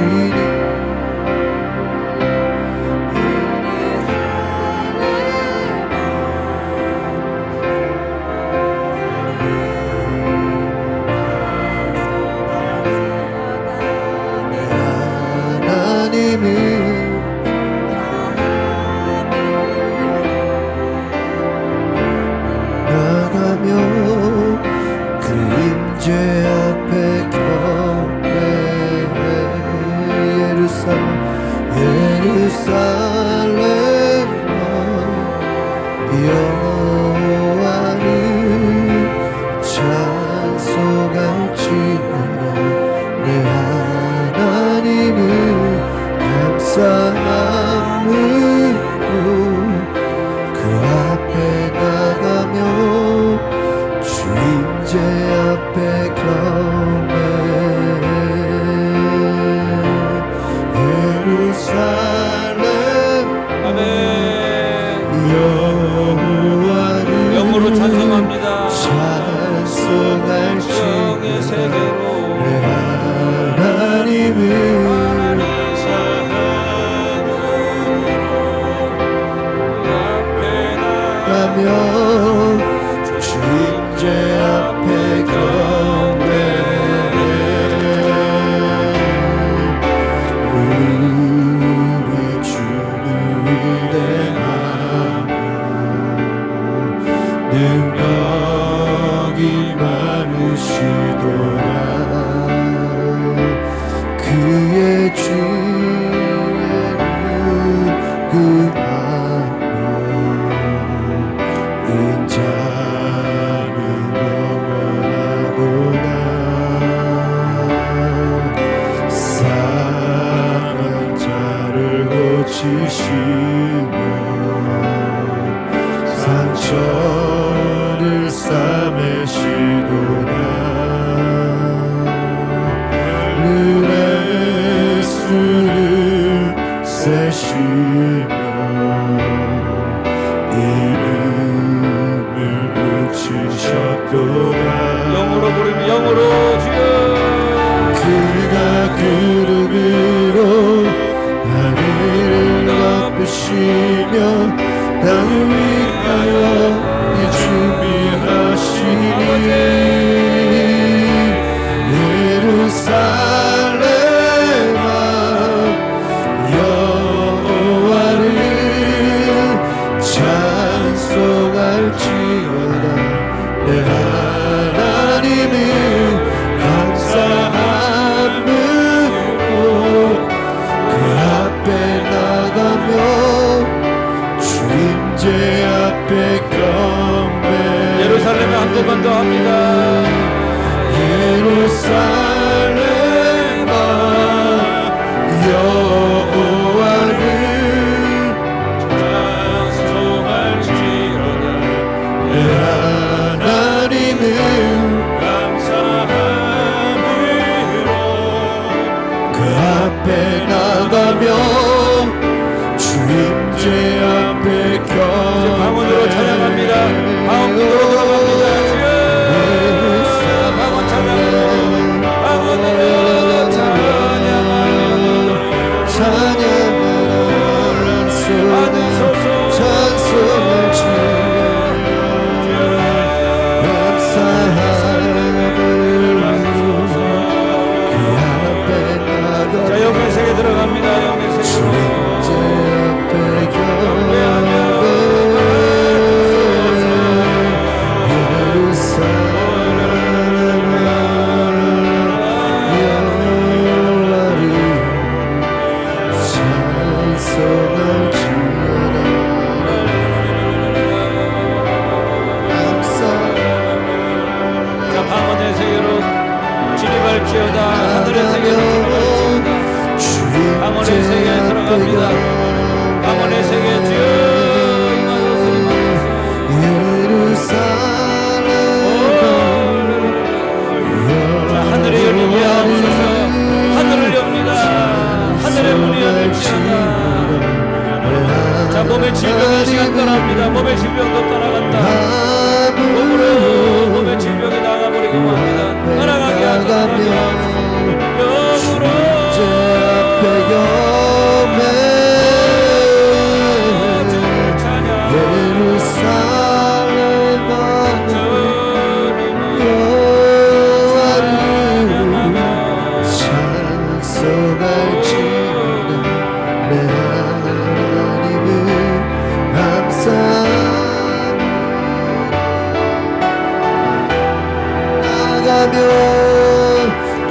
나가며 그 임재 앞에 경배해. 예루살렘아 여호와를 찬송할지어다. 내 하나님을 감사함으로 그 앞에 나가며 주 임재 앞에 경배해. 예루살렘 아멘. 여호와를 영으로 찬송합니다. 찬송할지 영의 세계로 내 하나님을 가며 주 임재 앞에 경배해. 우리 주는 위대하며 능력이 많으시도다. 그의 주의 구하며 인자는 영원하도다. 상한 자를 고치시며 상처를 싸매시도다. 늘의 수를 세시며 이름을 붙이셨도다. 영으로 부르며 영으로 주여. 그가 구름으로 하늘을 덮으시며 땅을 위하여 준비하시니 예루살렘아 여호와를 찬송할지어다 내 하나님을 감사함으로 그 앞에 나가며 주임제 앞에 경배 예루살렘에 한 번 더 합니다. 예루살렘아 여호와를 찬송할지어다 내 하나님을 감사함으로 그 앞에 나가며 주임제 앞에 경배 방언으로 찬양합니다. 방언 기도로 들어갑니다. 방언 찬양으로 자, 영의 세계 들어갑니다. 영의 자, 방언의 세계로 진입할지어다. 하늘의 세계로 들어갈지어다. 방언의 세계에 들어갑니다. 방언의 세계에 주여 임하소서 임하소서. 자, 하늘이 열리게 하옵소서. 하늘을 엽니다. 하늘의 문이 열릴지어다. 자, 몸의 질병이 시간 떠납니다. 몸의 질병도 떠나간다. 몸으로 몸의 질병이 나가버리고 맙니다. 떠나가게 하옵소서. 영으로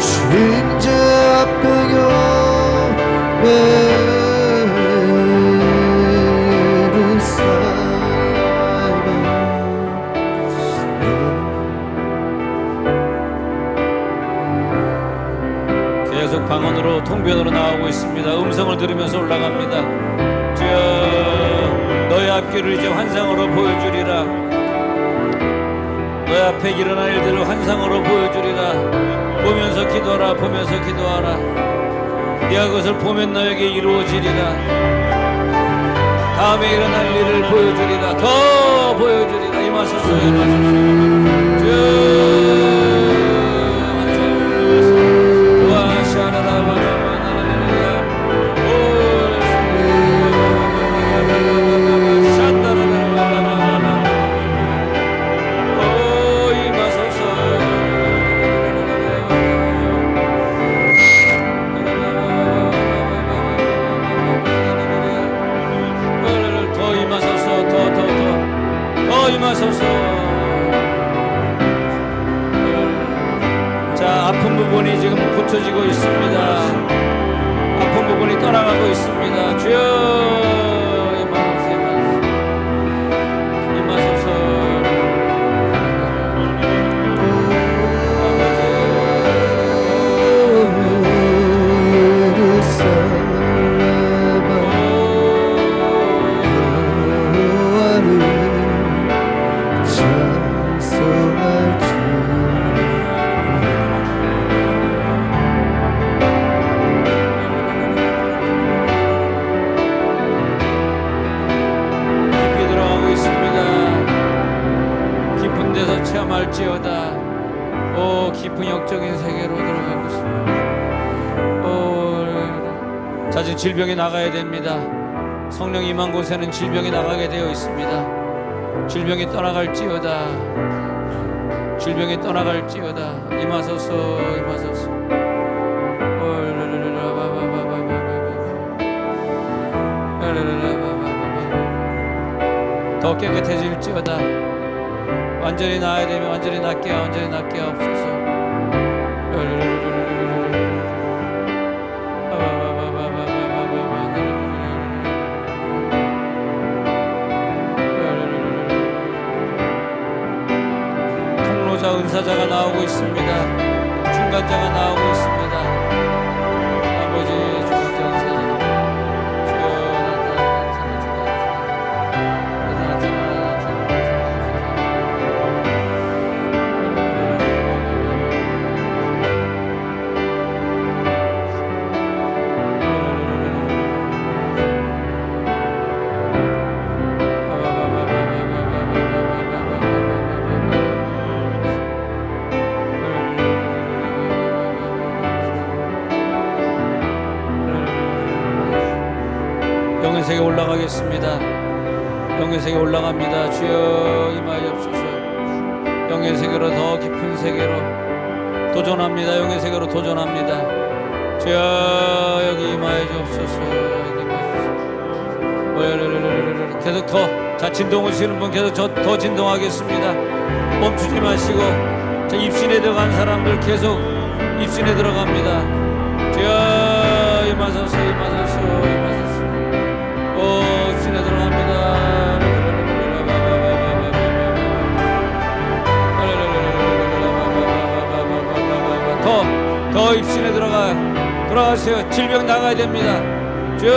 주인제 앞에 경배 계속 방언으로 통변으로 나오고 있습니다. 음성을 들으면서 올라갑니다. 주여 너의 앞길을 이제 환상으로 보여주리라. 너의 앞에 일어날 일들을 환상으로 보여주리라. 보면서 기도하라. 보면서 기도하라. 네가 그것을 보면 너에게 이루어지리라. 다음에 일어날 일을 보여주리라. 더 보여주리라. 임하소서 임하소서. 주여 자, 아픈 부분이 지금 고쳐지고 있습니다. 아픈 부분이 떠나가고 있습니다. 주여 임하소서. 체험할지어다. 오, 깊은 영적인 세계로 들어가고 있습니다. 자, 지금 질병이 나가야 됩니다. 성령 임한 곳에는 질병이 나가게 되어 있습니다. 질병이 떠나갈지어다. 질병이 떠나갈지어다. 임하소서 임하소서. 더 주여 깨끗해질지어다. 완전히 나아야 되면 완전히 낫게 하옵소서. 통로자 은사자가 나오고 있습니다. 중간자가 나오고 있습니다. 아버지 중간자 은사자 영의 세계 올라가겠습니다. 영의 세계 올라갑니다. 주여 임하옵소서. 영의 세계로 더 깊은 세계로 도전합니다. 영의 세계로 도전합니다. 주여 여기 임하여 주옵소서. 계속 더 진동하시는 분 계속 더 진동하겠습니다. 멈추지 마시고 자, 입신에 들어간 사람들 계속 입신에 들어갑니다. 주여 임하소서. 입신에 들어갑니다. 더 입신에 들어가세요. 질병 나가야 됩니다. 쭉